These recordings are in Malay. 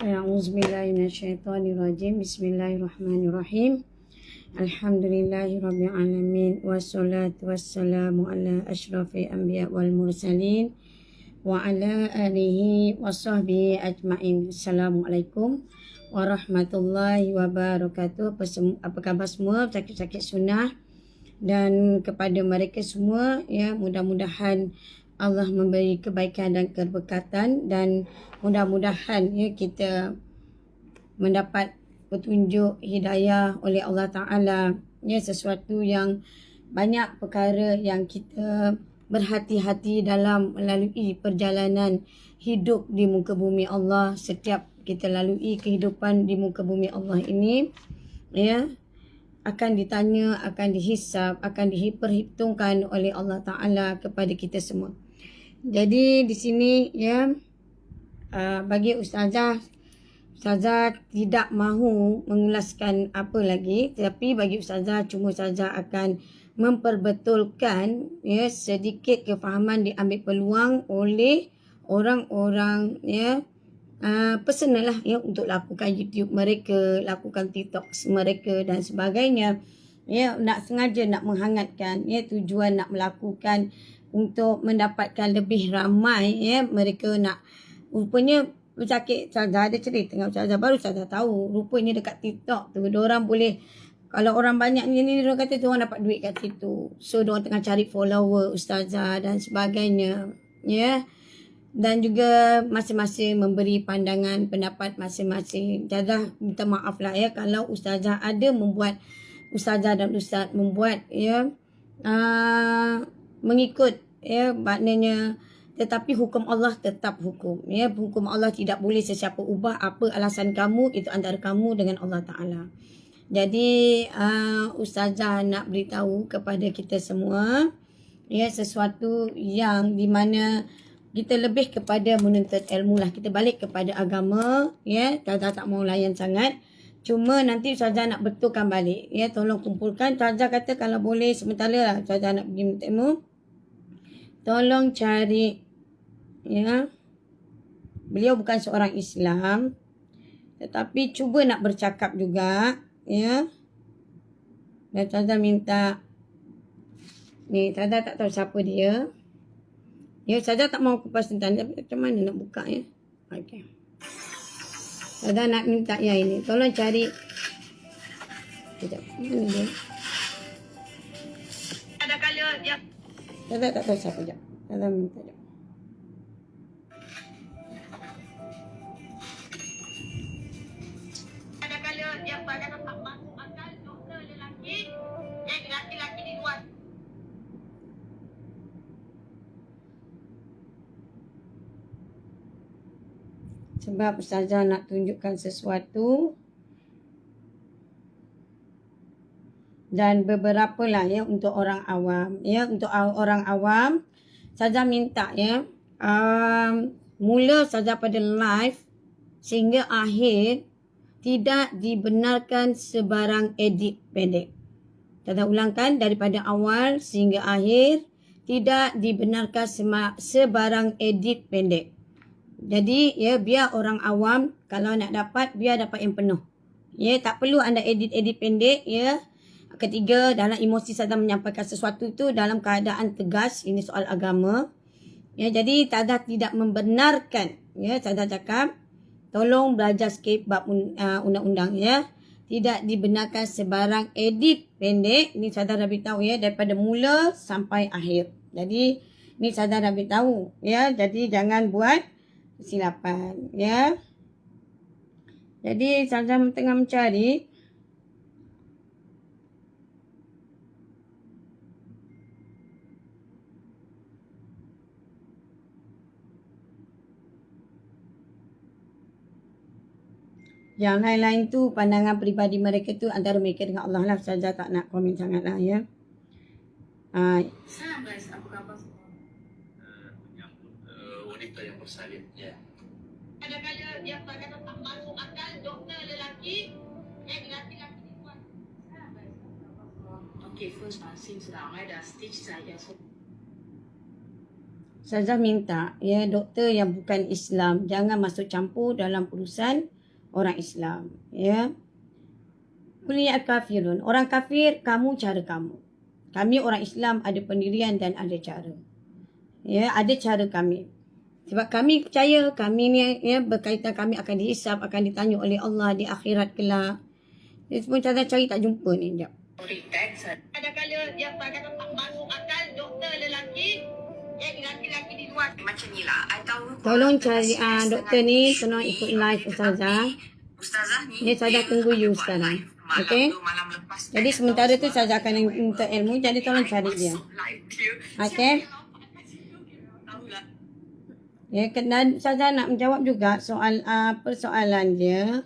A'udzubillahi minasyaitonirrajim. Bismillahirrahmanirrahim. Alhamdulillahirabbil alamin wassalatu wassalamu ala asyrafil anbiya wal mursalin wa ala alihi washabbihi ajmain. Assalamualaikum warahmatullahi wabarakatuh. Apa khabar semua sakit-sakit sunnah, dan kepada mereka semua ya, mudah-mudahan Allah memberi kebaikan dan keberkatan, dan mudah-mudahan ya kita mendapat petunjuk hidayah oleh Allah Ta'ala ya, sesuatu yang banyak perkara yang kita berhati-hati dalam melalui perjalanan hidup di muka bumi Allah. Setiap kita lalui kehidupan di muka bumi Allah ini ya, akan ditanya, akan dihisap, akan diperhitungkan oleh Allah Ta'ala kepada kita semua. Jadi di sini ya, bagi Ustazah tidak mahu mengulaskan apa lagi, tetapi bagi Ustazah cuma saja akan memperbetulkan ya, sedikit kefahaman diambil peluang oleh orang-orang ya, personal lah ya, untuk lakukan YouTube mereka, lakukan TikTok mereka dan sebagainya ya, nak sengaja nak menghangatkan ya, tujuan nak melakukan untuk mendapatkan lebih ramai ya, mereka nak rupanya bercakap. Ustazah ada cerita dengan Ustazah, baru Ustazah tahu rupanya dekat TikTok tu diorang boleh, kalau orang banyak ni diorang kata diorang dapat duit kat situ. So diorang tengah cari follower Ustazah dan sebagainya ya. Dan juga masing-masing memberi pandangan pendapat masing-masing. Ustazah minta maaf lah ya kalau Ustazah ada membuat, Ustazah dan Ustaz membuat ya, mengikut ya, maknanya, tetapi hukum Allah tetap hukum ya. Hukum Allah tidak boleh sesiapa ubah. Apa alasan kamu, itu antara kamu dengan Allah Ta'ala. Jadi Ustazah nak beritahu kepada kita semua ya, sesuatu yang di mana kita lebih kepada menuntut ilmu lah. Kita balik kepada agama ya. Ustazah tak mau layan sangat, cuma nanti Ustazah nak betulkan balik ya. Tolong kumpulkan. Ustazah kata kalau boleh sementara lah Ustazah nak pergi minta ilmu, tolong cari ya. Beliau bukan seorang Islam, tetapi cuba nak bercakap juga ya. Dan Ustazah minta ni, Ustazah tak tahu siapa dia ya. Ustazah tak mahu kupas tentang dia. Macam mana nak buka ya. Okey, Ustazah nak minta yang ini, tolong cari. Sekejap, mana dia? Ada kala dia, Ustazah tak tahu siapa. Sekejap, Ustazah minta sekejap. Ada kala dia pada tak masuk akal doktor lelaki yang lelaki-lelaki di luar. Sebab Ustazah nak tunjukkan sesuatu, dan beberapa lah ya untuk orang awam ya. Untuk orang awam Ustazah minta ya, mula Ustazah pada live sehingga akhir tidak dibenarkan sebarang edit pendek. Ustazah ulangkan, daripada awal sehingga akhir tidak dibenarkan sebarang edit pendek. Jadi ya, biar orang awam kalau nak dapat, biar dapat yang penuh ya. Tak perlu anda edit-edit pendek ya. Ketiga, dalam emosi Ustazah menyampaikan sesuatu itu dalam keadaan tegas. Ini soal agama ya. Jadi Ustazah tidak membenarkan ya. Ustazah cakap tolong belajar sikit bab undang-undang ya. Tidak dibenarkan sebarang edit pendek. Ini Ustazah dah beritahu ya, daripada mula sampai akhir. Jadi ni Ustazah dah beritahu ya. Jadi jangan buat kesilapan ya. Jadi Ustazah tengah mencari yang lain-lain tu, pandangan peribadi mereka tu antara mereka dengan Allah lah. Ustazah tak nak komen sangat lah ya. Salam guys, apa khabar semua? Menyambut wanita yang bersalin ya. Ada kala dia kata tak masuk akal doktor lelaki yang lelaki-lelaki di luar. Salam guys, apa khabar semua? Okay, first since I dah stitch saya, so Ustazah minta ya doktor yang bukan Islam jangan masuk campur dalam urusan orang Islam ya. Kuliah kafirun. Orang kafir kamu cara kamu. Kami orang Islam ada pendirian dan ada cara. Ya, ada cara kami. Sebab kami percaya kami ni ya berkaitan kami akan dihisap, akan ditanya oleh Allah di akhirat kelak. Dia semua cari tak jumpa ni jap. Ada kala dia pakai tak masuk akal doktor lelaki lelaki-lelaki di luar macam ni lah. Tolong cari doktor ni, tolong ikut live Ustazah. Ni Ustazah tunggu you sekarang. Okey. Jadi sementara tu Ustazah akan minta ilmu, jadi tolong cari dia. Okey. Ya, dan Ustazah nak menjawab juga soal persoalan dia.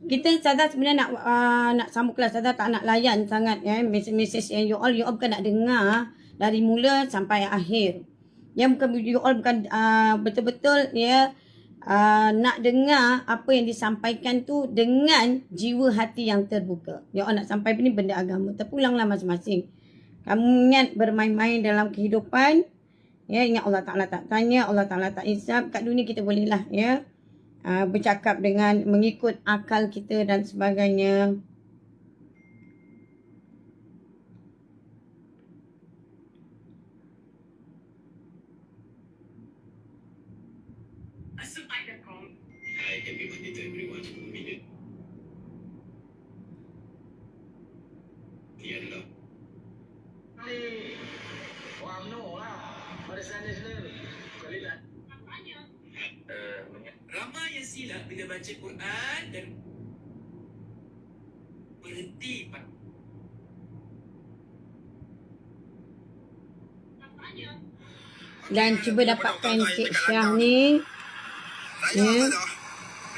Kita Ustazah sebenarnya nak sambung kelas. Ustazah tak nak layan sangat ya mesej-mesej yang you all bukan nak dengar dari mula sampai akhir. Yang bukan you all bukan betul-betul ya nak dengar apa yang disampaikan tu dengan jiwa hati yang terbuka. You all nak sampai ni benda agama. Terpulanglah masing-masing. Kamu ingat bermain-main dalam kehidupan. Ya, ingat Allah Ta'ala tak tanya, Allah Ta'ala tak hisap. Kat dunia kita bolehlah ya bercakap dengan mengikut akal kita dan sebagainya. I can be money to everyone. Ya Allah. Ramai yang silap bila baca Quran dan berhenti pak. Dan cuba dapatkan Cik Syah ni. Ya.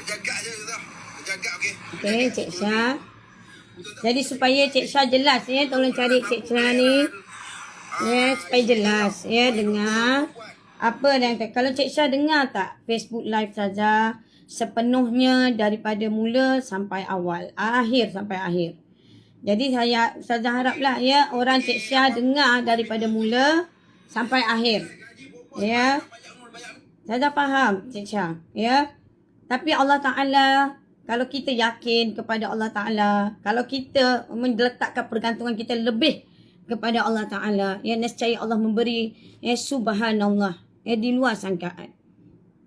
Jaga je tu. Jaga okey. Okey, Cik Syah. Jadi supaya Cik Syah jelas ya, tolong cari Cik Syah ni. Ya, supaya jelas ya dengar apa yang kalau Cik Syah dengar tak Facebook live saja sepenuhnya daripada mula sampai awal, akhir sampai akhir. Jadi saya haraplah ya orang Cik Syah dengar daripada mula sampai akhir. Ya. Saya faham Cik Syah, ya. Tapi Allah Ta'ala, kalau kita yakin kepada Allah Ta'ala, kalau kita meletakkan pergantungan kita lebih kepada Allah Ta'ala, ya nescaya Allah memberi ya subhanallah, ya di luar sangkaan.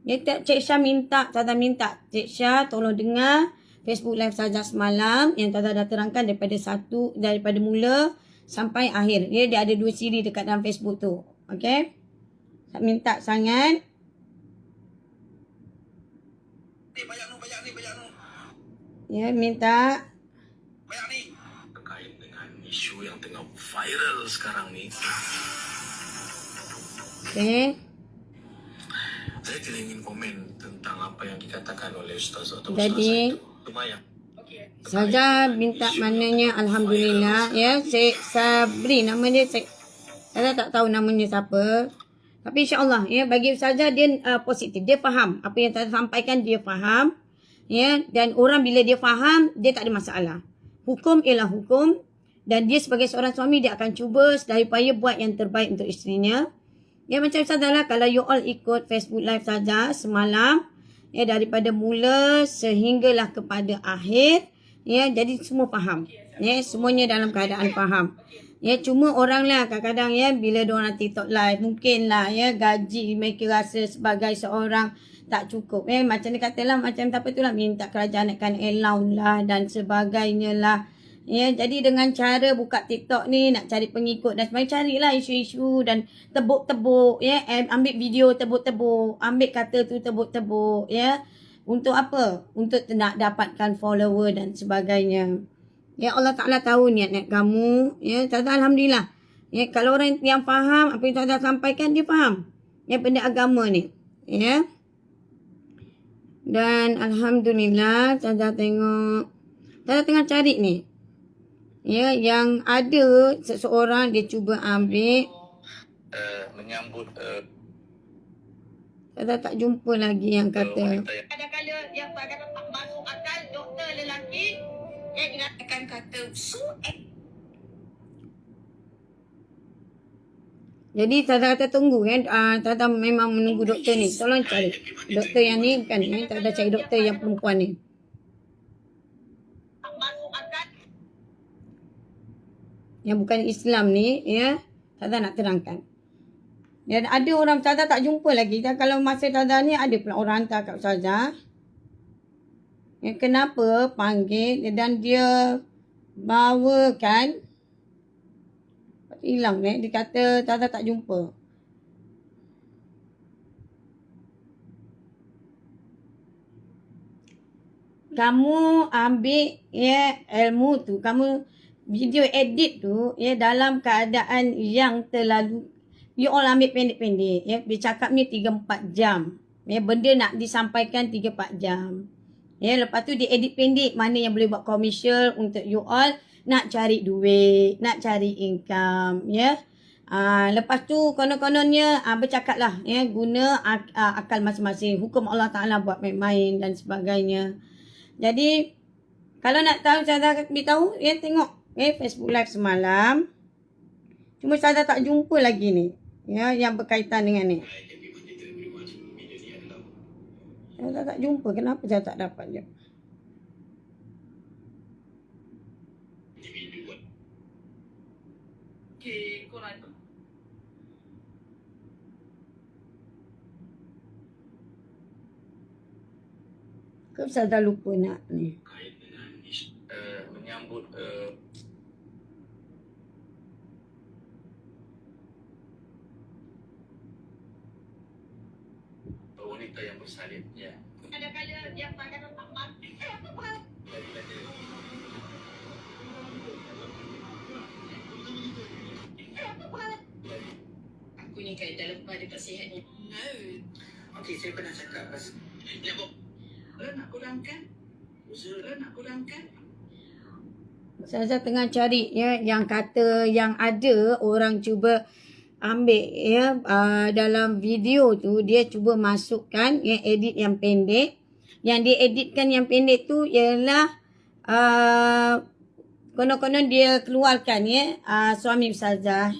Ya Cik Syah minta, saya minta Cik Syah tolong dengar Facebook live saja semalam yang saya dah terangkan daripada mula sampai akhir. Ya dia ada 2 siri dekat dalam Facebook tu. Okey? Saya minta sangat. Banyak ni. Ya minta. Banyak ni. Terkait dengan isu yang tengah viral sekarang ni. Okey. Saya tidak ingin komen tentang apa yang dikatakan oleh Ustaz atau Jadi, Ustazah itu. Lumayan. Saja minta maknanya Alhamdulillah ya Cik Sabri nama dia saya tak tahu namanya siapa. Tapi insyaAllah ya bagi saja dia positif. Dia faham apa yang saya sampaikan, dia faham. Ya, dan orang bila dia faham dia tak ada masalah. Hukum ialah hukum dan dia sebagai seorang suami dia akan cuba sedaya upaya buat yang terbaik untuk isterinya. Ya macam sajalah kalau you all ikut Facebook live saja semalam ya daripada mula sehinggalah kepada akhir ya jadi semua faham. Ya semuanya dalam keadaan faham. Ya cuma orang lah kadang-kadang ya bila diorang TikTok live mungkinlah ya gaji mereka rasa sebagai seorang tak cukup. Ya macam dia katalah macam apa tu lah minta kerajaan naikkan allowance lah dan sebagainya lah. Ya, jadi dengan cara buka TikTok ni nak cari pengikut dan sebagainya, carilah isu-isu dan tebuk-tebuk ya, ambil video tebuk-tebuk, ambil kata tu tebuk-tebuk ya. Untuk apa? Untuk nak dapatkan follower dan sebagainya. Ya Allah Ta'ala tahu niat-niat kamu. Ya, alhamdulillah. Ya, kalau orang yang faham apa yang saya sampaikan dia faham. Ya, benda agama ni. Ya. Dan alhamdulillah saya tengok saya tengah cari ni. Ya, yang ada seseorang dia cuba ambil Menyambut saya tak jumpa lagi yang kata wanita yang Ada kala dia pakai tak masuk akal doktor lelaki dikatakan kata Jadi Tata kata tunggu kan. Tata memang menunggu doktor ni. Tolong cari. Doktor yang ni kan. Tata cari doktor yang perempuan ni. Tak masuk akal. Yang bukan Islam ni. Ya. Tata nak terangkan. Dan ada orang Ustazah tak jumpa lagi. Dan kalau masa Ustazah ni ada pula orang hantar kat Ustazah. Kenapa panggil dan dia bawakan. Hilang ni. Dia kata Ustazah tak jumpa. Kamu ambil ilmu tu. Kamu video edit tu dalam keadaan yang terlalu. You all ambil pendek-pendek. Dia cakap ni 3-4 jam. Benda nak disampaikan 3-4 jam. Lepas tu dia edit pendek. Mana yang boleh buat komersial untuk you all. Nak cari duit. Nak cari income. Lepas tu konon-kononnya bercakap lah. Guna akal masing-masing. Hukum Allah Ta'ala buat main-main dan sebagainya. Jadi kalau nak tahu Ustazah beritahu. Tengok Facebook Live semalam. Cuma Ustazah tak jumpa lagi ni. Yang berkaitan dengan ni. Ustazah tak jumpa. Kenapa saya tak dapat je? Okey, korang. Ke Ustazah lupa nak ni. Kait dengan menyambut wanita yang bersalin. Ya. Ada kala dia pakai tak masuk. Apa hal? Aku ni kan dah lepas dekat sihatnya. No. Okey, saya pernah cakap pasal Ya, Bu. Lo nak kurangkan? Lo nak kurangkan? Ustazah tengah cari yang kata yang ada orang cuba ambil dalam video tu dia cuba masukkan edit yang pendek. Yang dia editkan yang pendek tu ialah konon-konon dia keluarkan suami Ustazah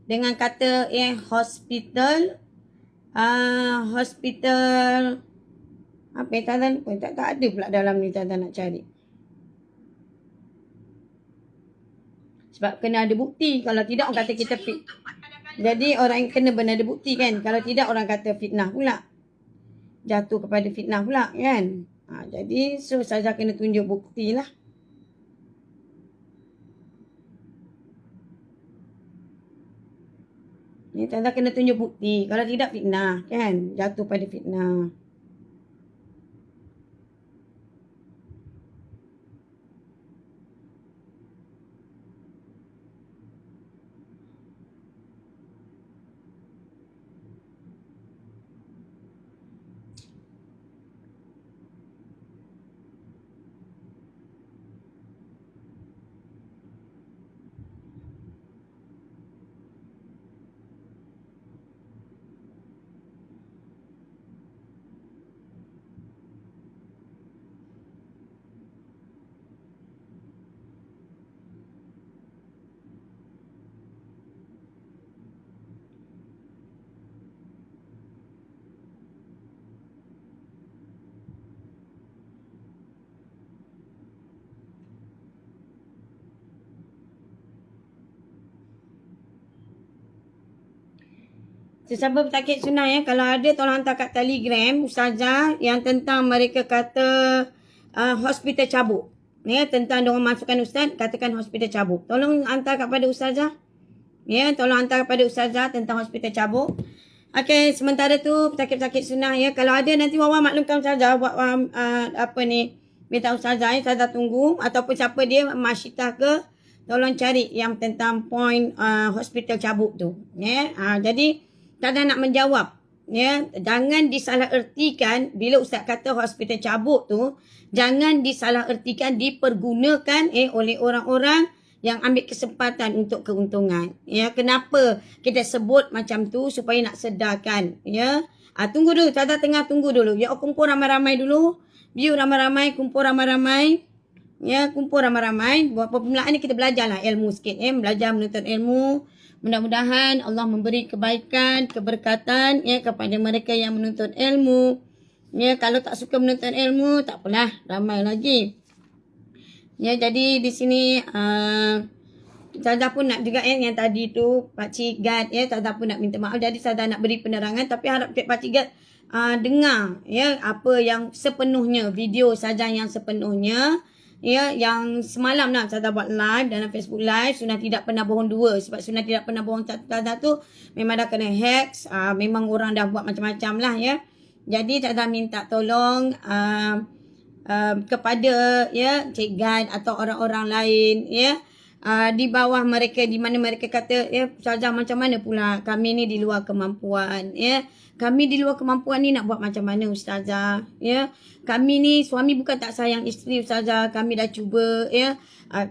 dengan kata hospital apa Tata lupa tak ada pula dalam ni Tata nak cari. Sebab kena ada bukti. Kalau tidak orang kata kita jadi orang yang kena benar ada bukti kan. Kalau tidak orang kata fitnah pula. Jatuh kepada fitnah pula kan. Jadi so Ustazah kena tunjuk bukti lah. Ni Ustazah kena tunjuk bukti. Kalau tidak fitnah kan. Jatuh pada fitnah. Sesiapa pesakit sunnah kalau ada tolong hantar kat Telegram Ustazah yang tentang mereka kata hospital cabut. Tentang diorang masukkan Ustaz, katakan hospital cabut. Tolong hantar kepada Ustazah. Tolong hantar kepada Ustazah tentang hospital cabut. Okey, sementara tu pesakit-pesakit sunnah kalau ada nanti Wawa maklumkan Ustazah buat minta Ustazah Ustazah tunggu ataupun siapa dia Masyitah ke tolong cari yang tentang point hospital cabut tu. Jadi Ustazah nak menjawab. Jangan disalahertikan bila Ustaz kata hospital cabut tu. Jangan disalahertikan dipergunakan oleh orang-orang yang ambil kesempatan untuk keuntungan. Kenapa kita sebut macam tu supaya nak sedarkan. Tunggu dulu. Ustazah tengah tunggu dulu. Kumpul ramai-ramai dulu. View ramai-ramai. Kumpul ramai-ramai. Kumpul ramai-ramai. Buat permulaan ni kita belajarlah ilmu sikit. Belajar menuntut ilmu. Mudah-mudahan Allah memberi kebaikan, keberkatan ya kepada mereka yang menuntut ilmu. Ya, kalau tak suka menuntut ilmu, tak apalah, ramai lagi. Ya, jadi di sini Ustazah pun nak juga yang tadi tu Pakcik Gad ya, Ustazah pun nak minta maaf. Jadi Ustazah nak beri penerangan, tapi harap Pakcik Gad dengar ya apa yang sepenuhnya, video Ustazah yang sepenuhnya ya, yang semalam nak Ustazah buat live dalam Facebook live. Sunnah tidak pernah bohong dua, sebab Sunnah tidak pernah bohong Ustazah tu memang dah kena hacks, memang orang dah buat macam-macam lah ya. Jadi Ustazah minta tolong kepada ya Cik Gad atau orang-orang lain ya, di bawah mereka, di mana mereka kata ya Ustazah macam mana pula kami ni di luar kemampuan ya. Kami di luar kemampuan ni nak buat macam mana Ustazah ya. Kami ni suami bukan tak sayang isteri Ustazah. Kami dah cuba ya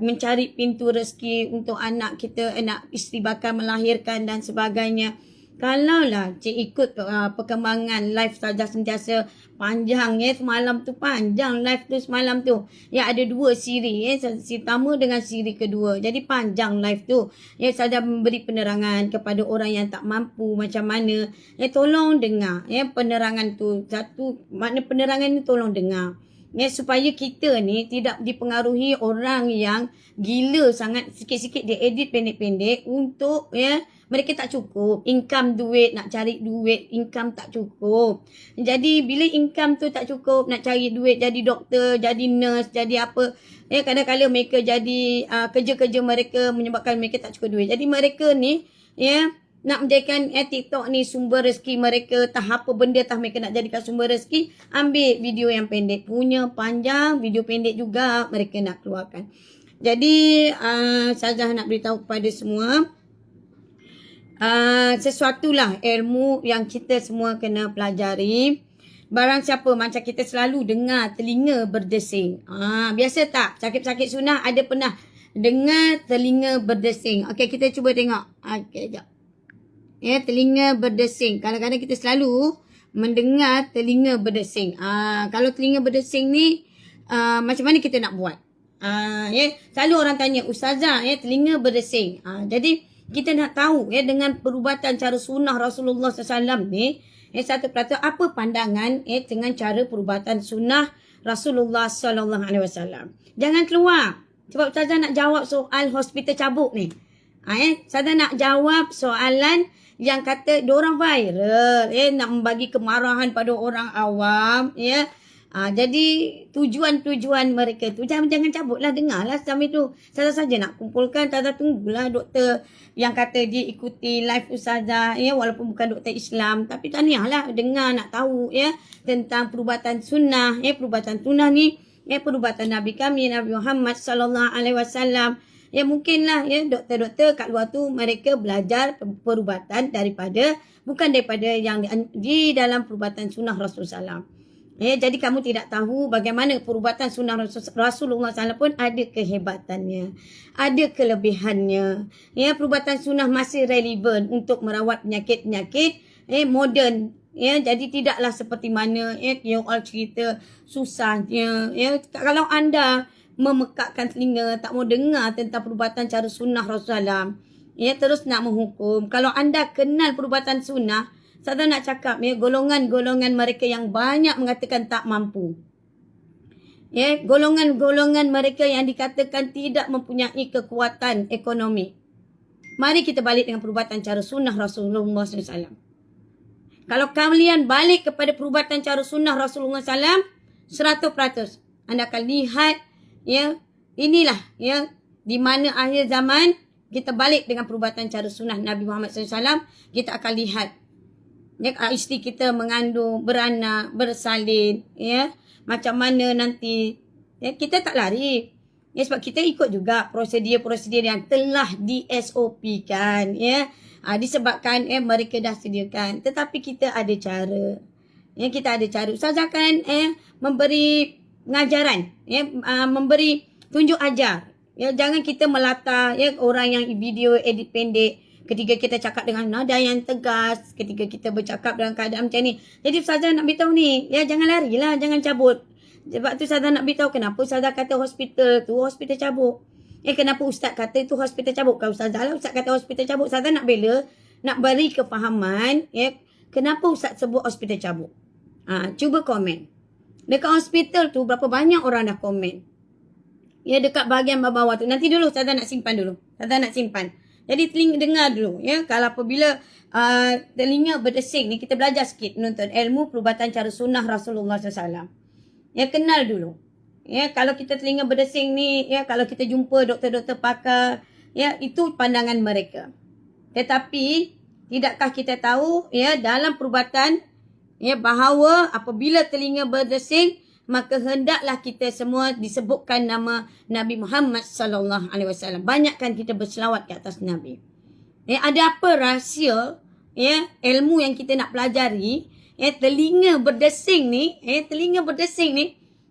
mencari pintu rezeki untuk anak kita, anak isteri bakal melahirkan dan sebagainya. Kalaulah Cik ikut perkembangan live Ustazah sentiasa panjang ya, semalam tu panjang live tu semalam tu. Ya, ada 2 siri ya, siri pertama dengan siri kedua. Jadi panjang live tu. Ya, Ustazah memberi penerangan kepada orang yang tak mampu macam mana. Ya, tolong dengar ya penerangan tu. Satu makna penerangan ni tolong dengar. Ya, supaya kita ni tidak dipengaruhi orang yang gila sangat, sikit-sikit dia edit pendek-pendek untuk ya mereka tak cukup. Income duit, nak cari duit, income tak cukup. Jadi bila income tu tak cukup, nak cari duit, jadi doktor, jadi nurse, jadi apa. Ya, kadang-kadang mereka jadi kerja-kerja mereka menyebabkan mereka tak cukup duit. Jadi mereka ni ya nak menjadikan TikTok ni sumber rezeki mereka. Tahap apa benda mereka nak jadikan sumber rezeki. Ambil video yang pendek. Punya panjang, video pendek juga mereka nak keluarkan. Jadi Ustazah nak beritahu kepada semua, sesuatulah ilmu yang kita semua kena pelajari. Barang siapa macam kita selalu dengar telinga berdesing. Biasa tak? Sakit-sakit sunnah ada pernah dengar telinga berdesing. Okey, kita cuba tengok. Okey, sekejap. Ya, telinga berdesing. Kadang-kadang kita selalu mendengar telinga berdesing. Kalau telinga berdesing ni macam mana kita nak buat? Ya, selalu orang tanya, Ustazah ya telinga berdesing. Jadi kita nak tahu ya dengan perubatan cara sunnah Rasulullah SAW ni, ya satu perhatian apa pandangan ya dengan cara perubatan sunnah Rasulullah SAW. Jangan keluar. Sebab Ustazah nak jawab soal hospital cabuk ni. Ustazah nak jawab soalan yang kata diorang viral ya, nak membagi kemarahan pada orang awam ya. Jadi tujuan-tujuan mereka tu jangan cabutlah, dengarlah sampai tu. Ustazah saja nak kumpulkan, Ustazah tunggulah doktor yang kata dia ikuti live Ustazah ya, walaupun bukan doktor Islam, tapi tahniahlah dengar, nak tahu ya tentang perubatan sunnah ya. Perubatan sunnah ni ya perubatan Nabi kami Nabi Muhammad sallallahu alaihi wasallam. Ya mungkinlah ya doktor-doktor kat luar tu mereka belajar perubatan bukan daripada yang di dalam perubatan sunnah Rasulullah SAW. Ya, jadi kamu tidak tahu bagaimana perubatan sunnah Rasulullah SAW pun ada kehebatannya, ada kelebihannya. Ya, perubatan sunnah masih relevan untuk merawat penyakit-penyakit moden. Ya, jadi tidaklah seperti mana yang all cerita susahnya. Ya, kalau anda memekakkan telinga, tak mau dengar tentang perubatan cara sunnah Rasulullah, ya terus nak menghukum. Kalau anda kenal perubatan sunnah, saya nak cakap ya, golongan-golongan mereka yang banyak mengatakan tak mampu. Ya, golongan-golongan mereka yang dikatakan tidak mempunyai kekuatan ekonomi. Mari kita balik dengan perubatan cara sunnah Rasulullah SAW. Kalau kalian balik kepada perubatan cara sunnah Rasulullah SAW, 100% anda akan lihat ya, inilah ya di mana akhir zaman kita balik dengan perubatan cara sunnah Nabi Muhammad SAW, kita akan lihat ya, isteri kita mengandung, beranak, bersalin ya, macam mana nanti ya, kita tak lari ya, sebab kita ikut juga prosedur-prosedur yang telah di SOP-kan ya. Disebabkan mereka dah sediakan, tetapi kita ada cara ya, kita ada cara. Ustazah kan memberi pengajaran ya, memberi tunjuk ajar ya. Jangan kita melata ya orang yang video edit pendek ketika kita cakap dengan nada yang tegas, ketika kita bercakap dalam keadaan macam ni. Jadi Ustazah nak beritahu ni ya, jangan larilah, jangan cabut. Sebab tu Ustazah nak beritahu kenapa Ustazah kata hospital tu hospital cabuk. Kenapa Ustaz kata itu hospital cabut? Kalau Ustazah lah, Ustaz kata hospital cabut. Ustazah nak bela, nak beri kefahaman, kenapa Ustaz sebut hospital cabut? Cuba komen. Dekat hospital tu, berapa banyak orang dah komen? Dekat bahagian bawah tu. Nanti dulu, Ustazah nak simpan dulu. Ustazah nak simpan. Jadi telinga dengar dulu. Kalau apabila telinga berdesing ni, kita belajar sikit menuntut ilmu perubatan cara sunnah Rasulullah SAW. Kenal dulu. Kalau kita telinga berdesing ni, kalau kita jumpa doktor-doktor pakar, itu pandangan mereka. Tetapi, tidakkah kita tahu, dalam perubatan, bahawa apabila telinga berdesing, maka hendaklah kita semua disebutkan nama Nabi Muhammad sallallahu alaihi wasallam. Banyakkan kita berselawat ke atas Nabi. Ada apa rahsia ilmu yang kita nak pelajari, telinga berdesing ni,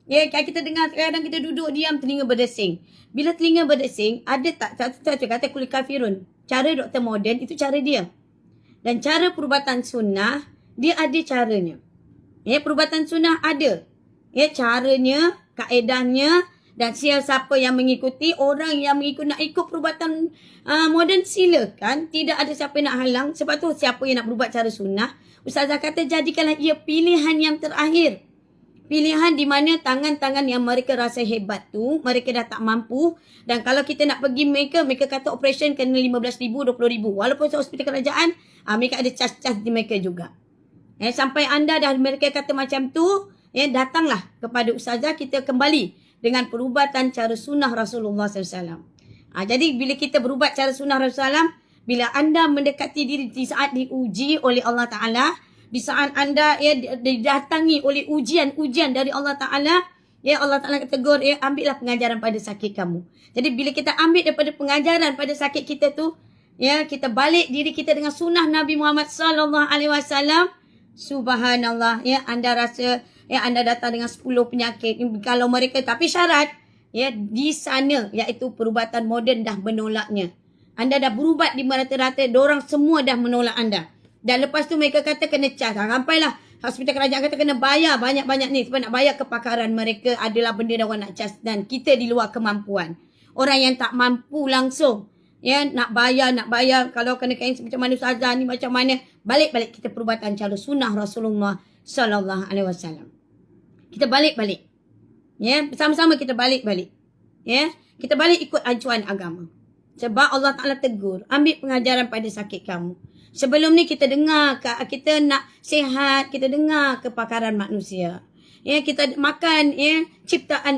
kalau kita dengar, kadang kita duduk diam, telinga berdesing. Bila telinga berdesing, ada tak satu kata kulit kafirun. Cara doktor moden itu cara dia. Dan cara perubatan sunnah, dia ada caranya. Perubatan sunnah ada. Caranya, kaedahnya, dan siapa yang mengikuti, orang yang nak ikut perubatan moden, silakan. Tidak ada siapa yang nak halang. Sebab tu siapa yang nak berubat cara sunnah, Ustazah kata jadikanlah ia pilihan yang terakhir. Pilihan di mana tangan-tangan yang mereka rasa hebat tu, mereka dah tak mampu. Dan kalau kita nak pergi mereka kata operation kena RM15,000, RM20,000. Walaupun hospital kerajaan, mereka ada cas-cas di mereka juga. Sampai anda dah mereka kata macam tu, datanglah kepada Ustazah, kita kembali dengan perubatan cara sunnah Rasulullah SAW. Jadi bila kita berubat cara sunnah Rasulullah SAW, bila anda mendekati diri di saat diuji oleh Allah Ta'ala, di saat anda didatangi oleh ujian dari Allah Ta'ala, Allah Ta'ala tegur, ambillah pengajaran pada sakit kamu. Jadi bila kita ambil daripada pengajaran pada sakit kita tu, kita balik diri kita dengan sunnah Nabi Muhammad SAW. Subhanallah, anda rasa anda datang dengan 10 penyakit. Kalau mereka, tapi syarat di sana, iaitu perubatan moden dah menolaknya. Anda dah berubat di merata-rata, dorang semua dah menolak anda. Dan lepas tu mereka kata kena cas. Sampailah hospital kerajaan kata kena bayar banyak-banyak ni. Sebab nak bayar kepakaran mereka adalah benda yang orang nak cas. Dan kita di luar kemampuan. Orang yang tak mampu langsung. Nak bayar. Kalau kena kain macam mana Ustazah ni, macam mana. Balik-balik kita perubatan cara sunnah Rasulullah sallallahu alaihi wasallam. Kita balik-balik. Bersama-sama kita balik-balik. Kita balik ikut acuan agama. Sebab Allah Ta'ala tegur. Ambil pengajaran pada sakit kamu. Sebelum ni kita dengar, kita nak sihat, kita dengar kepakaran manusia. Kita makan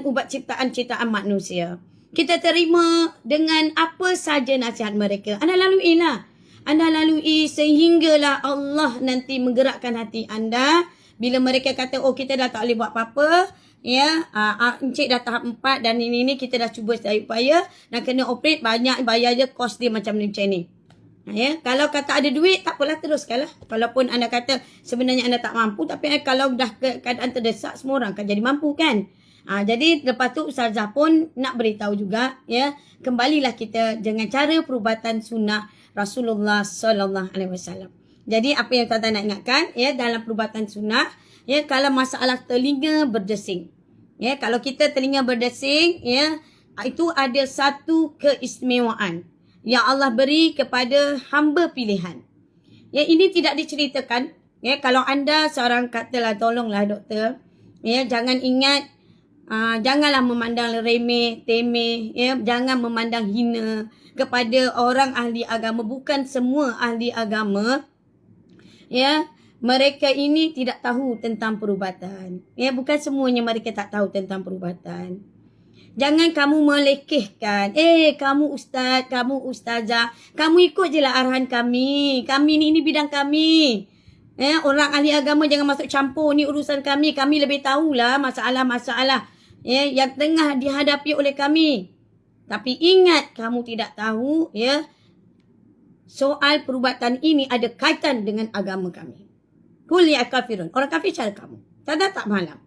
ubat ciptaan manusia. Kita terima dengan apa saja nasihat mereka. Anda laluilah. Anda lalui sehinggalah Allah nanti menggerakkan hati anda. Bila mereka kata, kita dah tak boleh buat apa-apa. Encik dah tahap 4 dan ini kita dah cuba sedaya upaya. Dan kena operate banyak, bayar je kos dia macam ni. Kalau kata ada duit, tak apalah, teruskanlah. Walaupun anda kata sebenarnya anda tak mampu, tapi kalau dah keadaan terdesak, semua orang akan jadi mampu kan. Jadi lepas tu Ustazah pun nak beritahu juga, kembalilah kita dengan cara perubatan sunnah Rasulullah sallallahu alaihi wasallam. Jadi apa yang Ustazah nak ingatkan, dalam perubatan sunnah, kalau masalah telinga berdesing. Kalau kita telinga berdesing, itu ada satu keistimewaan yang Allah beri kepada hamba pilihan. Ini tidak diceritakan. Kalau anda seorang katalah, tolonglah doktor, jangan ingat, janganlah memandang remeh, temeh, jangan memandang hina kepada orang ahli agama. Bukan semua ahli agama, mereka ini tidak tahu tentang perubatan. Bukan semuanya mereka tak tahu tentang perubatan. Jangan kamu melekehkan. Kamu ustaz, kamu ustazah. Kamu ikut je lah arahan kami. Kami ni bidang kami. Orang ahli agama jangan masuk campur. Ni urusan kami. Kami lebih tahulah masalah-masalah yang tengah dihadapi oleh kami. Tapi ingat, kamu tidak tahu soal perubatan ini ada kaitan dengan agama kami. Kul ya kafirun. Orang kafir cara kamu. Tak malam.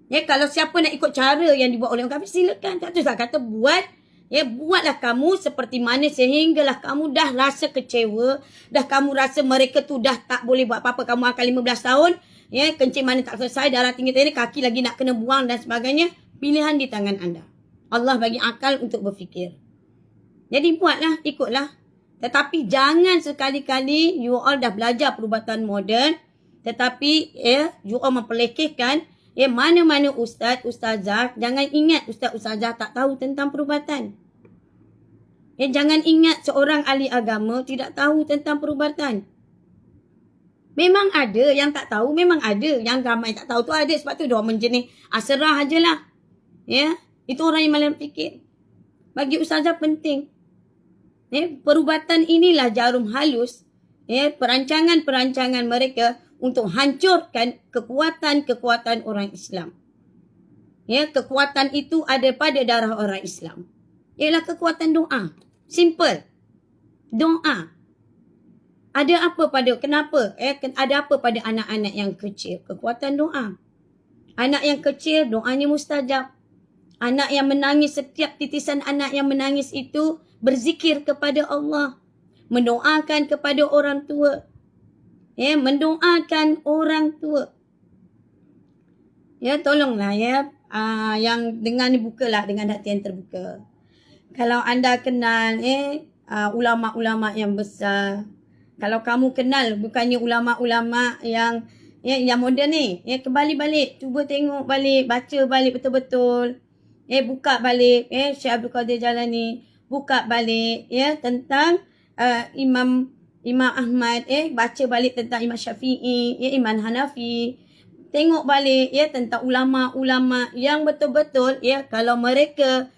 Kalau siapa nak ikut cara yang dibuat oleh orang kafir, silakan. Tak usah kata buat. Buatlah kamu seperti mana sehinggalah kamu dah rasa kecewa. Dah kamu rasa mereka tu dah tak boleh buat apa-apa. Kamu akan 15 tahun. Kencing mana tak selesai. Darah tinggi-tinggi. Kaki lagi nak kena buang dan sebagainya. Pilihan di tangan anda. Allah bagi akal untuk berfikir. Jadi buatlah, ikutlah. Tetapi jangan sekali-kali you all dah belajar perubatan moden, tetapi you all memperlekehkan mana-mana ustaz, ustazah. Jangan ingat ustaz, ustazah tak tahu tentang perubatan. Jangan ingat seorang ahli agama tidak tahu tentang perubatan. Memang ada yang tak tahu, memang ada. Yang ramai tak tahu tu ada, sebab tu dia orang menjenis asrah ajalah. Itu orang yang malam fikir. Bagi ustazah penting. Perubatan inilah jarum halus, perancangan-perancangan mereka untuk hancurkan kekuatan-kekuatan orang Islam. Kekuatan itu ada pada darah orang Islam. Ialah kekuatan doa. Simple. Doa. Ada apa pada, kenapa? Ada apa pada anak-anak yang kecil? Kekuatan doa. Anak yang kecil, doanya mustajab. Anak yang menangis, setiap titisan anak yang menangis itu berzikir kepada Allah. Mendoakan kepada orang tua. Mendoakan orang tua. Tolonglah yang dengar ni bukalah dengan hati yang terbuka. Kalau anda kenal ulama-ulama yang besar. Kalau kamu kenal bukannya ulama-ulama yang moden ni. Kembali balik. Cuba tengok balik. Baca balik betul-betul. Buka balik. Syekh Abdul Qadir Jalani. Buka balik. Tentang Imam Ahmad. Baca balik tentang Imam Syafi'i. Imam Hanafi. Tengok balik tentang ulama-ulama yang betul-betul. Kalau mereka,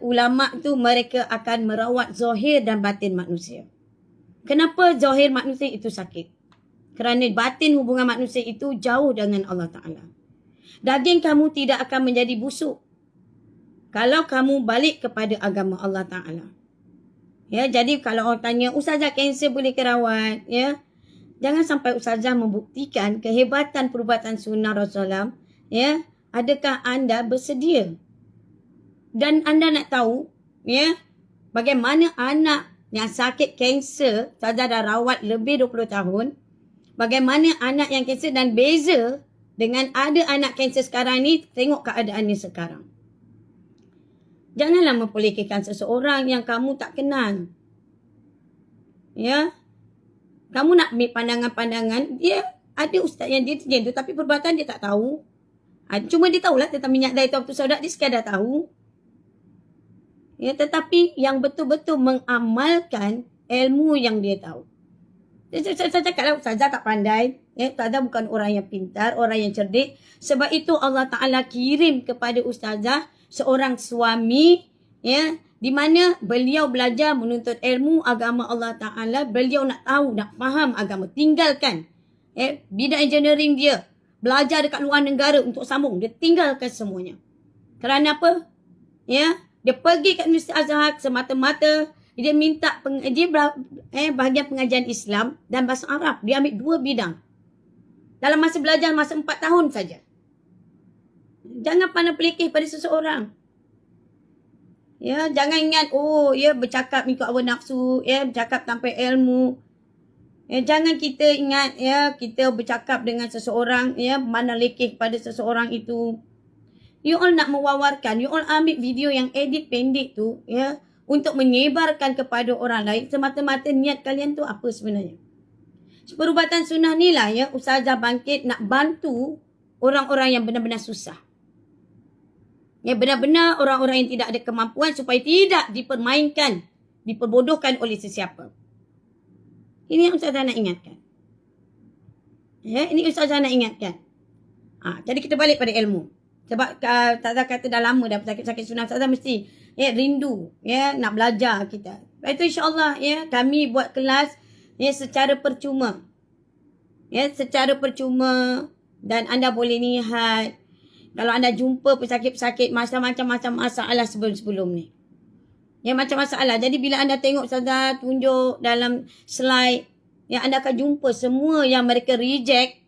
ulama tu mereka akan merawat zahir dan batin manusia. Kenapa zahir manusia itu sakit? Kerana batin hubungan manusia itu jauh dengan Allah Ta'ala. Daging kamu tidak akan menjadi busuk kalau kamu balik kepada agama Allah Ta'ala. Jadi kalau orang tanya, ustazah kanser boleh kerawat? Jangan sampai ustazah membuktikan kehebatan perubatan sunnah Rasulullah. Adakah anda bersedia? Dan anda nak tahu, bagaimana anak yang sakit kanser, ustazah dah rawat lebih 20 tahun. Bagaimana anak yang kanser dan beza dengan ada anak kanser sekarang ni, tengok keadaannya sekarang. Janganlah memperlekehkan seseorang yang kamu tak kenal. Kamu nak ambil pandangan-pandangan, dia ada ustaz yang dia macam tu, tapi perbuatan dia tak tahu. Cuma dia tahulah tentang minyak daya tu saudat, dia sekadar tahu. Tetapi yang betul-betul mengamalkan ilmu yang dia tahu. Saya cakap lah, ustazah tak pandai. Ustazah bukan orang yang pintar, orang yang cerdik. Sebab itu Allah Ta'ala kirim kepada ustazah seorang suami, di mana beliau belajar menuntut ilmu agama Allah Ta'ala. Beliau nak tahu, nak faham agama. Tinggalkan bidang engineering dia. Belajar dekat luar negara untuk sambung. Dia tinggalkan semuanya. Kerana apa? Dia pergi kat Universiti Azhar semata-mata. Dia minta, bahagian pengajian Islam dan bahasa Arab. Dia ambil 2 bidang. Dalam masa belajar, masa 4 tahun saja. Jangan pandang pelekeh pada seseorang. Jangan ingat, bercakap ikut hawa nafsu, bercakap tanpa ilmu. Jangan kita ingat, kita bercakap dengan seseorang, mana lekeh pada seseorang itu. You all nak mewawarkan, you all ambil video yang edit pendek tu, untuk menyebarkan kepada orang lain, semata-mata niat kalian tu apa sebenarnya. Perubatan sunnah ni lah, ustazah bangkit nak bantu orang-orang yang benar-benar susah. Benar-benar orang-orang yang tidak ada kemampuan supaya tidak dipermainkan, diperbodohkan oleh sesiapa. Ini yang ustazah nak ingatkan. Ini ustazah nak ingatkan. Jadi kita balik pada ilmu. Sebab ustazah kata dah lama dah sakit-sakit sunnah, ustazah mesti rindu nak belajar kita. Itu insya-Allah kami buat kelas secara percuma. Secara percuma, dan anda boleh lihat kalau anda jumpa pesakit-pesakit macam-macam masalah sebelum ni. Macam masalah. Jadi bila anda tengok ustazah tunjuk dalam slide, anda akan jumpa semua yang mereka reject.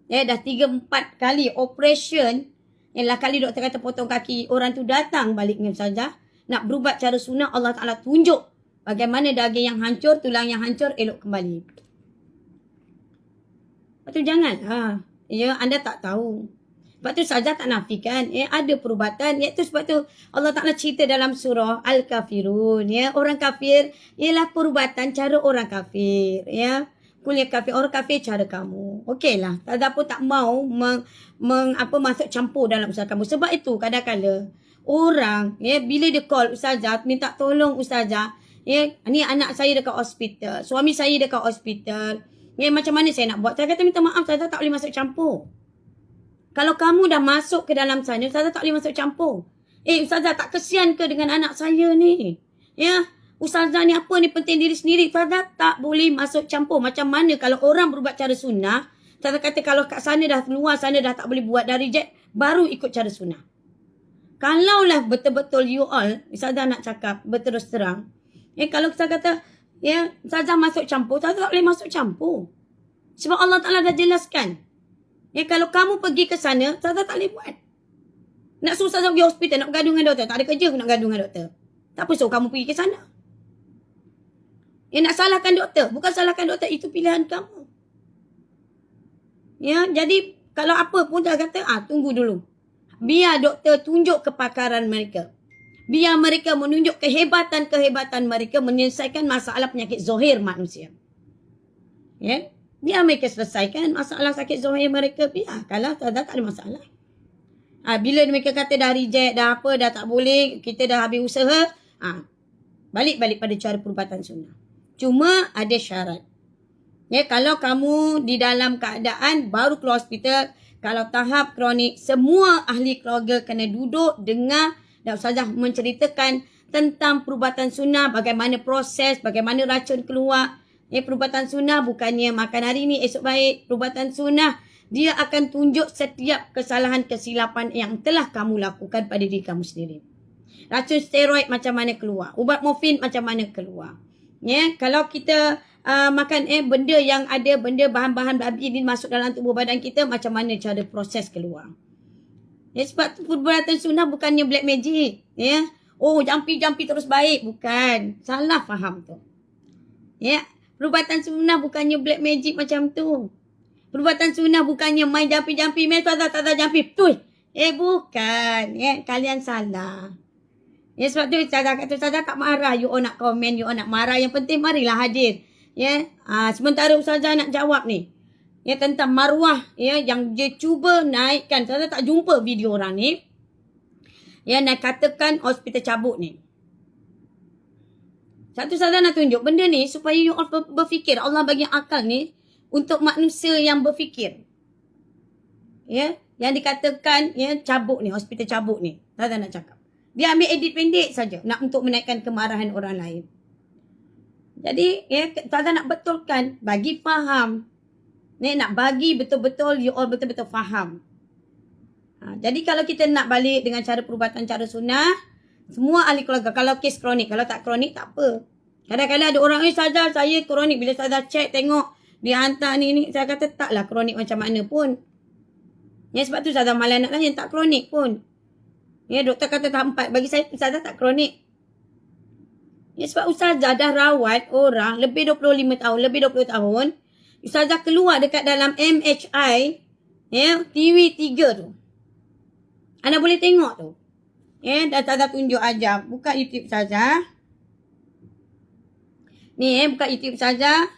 Dah 3-4 kali operation. Yang kali doktor kata potong kaki, orang tu datang balik dengan ustazah nak berubat cara sunnah. Allah Ta'ala tunjuk bagaimana daging yang hancur, tulang yang hancur elok kembali. Lepas tu jangan anda tak tahu. Sebab tu Ustazah tak nafikan, ada perubatan. Iaitu sebab tu Allah Ta'ala cerita dalam surah Al-Kafirun, orang kafir ialah perubatan cara orang kafir, kuliah kafir, orang kafir cara kamu. Okeylah, Ustazah pun tak mau masuk campur dalam usaha kamu. Sebab itu kadang-kadang orang, bila dia call Ustazah, minta tolong Ustazah, ni anak saya dekat hospital, suami saya dekat hospital, macam mana saya nak buat? Saya kata minta maaf, Ustazah tak boleh masuk campur. Kalau kamu dah masuk ke dalam sana, Ustazah tak boleh masuk campur. Ustazah tak kesian ke dengan anak saya ni? Ustazah ni apa ni, penting diri sendiri. Ustazah tak boleh masuk campur. Macam mana kalau orang berubat cara sunnah, Ustazah kata kalau kat sana dah luar sana dah tak boleh buat, dah reject, baru ikut cara sunnah. Kalaulah betul-betul you all, Ustazah nak cakap berterus terang, kalau Ustazah kata, Ustazah masuk campur, Ustazah tak boleh masuk campur. Sebab Allah Ta'ala dah jelaskan. Kalau kamu pergi ke sana, Ustazah tak boleh buat. Nak suruh Ustazah pergi hospital, nak bergaduh dengan doktor. Tak ada kerja nak gaduh dengan doktor. Tak apa suruh kamu pergi ke sana. Nak salahkan doktor. Bukan salahkan doktor, itu pilihan kamu. Jadi kalau apa pun dah kata, tunggu dulu. Biar doktor tunjuk kepakaran mereka. Biar mereka menunjuk kehebatan-kehebatan mereka menyelesaikan masalah penyakit zahir manusia. Biar mereka selesaikan masalah sakit zahir mereka. Biar. Kalau tak ada masalah. Bila mereka kata dah reject, dah apa, dah tak boleh, kita dah habis usaha, balik pada cara perubatan sunnah. Cuma ada syarat. Kalau kamu di dalam keadaan baru keluar hospital, kalau tahap kronik, semua ahli keluarga kena duduk, dengar dan Ustazah menceritakan tentang perubatan sunnah, bagaimana proses, bagaimana racun keluar. Perubatan sunnah bukannya makan hari ni, esok baik. Perubatan sunnah, dia akan tunjuk setiap kesalahan, kesilapan yang telah kamu lakukan pada diri kamu sendiri. Racun steroid macam mana keluar. Ubat morfin macam mana keluar. Kalau kita makan benda yang ada, benda bahan-bahan babi ni masuk dalam tubuh badan kita, macam mana cara proses keluar. Sebab perubatan sunnah bukannya black magic. Jampi-jampi terus baik. Bukan. Salah faham tu. Perubatan sunnah bukannya black magic macam tu. Perubatan sunnah bukannya main jampi-jampi, main tak jampi. Bukan. Kalian salah. Sebab tu Ustazah kata, Ustazah tak marah. You all nak komen, you all nak marah. Yang penting marilah hadir. Sementara Ustazah nak jawab ni. Tentang maruah. Yang dia cuba naikkan. Ustazah tak jumpa video orang ni. Nak katakan hospital cabut ni. Satu Ustazah nak tunjuk benda ni supaya you all berfikir. Allah bagi akal ni untuk manusia yang berfikir. Yang dikatakan cabut ni, hospital cabut ni. Ustazah nak cakap. Dia ambil edit pendek saja nak untuk menaikkan kemarahan orang lain. Jadi, Ustazah nak betulkan, bagi faham. Nak bagi betul-betul, you all betul-betul faham. Jadi kalau kita nak balik dengan cara perubatan, cara sunnah, semua ahli keluarga, kalau kes kronik, kalau tak kronik tak apa. Kadang-kadang ada orang, Ustazah saya kronik. Bila Ustazah check, tengok, dia hantar ni. Saya kata taklah kronik macam mana pun. Sebab tu Ustazah malah nak yang tak kronik pun. Doktor kata tahap 4. Bagi saya Ustazah tak kronik. Sebab Ustazah dah rawat orang lebih 25 tahun, lebih 20 tahun. Ustazah keluar dekat dalam MHI, TV3 tu. Anda boleh tengok tu. Dan Ustazah tunjuk aja. Buka YouTube Ustazah. Ni buka YouTube Ustazah.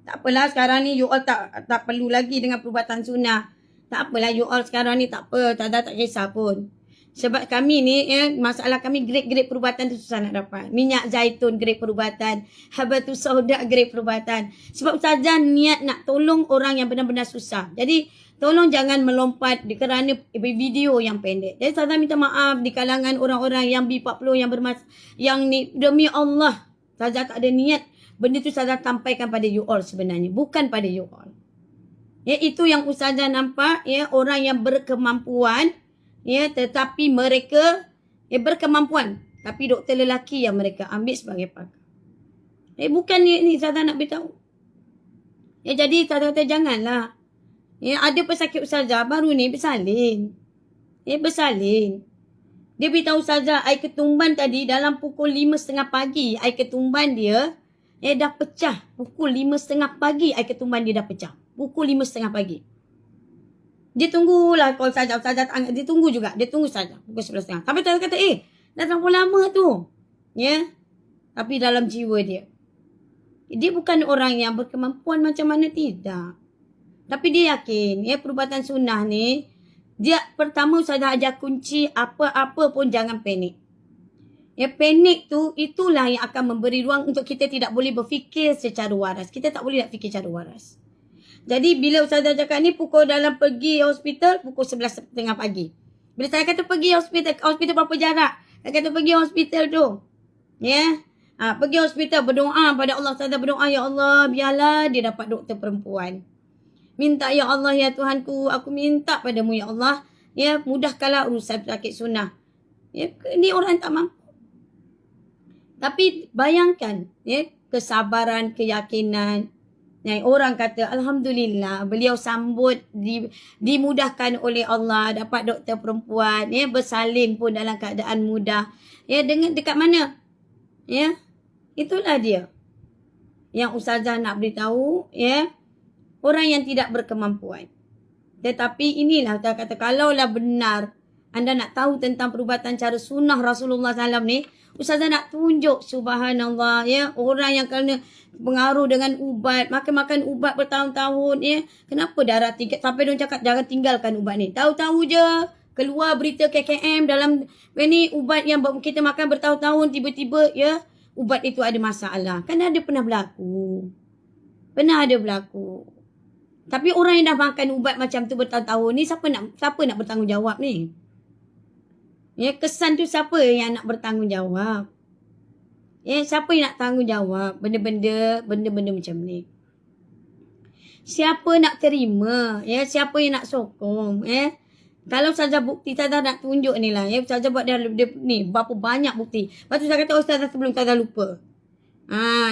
Tak apalah sekarang ni you all tak perlu lagi dengan perubatan sunnah. Tak apalah you all sekarang ni tak apa. Ustazah tak kisah pun. Sebab kami ni, masalah kami grade-grade perubatan tu susah nak dapat. Minyak zaitun grade perubatan. Habatus sauda grade perubatan. Sebab Ustazah niat nak tolong orang yang benar-benar susah. Jadi, tolong jangan melompat kerana video yang pendek. Jadi, Ustazah minta maaf di kalangan orang-orang yang B40 yang ni, demi Allah. Ustazah tak ada niat. Benda tu Ustazah sampaikan pada you all sebenarnya. Bukan pada you all. Itu yang Ustazah nampak, orang yang berkemampuan, tetapi mereka berkemampuan. Tapi doktor lelaki yang mereka ambil sebagai pakar. Bukan ni Ustazah nak beritahu. Jadi Ustazah kata janganlah. Ada pesakit Ustazah baru ni bersalin. Bersalin. Dia beritahu Ustazah air ketumban tadi dalam pukul 5.30 pagi. Air ketumban dia dah pecah. Pukul 5.30 pagi air ketumban dia dah pecah. Pukul 5.30 pagi. Dia tunggulah call Ustazah dia tunggu juga. Dia tunggu saja pukul 11.30. Tapi Ustazah kata, dah terlalu lama tu. Ya. Tapi dalam jiwa dia. Dia bukan orang yang berkemampuan macam mana, tidak. Tapi dia yakin, perubatan sunnah ni, dia pertama Ustazah ajar kunci apa-apa pun jangan panik. Panik tu, itulah yang akan memberi ruang untuk kita tidak boleh berfikir secara waras. Kita tak boleh nak fikir secara waras. Jadi bila Ustazah cakap ni pukul dalam pergi hospital pukul 11.30 pagi. Bila saya kata pergi hospital berapa jarak? Saya kata pergi hospital tu. Pergi hospital berdoa pada Allah. Ustazah berdoa, ya Allah biarlah dia dapat doktor perempuan. Minta ya Allah ya Tuhanku, aku minta padamu ya Allah, mudahkanlah urusan sakit sunnah. Ni orang tak mampu. Tapi bayangkan kesabaran, keyakinan. Orang kata alhamdulillah beliau sambut dimudahkan oleh Allah dapat doktor perempuan, bersalin pun dalam keadaan mudah. Dengan dekat mana? Itulah dia yang Ustazah nak beritahu, orang yang tidak berkemampuan. Tetapi inilah Ustazah kata, kalaulah benar anda nak tahu tentang perubatan cara sunnah Rasulullah SAW ni, Ustazah nak tunjuk, subhanallah, orang yang kena pengaruh dengan ubat, makan ubat bertahun-tahun, kenapa darah tinggi, sampai dia cakap jangan tinggalkan ubat ni. Tahu-tahu je keluar berita KKM dalam ni ubat yang kita makan bertahun-tahun, tiba-tiba ubat itu ada masalah. Kan pernah berlaku. Tapi orang yang dah makan ubat macam tu bertahun-tahun ni, siapa nak bertanggungjawab ni? Kesan tu siapa yang nak bertanggungjawab? Siapa yang nak tanggungjawab benda-benda macam ni? Siapa nak terima? Siapa yang nak sokong? Kalau Ustazah bukti, Ustazah nak tunjuk ni lah. Ustazah buat dia ni, berapa banyak bukti. Lepas tu saya kata, Ustazah sebelum Ustazah lupa.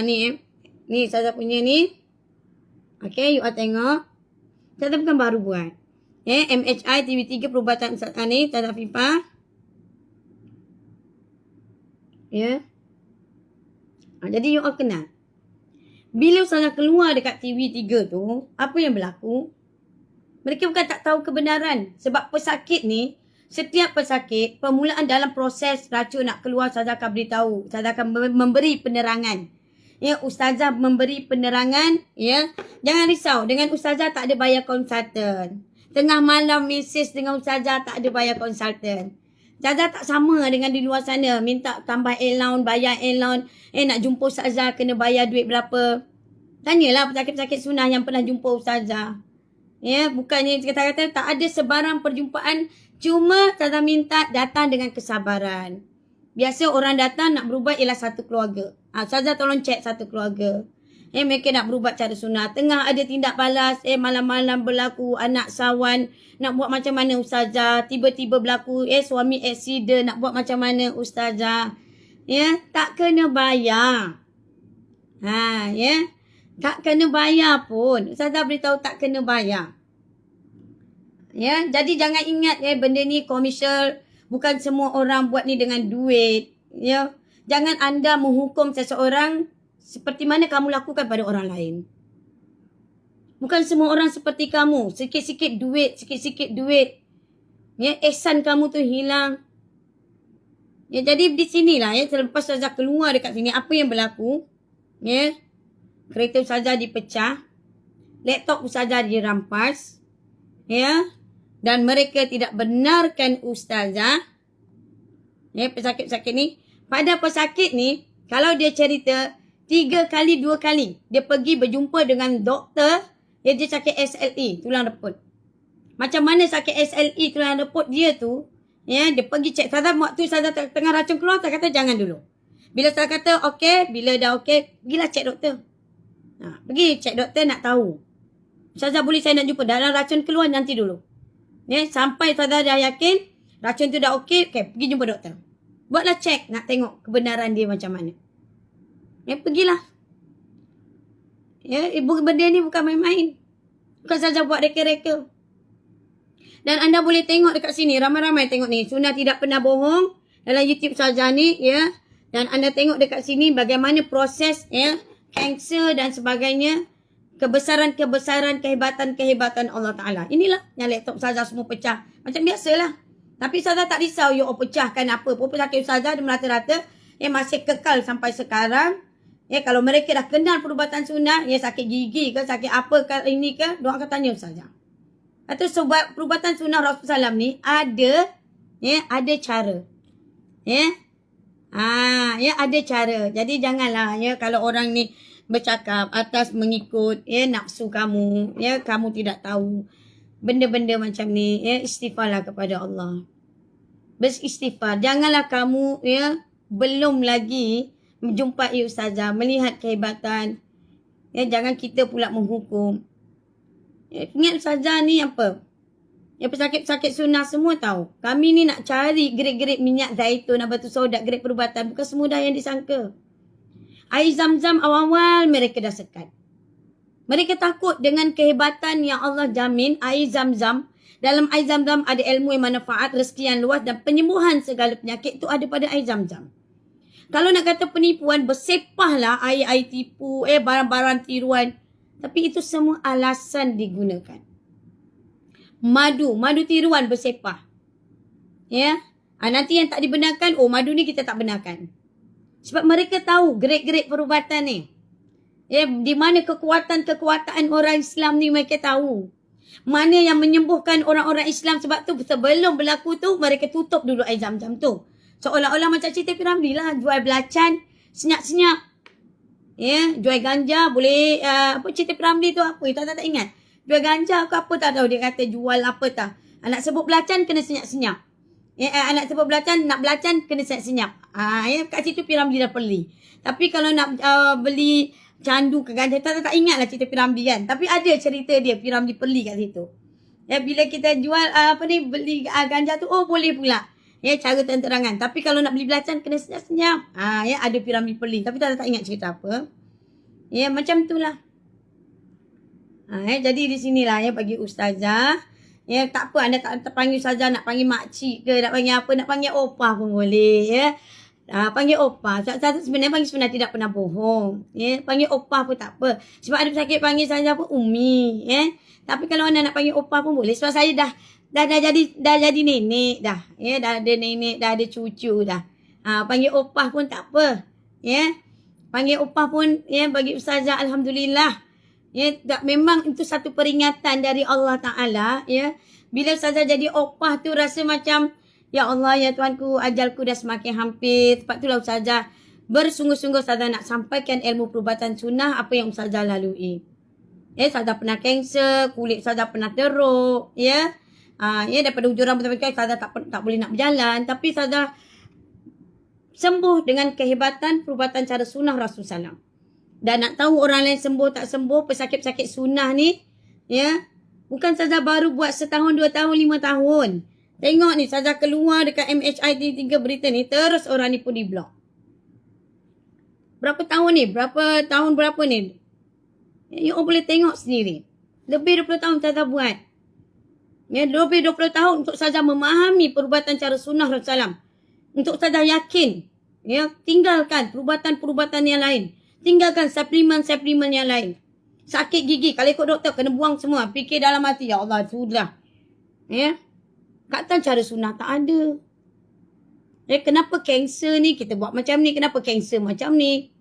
Ni Ustazah punya ni. Okay, you all tengok. Ustazah bukan baru buat. MHI TV3 perubatan Ustazah ni, Ustazah Fifah. Jadi you all kenal. Bila Ustazah keluar dekat TV3 tu, apa yang berlaku? Mereka bukan tak tahu kebenaran. Sebab pesakit ni, setiap pesakit, permulaan dalam proses racun nak keluar, Ustazah akan beritahu. Ustazah akan memberi penerangan. Ustazah memberi penerangan. Jangan risau. Dengan Ustazah tak ada bayar konsultan. Tengah malam mesej dengan Ustazah tak ada bayar konsultan. Ustazah tak sama dengan di luar sana. Minta tambah allowance, bayar allowance. Nak jumpa Ustazah kena bayar duit berapa. Tanyalah pesakit-pesakit sunnah yang pernah jumpa Ustazah. Bukannya kata-kata tak ada sebarang perjumpaan. Cuma Ustazah minta datang dengan kesabaran. Biasa orang datang nak berubat ialah satu keluarga. Ustazah tolong cek satu keluarga. Mereka nak berubat cara sunnah. Tengah ada tindak balas. Malam-malam berlaku anak sawan. Nak buat macam mana Ustazah? Tiba-tiba berlaku suami aksiden. Nak buat macam mana Ustazah? Tak kena bayar. Tak kena bayar pun. Ustazah beritahu tak kena bayar. Jadi jangan ingat benda ni komersial. Bukan semua orang buat ni dengan duit. Jangan anda menghukum seseorang seperti mana kamu lakukan pada orang lain. Bukan semua orang seperti kamu. Sikit-sikit duit. Ihsan kamu tu hilang. Jadi di sinilah selepas Ustazah keluar dekat sini, apa yang berlaku? Kereta Ustazah dipecah. Laptop Ustazah dirampas. Dan mereka tidak benarkan Ustazah. Pesakit-pesakit ni. Pada pesakit ni, kalau dia cerita 3 kali, 2 kali, dia pergi berjumpa dengan doktor, dia sakit SLE, tulang reput. Macam mana sakit SLE, tulang reput dia tu, dia pergi cek. Ustazah waktu Ustazah tengah racun keluar, Ustazah kata jangan dulu. Bila Ustazah kata okey, bila dah okey, pergilah cek doktor. Pergi cek doktor nak tahu. Ustazah boleh saya nak jumpa, dalam racun keluar nanti dulu. Sampai Ustazah dah yakin, racun tu dah okey, pergi jumpa doktor. Buatlah cek, nak tengok kebenaran dia macam mana. Pergilah. Benda ni bukan main-main. Bukan saja buat reka-reka. Dan anda boleh tengok dekat sini, ramai-ramai tengok ni. Sunnah tidak pernah bohong dalam YouTube Ustazah ni, Dan anda tengok dekat sini bagaimana proses, kanser dan sebagainya. Kebesaran-kebesaran, kehebatan-kehebatan Allah Ta'ala. Inilah yang laptop Ustazah semua pecah. Macam biasalah. Tapi Ustazah tak risau you pecahkan apa. Penyakit Ustazah dia merata-rata masih kekal sampai sekarang. Kalau mereka dah kenal perubatan sunnah, sakit gigi ke, sakit apa ke, ini ke, diorang akan tanya Ustazah. Atau sebab perubatan sunnah Rasulullah SAW ni ada cara. Ada cara. Jadi janganlah kalau orang ni bercakap atas mengikut nafsu kamu, kamu tidak tahu benda-benda macam ni, istighfarlah kepada Allah. Beristighfar. Janganlah kamu belum lagi menjumpai Ustazah, melihat kehebatan. Jangan kita pula menghukum. Ingat Ustazah ni apa? Pesakit-pesakit sunnah semua tahu. Kami ni nak cari grade-grade minyak zaitun, batu sauda, grade perubatan. Bukan semudah yang disangka. Air zam-zam awal-awal mereka dah sekat. Mereka takut dengan kehebatan yang Allah jamin air zam-zam. Dalam air zam-zam ada ilmu yang manfaat, rezeki yang luas dan penyembuhan segala penyakit itu ada pada air zam-zam. Kalau nak kata penipuan, bersepahlah air-air tipu, barang-barang tiruan. Tapi itu semua alasan digunakan. Madu tiruan bersepah. Nanti yang tak dibenarkan, madu ni kita tak benarkan. Sebab mereka tahu grade-grade perubatan ni. Di mana kekuatan-kekuatan orang Islam ni mereka tahu. Mana yang menyembuhkan orang-orang Islam. Sebab tu sebelum berlaku tu mereka tutup dulu air zam-zam tu. Seolah-olah macam cerita Piramli lah. Jual belacan senyap-senyap. Jual ganja boleh. Cerita Piramli tu apa? Tak ingat. Jual ganja ke apa tak tahu. Dia kata jual apa tak. Anak sebut belacan kena senyap-senyap. Anak sebut belacan, nak belacan kena senyap-senyap. Kat situ Piramli dah beli. Tapi kalau nak beli candu ke ganja, tak ingat lah cerita Piramli kan. Tapi ada cerita dia, Piramli beli kat situ. Bila kita jual beli ganja tu, boleh pula. Cara terang-terangan. Tapi kalau nak beli belacan kena senyap-senyap. Ada Piramli beli. Tapi tak ingat cerita apa. Macam itulah. Jadi di sinilah bagi Ustazah. Tak apa, anda tak panggil Ustazah, nak panggil makcik ke, nak panggil apa, nak panggil opah pun boleh. Panggil opah. Sebenarnya tidak pernah bohong. Panggil opah pun tak apa. Sebab ada pesakit panggil Ustazah pun Umi. Tapi kalau anda nak panggil opah pun boleh. Sebab saya dah jadi nenek dah. Dah ada nenek, dah ada cucu dah. Panggil opah pun tak apa. Panggil opah pun bagi Ustazah alhamdulillah. Memang itu satu peringatan dari Allah Ta'ala. Bila Ustazah jadi opah tu rasa macam, ya Allah, ya Tuanku, ajalku dah semakin hampir. Sebab itulah Ustazah bersungguh-sungguh Ustazah nak sampaikan ilmu perubatan sunnah apa yang Ustazah lalui. Ustazah pernah kanser, kulit Ustazah pernah teruk. Daripada hujung rambut sampai kaki Ustazah tak boleh nak berjalan. Tapi Ustazah sembuh dengan kehebatan perubatan cara sunnah Rasulullah SAW. Dan nak tahu orang lain sembuh tak sembuh, pesakit-pesakit sunnah ni, bukan Ustazah baru buat setahun, 2 tahun, 5 tahun. Tengok ni, Ustazah keluar dekat MHI 3 berita ni, terus orang ni pun di blok. Berapa tahun ni? Berapa ni? You boleh tengok sendiri. Lebih 20 tahun Ustazah buat. Lebih 20 tahun untuk Ustazah memahami perubatan cara sunnah Rasulullah SAW. Untuk Ustazah yakin, tinggalkan perubatan-perubatan yang lain. Tinggalkan suplemen-suplemen yang lain. Sakit gigi, kalau ikut doktor, kena buang semua. Fikir dalam hati, ya Allah, sudah. Kata cara sunnah tak ada. Kenapa kanser ni kita buat macam ni? Kenapa kanser macam ni?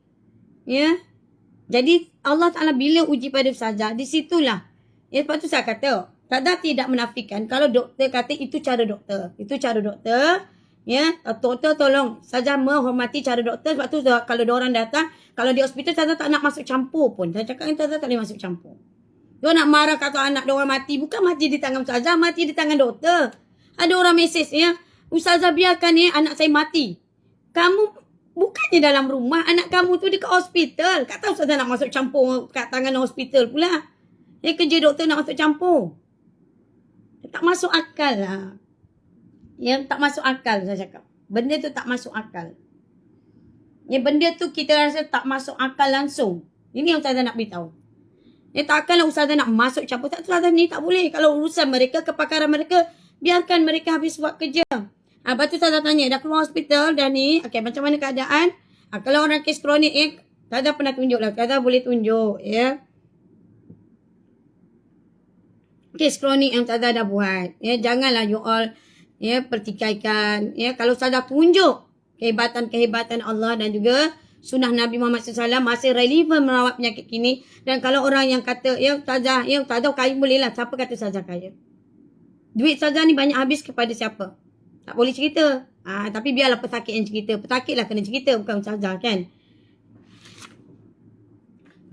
Jadi, Allah Ta'ala bila uji pada Ustazah, di situlah. Sebab tu saya kata, Ustazah tidak menafikan kalau doktor kata itu cara doktor. Itu cara doktor. Doktor tolong Ustazah menghormati cara doktor. Sebab tu kalau diorang datang, kalau di hospital Ustazah tak nak masuk campur pun. Saya cakap Ustazah tak boleh masuk campur. Dia nak marah kata anak diorang mati. Bukan mati di tangan Ustazah, mati di tangan doktor. Ada orang mesej Ustazah biarkan anak saya mati. Kamu bukannya dalam rumah, anak kamu tu dekat hospital. Tak tahu Ustazah nak masuk campur kat tangan hospital pula. Kerja doktor nak masuk campur. Tak masuk akal lah. Tak masuk akal saya cakap. Benda tu tak masuk akal. Benda tu kita rasa tak masuk akal langsung. Ini yang Ustazah nak beritahu. Takkanlah Ustazah nak masuk campur. Ustazah ni tak boleh. Kalau urusan mereka, kepakaran mereka, biarkan mereka habis buat kerja. Lepas tu Ustazah tanya, dah keluar hospital dah ni. Okay, macam mana keadaan? Kalau orang kes kronik Ustazah pernah tunjuk lah. Ustazah boleh tunjuk. Ya. Kes kronik yang Ustazah dah buat. Ya. Janganlah you all ya, pertikaikan. Ya. Kalau Ustazah tunjuk kehebatan Allah dan juga sunnah Nabi Muhammad SAW masih relevan merawat penyakit kini. Dan kalau orang yang kata, ya Ustazah kaya boleh lah. Siapa kata Ustazah kaya? Duit Ustazah ni banyak habis kepada siapa? Tak boleh cerita. Tapi biarlah pesakit yang cerita. Pesakit lah kena cerita, bukan Ustazah kan.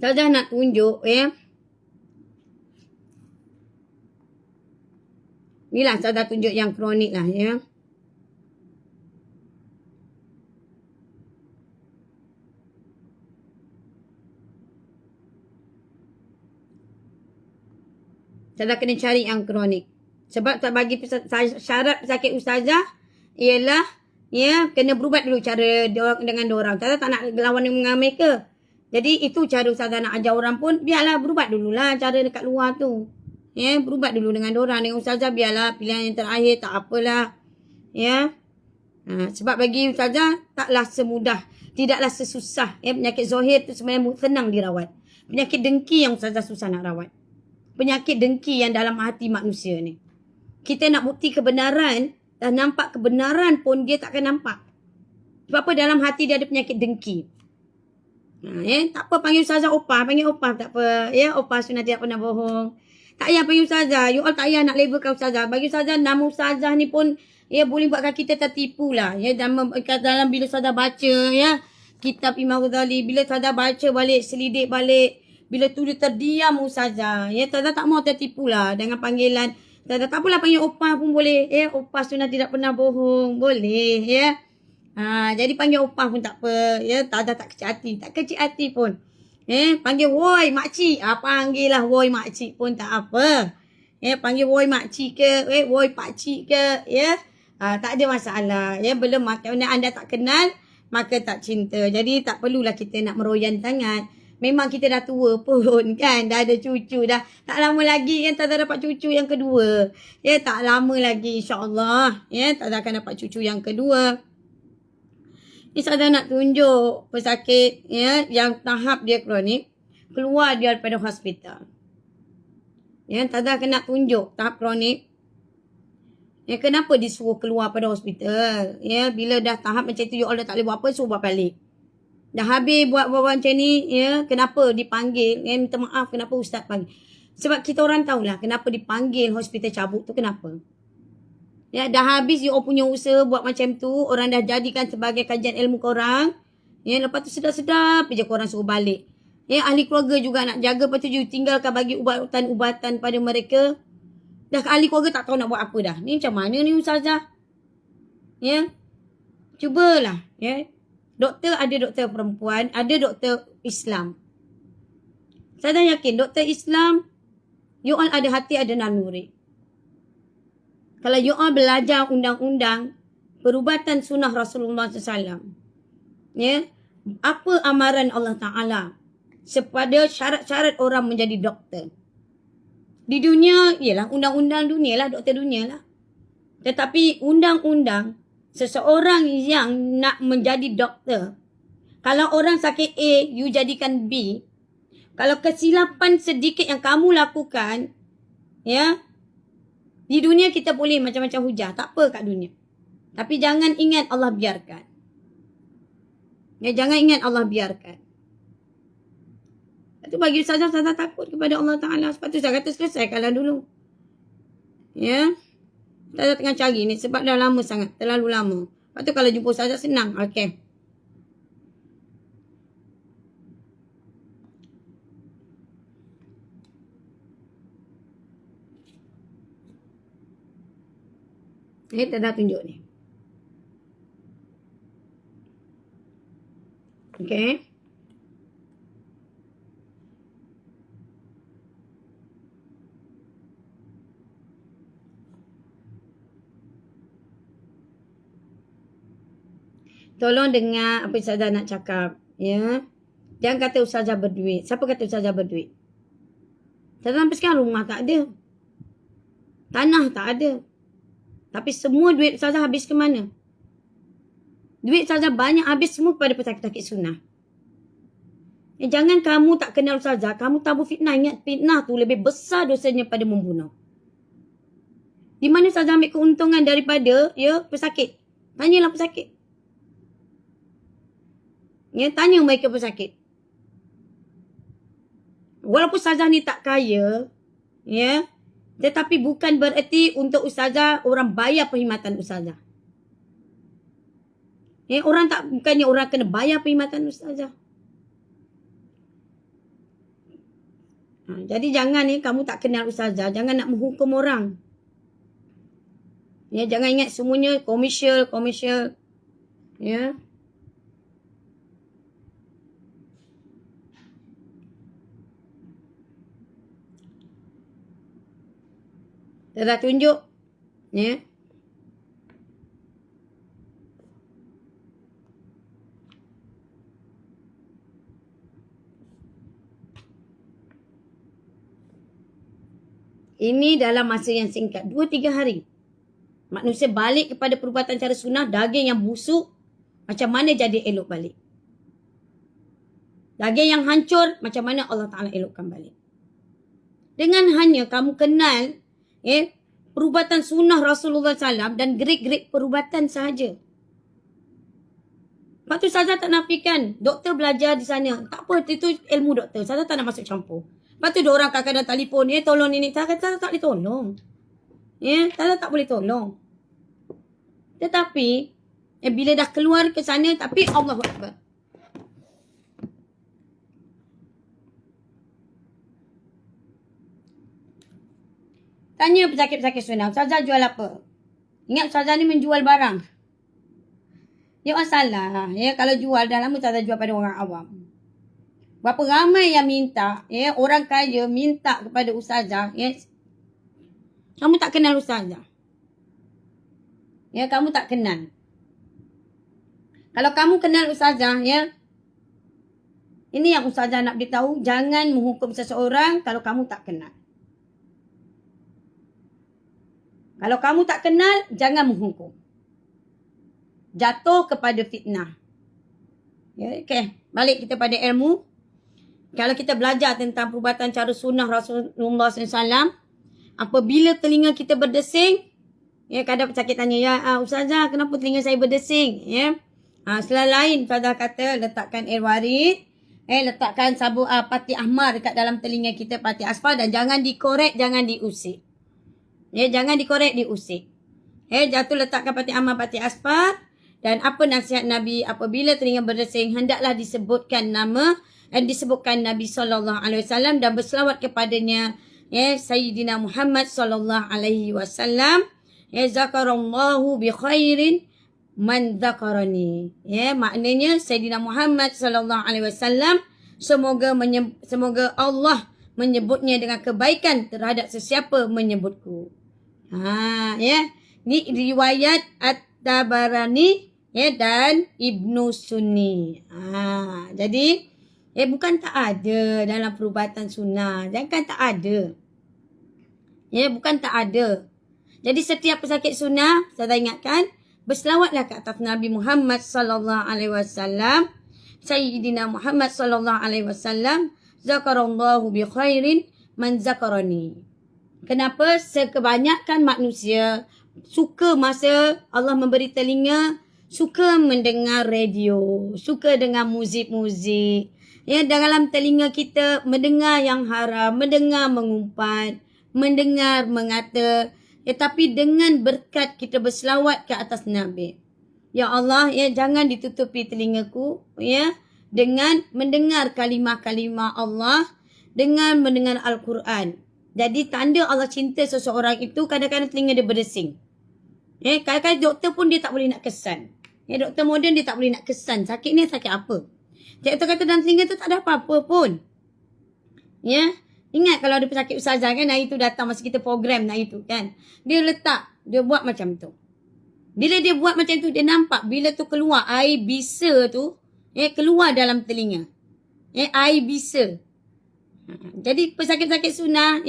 Ustazah nak tunjuk ya. Inilah Ustazah tunjuk yang kronik lah ya. Ustazah kena cari yang kronik. Sebab tak bagi syarat pesakit Ustazah ialah ya kena berubat dulu cara dengan diorang. Ustazah tak nak lawan dengan mereka. Jadi itu cara Ustazah nak ajar orang pun biarlah berubat dululah cara dekat luar tu. Ya, berubat dulu dengan diorang. Dengan Ustazah biarlah pilihan yang terakhir tak apalah. Ya. Sebab bagi Ustazah taklah semudah, tidaklah sesusah. Ya, penyakit zohir tu sebenarnya senang dirawat. Penyakit dengki yang Ustazah susah nak rawat. Penyakit dengki yang dalam hati manusia ni. Kita nak bukti kebenaran, dah nampak kebenaran pun dia takkan nampak. Sebab apa? Dalam hati dia ada penyakit dengki. Tak apa, panggil Ustazah Opah. Panggil Opah tak apa. Ya, Opah Sunnah tidak pernah bohong. Tak payah panggil Ustazah. You all tak payah nak labelkan Ustazah. Bagi Ustazah, nama Ustazah ni pun ya boleh buatkan kita tertipu lah. Ya, dalam bila Ustazah baca ya, kitab Imam Ghazali, bila Ustazah baca balik, selidik balik, bila tu dia terdiam Ustazah. Ya, Ustazah tak mau tertipu lah dengan panggilan. Ustazah tak apalah panggil Opah pun boleh. Ya, Opah Sunnah tidak pernah bohong. Boleh ya. Jadi panggil Opah pun tak apa. Ya, Ustazah tak kecil hati. Tak kecil hati pun. Panggil woi makcik. Panggil lah woi makcik pun tak apa. Panggil woi makcik ke, woi pakcik ke, ya. Tak ada masalah. Ya, belum makna anda tak kenal, maka tak cinta. Jadi tak perlulah kita nak meroyan sangat. Memang kita dah tua pun kan. Dah ada cucu dah. Tak lama lagi kan Ustazah dapat cucu yang kedua. Ya, tak lama lagi insya-Allah. Ya, Ustazah akan dapat cucu yang kedua. Ustazah nak tunjuk pesakit ya yang tahap dia kronik keluar dia daripada hospital. Ya, Ustazah kena tunjuk tahap kronik. Ya, kenapa disuruh keluar pada hospital? Ya, bila dah tahap macam tu you all dah tak boleh buat apa, suruh buat balik. Dah habis buat macam ni, ya, kenapa dipanggil? Ya, minta maaf kenapa ustaz panggil. Sebab kita orang tahulah kenapa dipanggil hospital cabut tu kenapa. Ya, dah habis you all punya usaha buat macam tu, orang dah jadikan sebagai kajian ilmu korang. Ya, lepas tu sedap-sedap je korang suruh balik. Ya, ahli keluarga juga nak jaga, lepas tu you tinggalkan bagi ubatan-ubatan pada mereka. Dah ahli keluarga tak tahu nak buat apa dah. Ni macam mana ni Ustazah? Ya, cubalah. Ya, doktor ada doktor perempuan, ada doktor Islam. Saya yakin doktor Islam, you all ada hati, ada naluri. Kalau you all belajar undang-undang perubatan sunnah Rasulullah SAW. Ya, apa amaran Allah Ta'ala kepada syarat-syarat orang menjadi doktor. Di dunia, ialah undang-undang dunia lah, doktor dunia lah. Tetapi undang-undang seseorang yang nak menjadi doktor, kalau orang sakit A, you jadikan B. Kalau kesilapan sedikit yang kamu lakukan, ya, di dunia kita boleh macam-macam hujah. Tak apa kat dunia. Tapi jangan ingat Allah biarkan. Ya, jangan ingat Allah biarkan. Itu bagi Ustazah takut kepada Allah Ta'ala. Sebab tu saya kata selesaikanlah dulu. Ya. Ustazah tengah cari ni sebab dah lama sangat. Terlalu lama. Lepas tu kalau jumpa Ustazah senang. Okey. Kita dah tunjuk ni. Okey. Tolong dengar apa Ustazah nak cakap. Ya. Jangan kata Ustazah berduit. Siapa kata Ustazah berduit? Ustazah sampai sekarang rumah tak ada. Tanah tak ada. Tapi semua duit Ustazah habis ke mana? Duit Ustazah banyak habis semua kepada pesakit-pesakit sunnah. Jangan kamu tak kenal ustazah, kamu tabur fitnah. Ingat, fitnah tu lebih besar dosanya pada membunuh. Di mana ustazah ambil keuntungan daripada pesakit? Tanyalah pesakit. Tanya mereka pesakit. Walaupun ustazah ni tak kaya, tetapi bukan bererti untuk ustazah orang bayar perkhidmatan ustazah. Bukannya orang kena bayar perkhidmatan ustazah. Jadi jangan kamu tak kenal ustazah, jangan nak menghukum orang. Jangan ingat semuanya komersial. Saya dah tunjuk. Ini dalam masa yang singkat, 2-3 hari. Manusia balik kepada perubatan cara sunnah, daging yang busuk, macam mana jadi elok balik. Daging yang hancur, macam mana Allah Ta'ala elokkan balik. Dengan hanya kamu kenal perubatan sunnah Rasulullah SAW dan grade-grade perubatan sahaja. Lepas tu Ustazah tak nafikan, doktor belajar di sana. Tak apa, itu ilmu doktor. Ustazah tak nak masuk campur. Lepas tu diorang kadang-kadang telefon, tolong ni. Ustazah tak boleh tolong. Ustazah tak boleh tolong. Tetapi, bila dah keluar ke sana, tapi Allahu Akbar. Tanya pesakit-pesakit sunnah, Ustazah jual apa? Ingat Ustazah ni menjual barang. Ya masalah. Kalau jual, dah lama Ustazah jual pada orang awam. Berapa ramai yang minta, orang kaya minta kepada Ustazah, kamu tak kenal Ustazah. Kamu tak kenal. Kalau kamu kenal Ustazah, ini yang Ustazah nak beritahu, jangan menghukum seseorang kalau kamu tak kenal. Kalau kamu tak kenal, jangan menghukum. Jatuh kepada fitnah. Okey, balik kita pada ilmu. Kalau kita belajar tentang perubatan cara sunnah Rasulullah SAW, apabila telinga kita berdesing, kadang pesakit tanya, Ustazah, kenapa telinga saya berdesing? Selain lain, Ustazah kata, letakkan air warid, letakkan sabun pati ahmar dekat dalam telinga kita, pati asfal, dan jangan dikorek, jangan diusik. Jangan dikorek, diusik. Jatuh letakkan pati ahmar, pati asfal, dan apa nasihat Nabi apabila telinga berdesing, hendaklah disebutkan nama dan disebutkan Nabi SAW dan berselawat kepadanya, Sayyidina Muhammad SAW. Zakarallahu bi khairin man zakarani. Maknanya Sayyidina Muhammad SAW, semoga Allah menyebutnya dengan kebaikan terhadap sesiapa menyebutku. Ini riwayat At-Tabarani dan Ibnu Sunni. Jadi bukan tak ada dalam perubatan sunnah. Jangan tak ada. Bukan tak ada. Jadi setiap pesakit sunnah, saya ingatkan, berselawatlah ke atas Nabi Muhammad SAW. Sayyidina Muhammad SAW. Zakarallahu bi khairin man zakarani. Kenapa? Kebanyakan manusia suka masa Allah memberi telinga, suka mendengar radio, suka dengar muzik-muzik. Dalam telinga kita mendengar yang haram, mendengar mengumpat, mendengar mengata. Tapi dengan berkat kita berselawat ke atas Nabi. Ya Allah, jangan ditutupi telingaku, dengan mendengar kalimah-kalimah Allah, dengan mendengar Al-Quran. Jadi tanda Allah cinta seseorang itu, kadang-kadang telinga dia berdesing. Kadang-kadang doktor pun dia tak boleh nak kesan. Doktor moden dia tak boleh nak kesan. Sakit ni sakit apa? Doktor kata dalam telinga tu tak ada apa-apa pun. Ingat kalau ada pesakit Ustazah kan, hari tu datang masa kita program hari tu kan. Dia letak, dia buat macam tu. Bila dia buat macam tu, dia nampak bila tu keluar air bisa tu, keluar dalam telinga. Air bisa. Jadi pesakit-pesakit sunnah,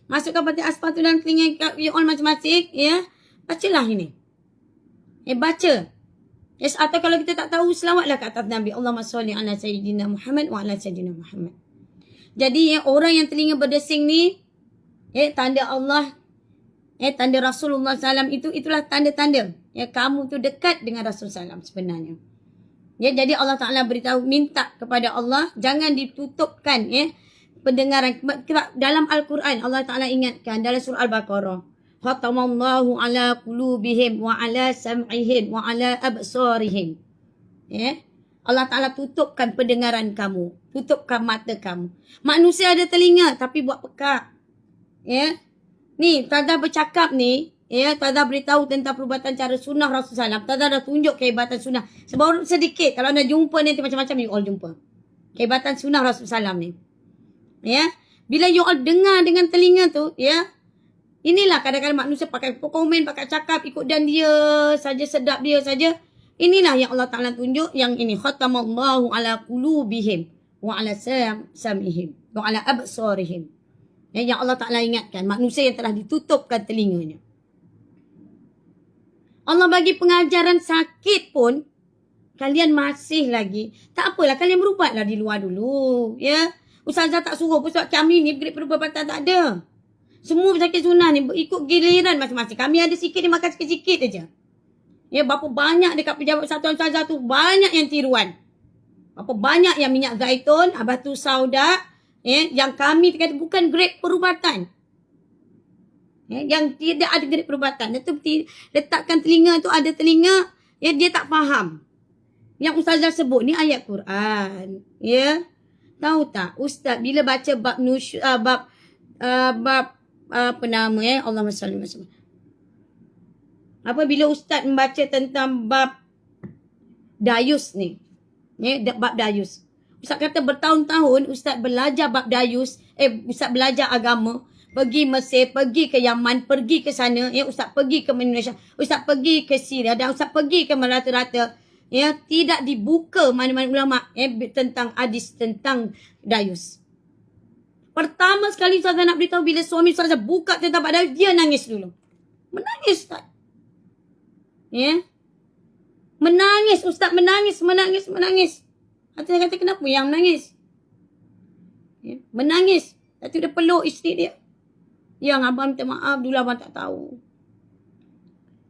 masukkan pati asfal tu dalam telinga you all masing-masing, bacalah ini. Baca. Yes, atau kalau kita tak tahu, selawatlah ke atas Nabi. Allahumma salli ala Sayyidina Muhammad wa ala Sayyidina Muhammad. Jadi orang yang telinga berdesing ni, tanda Allah, tanda Rasulullah SAW itulah tanda-tanda. Kamu tu dekat dengan Rasulullah SAW sebenarnya. Jadi Allah Ta'ala beritahu, minta kepada Allah, jangan ditutupkan pendengaran. Dalam Al-Quran, Allah Ta'ala ingatkan dalam surah Al-Baqarah. Khatamallahu ala qulubihim wa ala sam'ihim wa ala absarihim. Allah Ta'ala tutupkan pendengaran kamu. Tutupkan mata kamu. Manusia ada telinga tapi buat pekak. Ni, Tadah bercakap ni. Tadah beritahu tentang perubatan cara sunnah Rasulullah SAW. Tadah dah tunjuk kehebatan sunnah. Sebaru sedikit. Kalau anda jumpa nanti macam-macam, you all jumpa. Kehebatan sunnah Rasulullah SAW ni. Bila you all dengar dengan telinga tu, inilah kadang-kadang manusia pakai komen, pakai cakap, ikut dan dia saja, sedap dia saja. Inilah yang Allah Ta'ala tunjuk, yang ini. Khatamallahu ala qulubihim wa ala sam'ihim wa ala absarihim. Yang Allah Ta'ala ingatkan, manusia yang telah ditutupkan telinganya. Allah bagi pengajaran sakit pun, kalian masih lagi. Tak apalah, kalian berubatlah di luar dulu. Ustazah tak suruh pun sebab kami ni perubatan tak ada. Semua sakit sunnah ni ikut giliran masing-masing. Kami ada sikit, dia makan sikit-sikit aja. Berapa banyak dekat pejabat satuan ustazah tu, banyak yang tiruan. Berapa banyak yang minyak zaitun, batu sauda, yang kami kata bukan grade perubatan. Yang tidak ada grade perubatan. Itu letakkan telinga tu, ada telinga, dia tak faham. Yang ustazah sebut ni ayat Quran. Tahu tak, ustaz bila baca bab apa nama Allahumma salli wa sallim. Apabila ustaz membaca tentang bab dayus ni. Bab dayus. Ustaz kata bertahun-tahun ustaz belajar bab dayus, ustaz belajar agama, pergi Mesir, pergi ke Yaman, pergi ke sana, ustaz pergi ke Indonesia, ustaz pergi ke Syria dan ustaz pergi ke merata-rata. Tidak dibuka mana-mana ulama tentang hadis tentang dayus. Pertama sekali ustazah nak beritahu, bila suami ustazah buka tentang bab dayus, dia nangis dulu. Menangis ustaz. Menangis, ustaz menangis. Hati dia kata, kenapa yang menangis? Menangis. Lepas tu dia peluk isteri dia. Yang abang minta maaf, dulu abang tak tahu.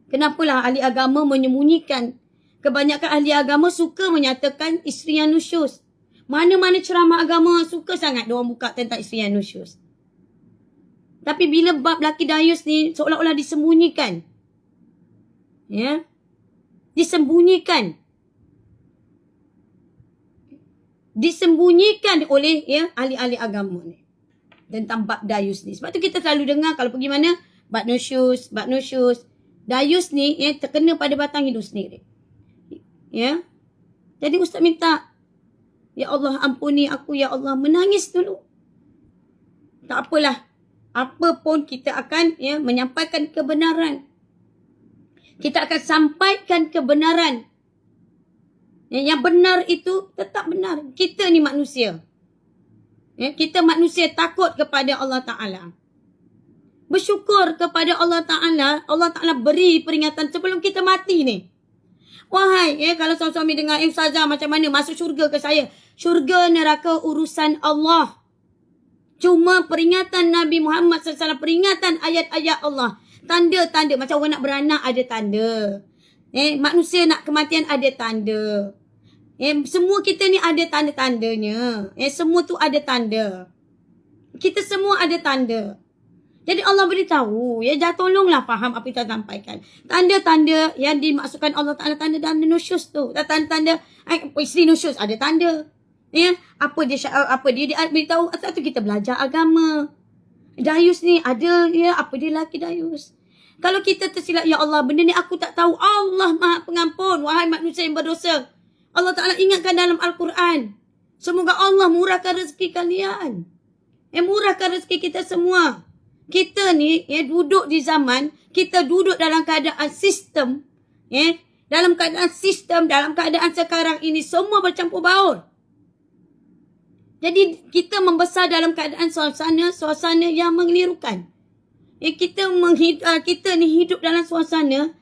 Kenapalah ahli agama menyembunyikan? Kebanyakan ahli agama suka menyatakan isteri yang nusyus. Mana-mana ceramah agama suka sangat diorang buka tentang isteri yang nusyus. Tapi bila bab laki dayus ni seolah-olah disembunyikan. Disembunyikan. Disembunyikan oleh ahli-ahli agama ni. Tentang bab dayus ni. Sebab tu kita selalu dengar kalau pergi mana, bab nusyus. Dayus ni terkena pada batang hidung sendiri. Jadi ustaz minta, ya Allah ampuni aku, ya Allah, menangis dulu. Tak apalah. Apa pun kita akan menyampaikan kebenaran. Kita akan sampaikan kebenaran. Yang benar itu tetap benar. Kita ni manusia. Kita manusia takut kepada Allah Ta'ala. Bersyukur kepada Allah Ta'ala. Allah Ta'ala beri peringatan sebelum kita mati ni. Wahai, kalau suami-suami dengar, ustazah macam mana masuk syurga ke saya? Syurga neraka urusan Allah. Cuma peringatan Nabi Muhammad SAW, peringatan ayat-ayat Allah. Tanda-tanda, macam orang nak beranak ada tanda. Manusia nak kematian ada tanda. Semua kita ni ada tanda-tandanya. Semua tu ada tanda. Kita semua ada tanda. Jadi Allah beritahu, tolonglah faham apa yang kita sampaikan. Tanda-tanda yang dimaksudkan Allah Ta'ala, tanda-tanda nusyus tu. Tanda-tanda, isteri nusyus ada tanda. Apa dia beritahu, atau kita belajar agama. Dayus ni ada, apa dia laki dayus. Kalau kita tersilap, ya Allah, benda ni aku tak tahu. Allah Maha Pengampun, wahai manusia yang berdosa. Allah Ta'ala ingatkan dalam Al-Quran. Semoga Allah murahkan rezeki kalian. Murahkan rezeki kita semua. Kita ni duduk di zaman, kita duduk dalam keadaan sistem. Dalam keadaan sistem, dalam keadaan sekarang ini semua bercampur baur. Jadi kita membesar dalam keadaan suasana yang mengelirukan. Kita ni hidup dalam suasana,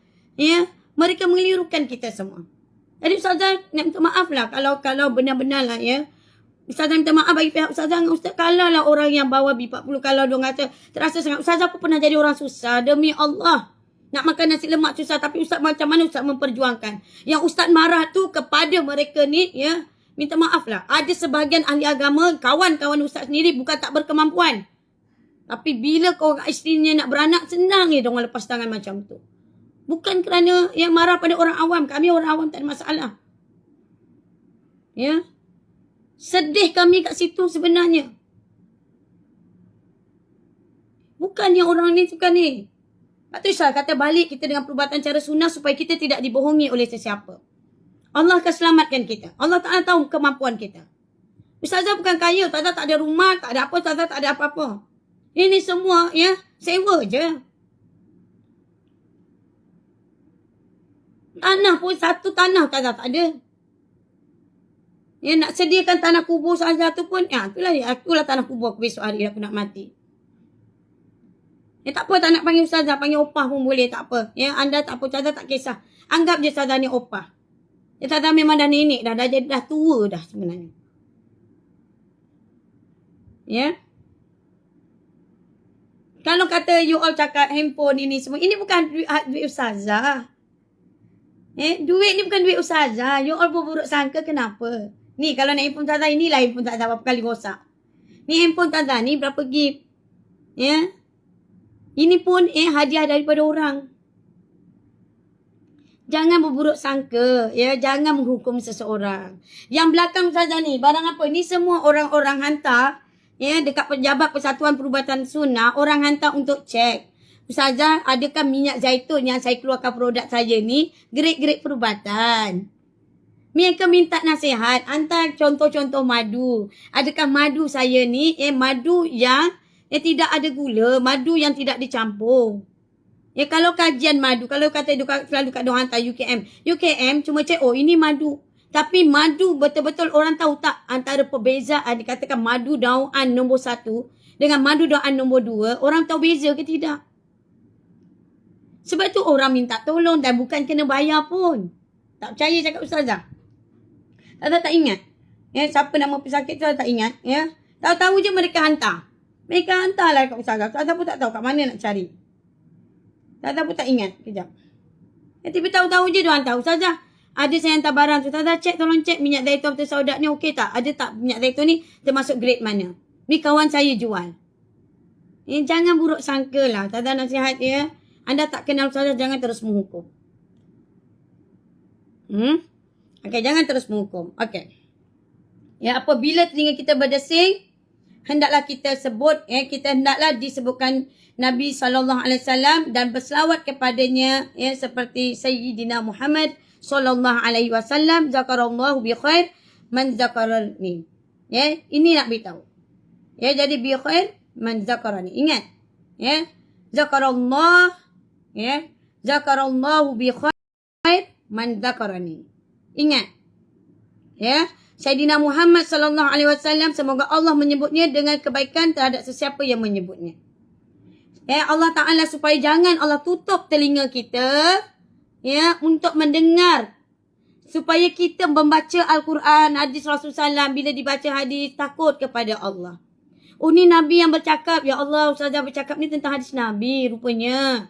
mereka mengelirukan kita semua. Jadi Ustazah nak minta maaf lah kalau benar-benar lah ya. Ustazah minta maaf bagi pihak Ustazah dengan Ustaz. Kalau lah orang yang bawa B40, kalau diorang kata terasa sangat. Ustazah pun pernah jadi orang susah. Demi Allah. Nak makan nasi lemak susah. Tapi Ustaz macam mana Ustaz memperjuangkan. Yang Ustaz marah tu kepada mereka ni ya. Minta maaf lah. Ada sebahagian ahli agama, kawan-kawan Ustaz sendiri bukan tak berkemampuan. Tapi bila orang isterinya nak beranak, senang je diorang lepas tangan macam tu. Bukan kerana yang marah pada orang awam. Kami orang awam tak ada masalah. Ya. Sedih kami kat situ sebenarnya. Bukan yang orang ni suka ni. Lepas tu Syah kata balik kita dengan perubatan cara sunnah supaya kita tidak dibohongi oleh sesiapa. Allah akan selamatkan kita. Allah Ta'ala tahu kemampuan kita. Ustazah bukan kaya. Ustazah tak ada rumah, tak ada apa. Ustazah tak ada apa-apa. Ini semua ya sewa je. Tanah pun satu tanah Ustazah tak ada. Ya, nak sediakan tanah kubur Ustazah tu pun, ya itulah tanah kubur aku besok hari aku nak mati. Ya tak apa, tak nak panggil Ustazah, panggil opah pun boleh, tak apa. Ya, anda tak apa, Ustazah tak kisah. Anggap je Ustazah ni opah. Ya, Ustazah memang dah nenek dah tua dah sebenarnya. Ya. Kalau kata you all cakap handphone ini semua, ini bukan duit Ustazah. Duit ni bukan duit Ustazah. You all berburuk sangka kenapa? Ni kalau nak handphone Ustazah, inilah handphone Ustazah berapa kali rosak. Ni handphone Ustazah ni berapa gig. Ya. Ini pun hadiah daripada orang. Jangan berburuk sangka. Ya. Jangan menghukum seseorang. Yang belakang Ustazah ni, barang apa? Ni semua orang-orang hantar. Ya. Dekat pejabat Persatuan Perubatan Sunnah, orang hantar untuk cek. Ustazah, adakah minyak zaitun yang saya keluarkan produk saya ni grade-grade perubatan? Mereka minta nasihat, hantar contoh-contoh madu. Adakah madu saya ni madu yang tidak ada gula, madu yang tidak dicampur. Ya, kalau kajian madu, kalau kata selalu kat diorang hantar UKM cuma cek, oh ini madu. Tapi madu betul-betul orang tahu tak antara perbezaan dikatakan madu daun nombor 1 dengan madu daun nombor 2, orang tahu beza ke tidak? Sebab tu orang minta tolong dan bukan kena bayar pun. Tak percaya cakap Ustazah. Ustazah tak ingat. Ya, siapa nama pesakit tu tak ingat. Ya. Tahu-tahu je mereka hantar. Mereka hantarlah kat Ustazah. Ustazah pun tak tahu kat mana nak cari. Ustazah pun tak ingat. Kejap. Ya, tapi tahu-tahu je dia hantar. Ustazah, ada saya hantar barang. Ustazah cek, tolong cek minyak zaitun atau saudat ni okey tak? Ada tak minyak zaitun ni termasuk grade mana? Ni kawan saya jual. Ya, jangan buruk sangka lah. Ustazah nasihat ya. Anda tak kenal Ustazah, jangan terus menghukum. Okey, jangan terus menghukum. Okey. Ya, apabila telinga kita berdesing, hendaklah kita sebut, kita hendaklah disebutkan Nabi SAW dan berselawat kepadanya, seperti Sayyidina Muhammad SAW, zakarallahu bi khair man zakarani. Ya, ini nak beritahu. Ya, jadi bi khair man zakarani. Ingat. Ya, zakarallahu. Ya, zakarallahu bi khair man zakarani. Ingat. Ya, Sayyidina Muhammad sallallahu alaihi wasallam, semoga Allah menyebutnya dengan kebaikan terhadap sesiapa yang menyebutnya. Ya, Allah Taala supaya jangan Allah tutup telinga kita ya untuk mendengar, supaya kita membaca Al-Quran, hadis Rasulullah SAW, bila dibaca hadis takut kepada Allah. Oh, ni Nabi yang bercakap. Ya Allah, Ustazah bercakap ni tentang hadis Nabi rupanya.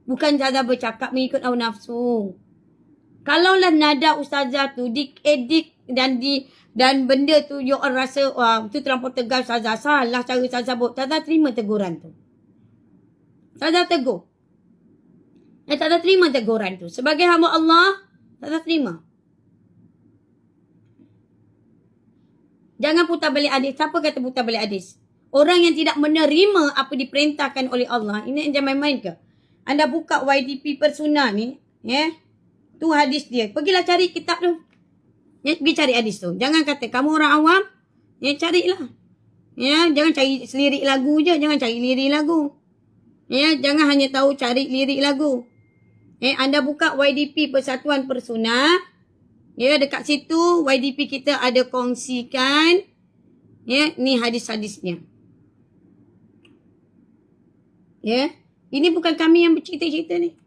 Bukan Ustazah bercakap mengikut hawa nafsu. Kalaulah nada Ustazah tu diedit dan benda tu you all rasa wah tu terlampau tegas Ustazah, salah cara Ustazah buat, Ustazah terima teguran tu. Ustazah tegur. Ustazah terima teguran tu. Sebagai hamba Allah, Ustazah terima. Jangan putar balik hadis. Siapa kata putar balik hadis? Orang yang tidak menerima apa diperintahkan oleh Allah, ini jangan main-main ke? Anda buka YDP Persuna ni, ya. Tu hadis dia. Pergilah cari kitab tu. Ya, pergi cari hadis tu. Jangan kata kamu orang awam, ya carilah. Ya, jangan cari lirik lagu je, jangan cari lirik lagu. Ya, jangan hanya tahu cari lirik lagu. Anda buka YDP Persatuan Persuna. Ya, dekat situ YDP kita ada kongsikan. Ya, ni hadis-hadisnya. Ya, ini bukan kami yang bercerita-cerita ni.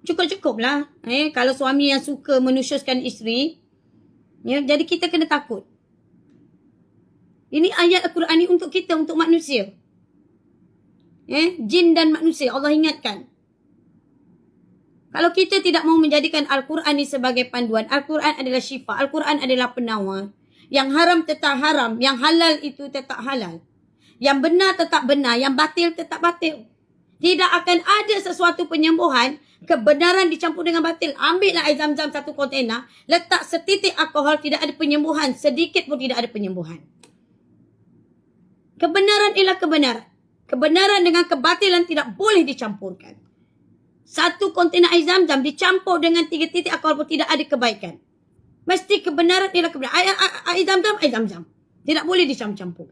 Cukup-cukuplah. Kalau suami yang suka menusyuskan isteri, jadi kita kena takut. Ini ayat Al-Quran ni untuk kita, untuk manusia. Jin dan manusia, Allah ingatkan. Kalau kita tidak mau menjadikan Al-Quran ni sebagai panduan, Al-Quran adalah syifa, Al-Quran adalah penawar. Yang haram tetap haram, yang halal itu tetap halal. Yang benar tetap benar, yang batil tetap batil. Tidak akan ada sesuatu penyembuhan, kebenaran dicampur dengan batil. Ambillah air zam-zam satu kontena, letak setitik alkohol, tidak ada penyembuhan. Sedikit pun tidak ada penyembuhan. Kebenaran ialah kebenaran. Kebenaran dengan kebatilan tidak boleh dicampurkan. Satu kontena air zam-zam dicampur dengan 3 titik alkohol pun tidak ada kebaikan. Mesti kebenaran ialah kebenaran. Air zam-zam, air zam-zam. Tidak boleh dicampur.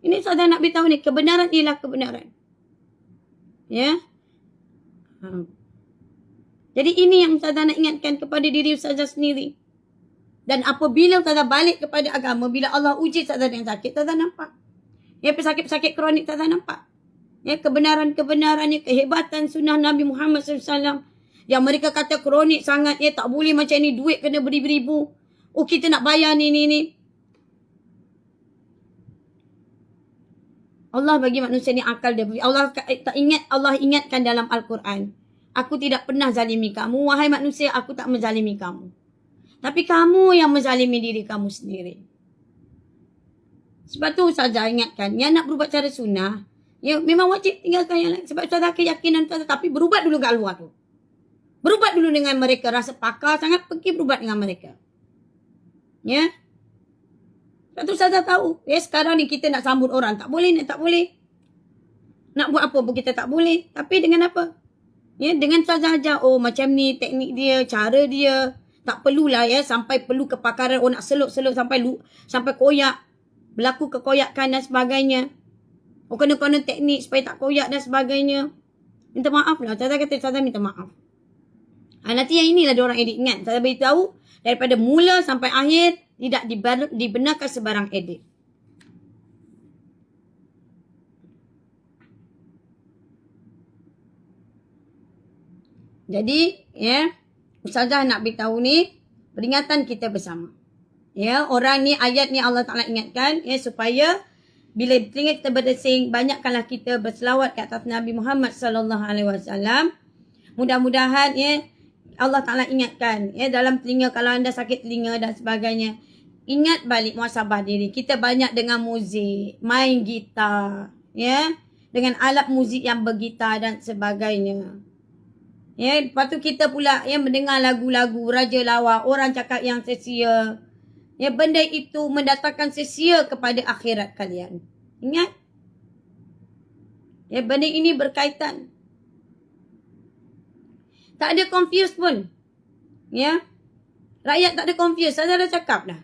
Ini saudara nak beritahu ni, kebenaran ialah kebenaran. Ya. Jadi ini yang saudara nak ingatkan kepada diri saudara sendiri. Dan apabila saudara balik kepada agama, bila Allah uji saudara yang sakit, saudara nampak. Ya, pesakit-pesakit kronik saudara nampak. Ya, kebenaran-kebenarannya, kehebatan sunnah Nabi Muhammad SAW. Yang mereka kata kronik sangat, ya tak boleh macam ni, duit kena beribu-ribu. Oh, kita nak bayar ni. Allah bagi manusia ni akal dia. Allah ingatkan dalam Al-Quran. Aku tidak pernah zalimi kamu. Wahai manusia, aku tak menzalimi kamu. Tapi kamu yang menzalimi diri kamu sendiri. Sebab tu saja ingatkan, yang nak berubat cara sunnah, ya memang wajib tinggalkan yang lain. Sebab saudara keyakinan saudara, tapi berubat dulu kat luar tu. Berubat dulu dengan mereka. Rasa pakar sangat, pergi berubat dengan mereka. Ya. Sebab tu saudara tahu. Ya, sekarang ni kita nak sambut orang. Tak boleh. Nak buat apa pun kita tak boleh. Tapi dengan apa? Ya, dengan saudara ajar. Oh, macam ni teknik dia, cara dia. Tak perlulah ya, sampai perlu kepakaran. Oh, nak seluk-seluk sampai koyak. Berlaku kekoyakan dan sebagainya. Oh, kena-kena teknik supaya tak koyak dan sebagainya. Minta maaf lah. Saudara kata saudara minta maaf. Nanti yang inilah diorang edit. Ingat, saudara beritahu daripada mula sampai akhir tidak dibenarkan sebarang edit. Jadi, ya, Ustazah nak beritahu ni, peringatan kita bersama. Ya, orang ni, ayat ni Allah Ta'ala ingatkan, ya, supaya bila telinga kita berdesing, banyakkanlah kita berselawat ke atas Nabi Muhammad SAW. Mudah-mudahan, ya, Allah Ta'ala ingatkan, ya, dalam telinga, kalau anda sakit telinga dan sebagainya, ingat balik muhasabah diri. Kita banyak dengan muzik, main gitar, ya, dengan alat muzik yang bergitar dan sebagainya. Ya, lepas tu kita pula yang mendengar lagu-lagu Raja Lawa, orang cakap yang sia-sia. Ya, benda itu mendatangkan sia-sia kepada akhirat kalian. Ingat? Ya, benda ini berkaitan. Tak ada confuse pun. Ya. Rakyat tak ada confuse. Saya dah cakap dah.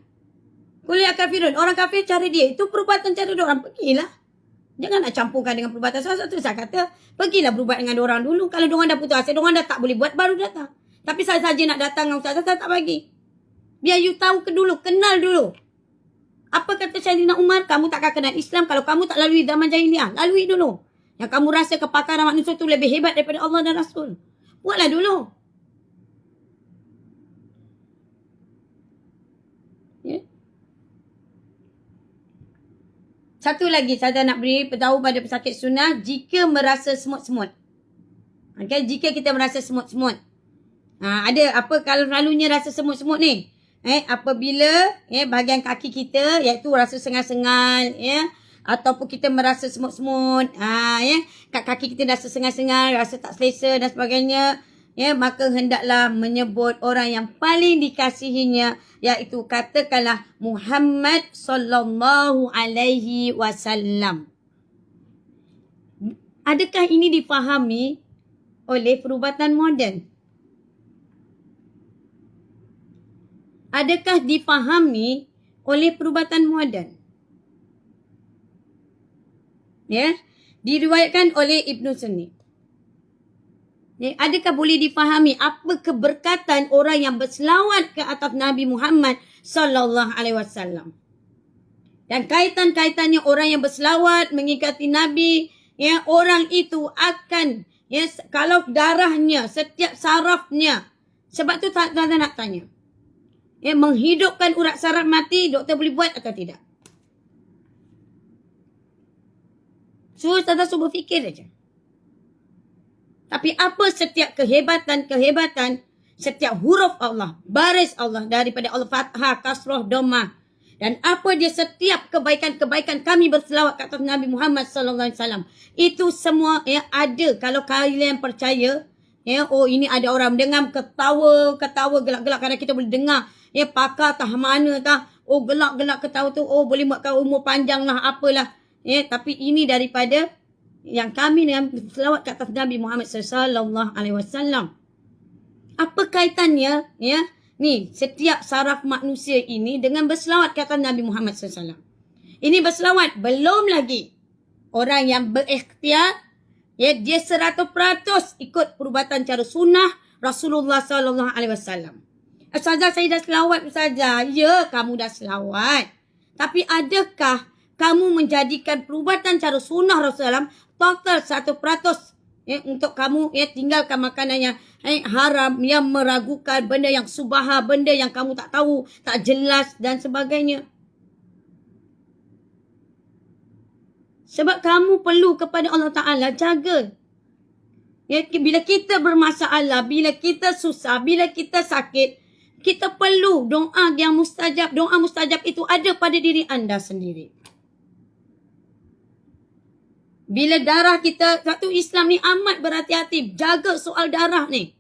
Kuliah kafirun. Orang kafir cara dia. Itu perubatan cara diorang. Pergilah. Jangan nak campurkan dengan perubatan. Salah satu saya kata, pergilah berubat dengan diorang dulu. Kalau diorang dah putus asa, diorang dah tak boleh buat, baru datang. Tapi saya saja nak datang dengan ustaz, saya tak bagi. Biar you tahu dulu, kenal dulu. Apa kata Sayyidina Umar? Kamu tak akan kenal Islam kalau kamu tak lalui zaman jahiliah. Lalui dulu. Yang kamu rasa kepakaran manusia tu lebih hebat daripada Allah dan Rasul. Buatlah dulu. Ya. Satu lagi saya nak beri tahu pada pesakit sunnah, jika merasa semut-semut. Okay, jika kita merasa semut-semut. Ada apa kalau selalunya rasa semut-semut ni? Apabila bahagian kaki kita iaitu rasa sengal-sengal, ya, ataupun kita merasa semut-semut, ya, kat kaki kita rasa sengal-sengal, rasa tak selesa dan sebagainya, ya, maka hendaklah menyebut orang yang paling dikasihinya, iaitu katakanlah Muhammad sallallahu alaihi wasallam. Adakah ini difahami oleh perubatan moden? Adakah difahami oleh perubatan moden? Ya, diriwayatkan oleh Ibnu Sunni. Ya, adakah boleh difahami apa keberkatan orang yang berselawat ke atas Nabi Muhammad sallallahu alaihi wasallam? Dan kaitan-kaitannya orang yang berselawat mengikati Nabi, ya orang itu akan, ya kalau darahnya, setiap sarafnya. Sebab tu tak nak tanya. Ya, menghidupkan urat saraf mati, doktor boleh buat atau tidak? Suruh Ustazah cuba fikir saja. Tapi apa setiap kehebatan, setiap huruf Allah, baris Allah daripada Al-Fatihah, Kasrah, Dhammah. Dan apa dia setiap kebaikan-kebaikan kami berselawat ke atas Nabi Muhammad sallallahu alaihi wasallam. Itu semua ya ada. Kalau kalian percaya, ya oh ini ada orang mendengar ketawa gelak-gelak kadang kita boleh dengar. Ya pakar tah mana tah. Oh gelak-gelak ketawa tu oh boleh buatkan umur panjang lah apalah. Ya tapi ini daripada yang kami dengan selawat ke atas Nabi Muhammad sallallahu alaihi wasallam. Apa kaitannya ya ni setiap saraf manusia ini dengan berselawat ke atas Nabi Muhammad sallallahu alaihi wasallam. Ini berselawat belum lagi orang yang berikhtiar ya dia 100% ikut perubatan cara sunnah Rasulullah sallallahu alaihi wasallam. Ustazah saya dah selawat Ustazah. Ya kamu dah selawat. Tapi adakah kamu menjadikan perubatan cara sunnah Rasulullah total 100% ya, untuk kamu ya tinggalkan makanan yang haram, yang meragukan, benda yang subahah, benda yang kamu tak tahu, tak jelas dan sebagainya. Sebab kamu perlu kepada Allah Ta'ala jaga. Ya, bila kita bermasalah, bila kita susah, bila kita sakit, kita perlu doa yang mustajab. Doa mustajab itu ada pada diri anda sendiri. Bila darah kita, satu Islam ni amat berhati-hati. Jaga soal darah ni.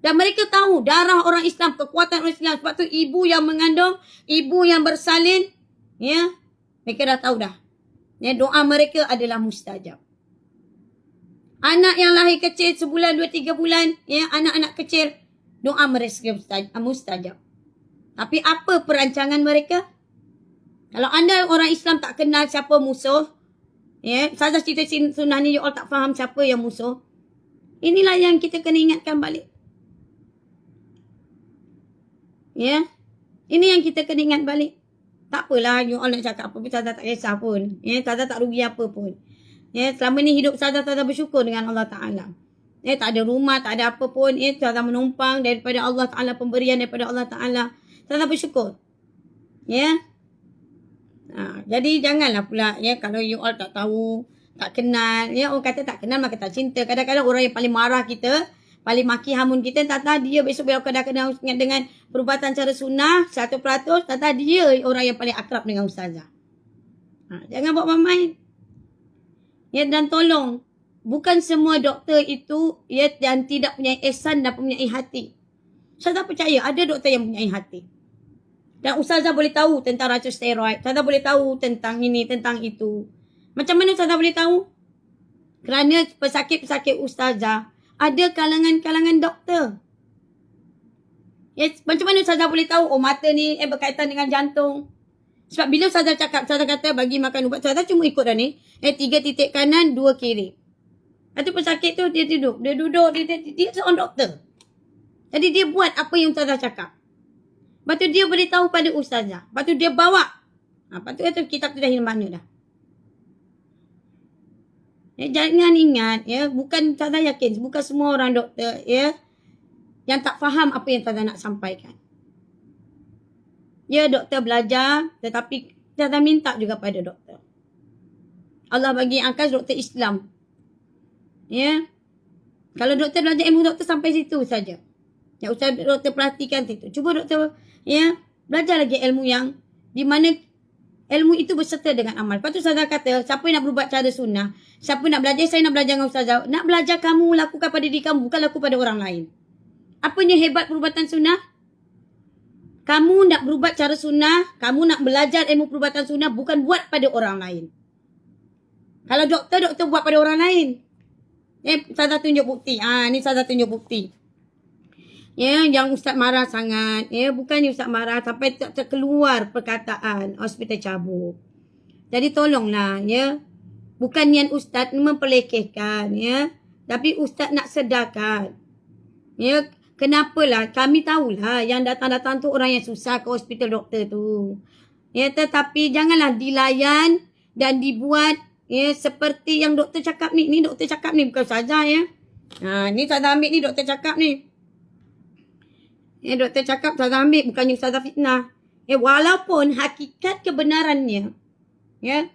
Dan mereka tahu darah orang Islam, kekuatan orang Islam. Sebab tu ibu yang mengandung, ibu yang bersalin, ya, mereka dah tahu dah. Ya, doa mereka adalah mustajab. Anak yang lahir kecil sebulan, 2-3 bulan, ya, anak-anak kecil, doa mereka mustajab. Tapi apa perancangan mereka? Kalau anda orang Islam tak kenal siapa musuh, ya, saja cerita sunnah ni you all tak faham siapa yang musuh. Inilah yang kita kena ingatkan balik. Ya. Ini yang kita kena ingat balik. Tak apalah you all nak cakap apa pun Sadah tak kisah pun. Ya, Sadah tak rugi apa pun. Ya, selama ni hidup Sadah bersyukur dengan Allah Taala. Ya, tak ada rumah, tak ada apa pun. Ya, Sadah menumpang daripada Allah Taala, pemberian daripada Allah Taala. Sadah bersyukur. Ya. Jadi janganlah pula ya kalau you all tak tahu, tak kenal, ya orang kata tak kenal maka tak cinta. Kadang-kadang orang yang paling marah kita, paling maki hamun kita, tak tahu dia besok bila kadang-kadang dengan perubatan cara sunnah 100%, tak tahu dia orang yang paling akrab dengan ustazah. Jangan buat main-main. Ya, dan tolong bukan semua doktor itu ya dan tidak punya ihsan dan mempunyai hati. Ustazah percaya ada doktor yang mempunyai hati. Dan ustazah boleh tahu tentang racun steroid. Ustazah boleh tahu tentang ini, tentang itu. Macam mana ustazah boleh tahu? Kerana pesakit-pesakit ustazah ada kalangan-kalangan doktor. Ya, macam mana ustazah boleh tahu? Oh, mata ni berkaitan dengan jantung. Sebab bila ustazah cakap, ustazah kata bagi makan ubat. Ustazah cuma ikut dah ni. 3 titik kanan, 2 kiri. Lepas tu pesakit tu dia duduk. Dia seorang doktor. Jadi dia buat apa yang ustazah cakap. Lepas tu dia beritahu pada ustazah. Lepas tu dia bawa. Lepas tu kata kitab tu dah hilang mana dah. Ya, jangan ingat. Ya, bukan ustazah yakin. Bukan semua orang doktor ya, yang tak faham apa yang ustazah nak sampaikan. Ya, doktor belajar. Tetapi ustazah minta juga pada doktor. Allah bagi angkat doktor Islam. Ya. Kalau doktor belajar ilmu doktor sampai situ saja. Ya, ustaz doktor perhatikan situ. Cuba doktor ya belajar lagi ilmu yang di mana ilmu itu berserta dengan amal. Lepas tu ustazah kata, siapa yang nak berubat cara sunnah, siapa nak belajar, saya nak belajar dengan ustazah. Nak belajar kamu lakukan pada diri kamu, bukan lakukan pada orang lain. Apanya hebat perubatan sunnah? Kamu nak berubat cara sunnah, kamu nak belajar ilmu perubatan sunnah, bukan buat pada orang lain. Kalau doktor buat pada orang lain. Ustazah tunjuk bukti. Ni ustazah tunjuk bukti. Ya, yang ustaz marah sangat. Ya, bukannya ustaz marah sampai tak terkeluar perkataan hospital cabut. Jadi tolonglah ya. Bukan niat ustaz memperlekehkan ya, tapi ustaz nak sedarkan. Ya, kenapalah kami tahulah yang datang-datang tu orang yang susah ke hospital doktor tu. Ya, tetapi janganlah dilayan dan dibuat Ya, seperti yang doktor cakap ni. Ni doktor cakap ni, bukan Ustazah ya. Ni Ustazah ambil ni, doktor cakap ni. Ya, doktor cakap Ustazah ambil, bukannya Ustazah fitnah. Ya, walaupun hakikat kebenarannya, ya,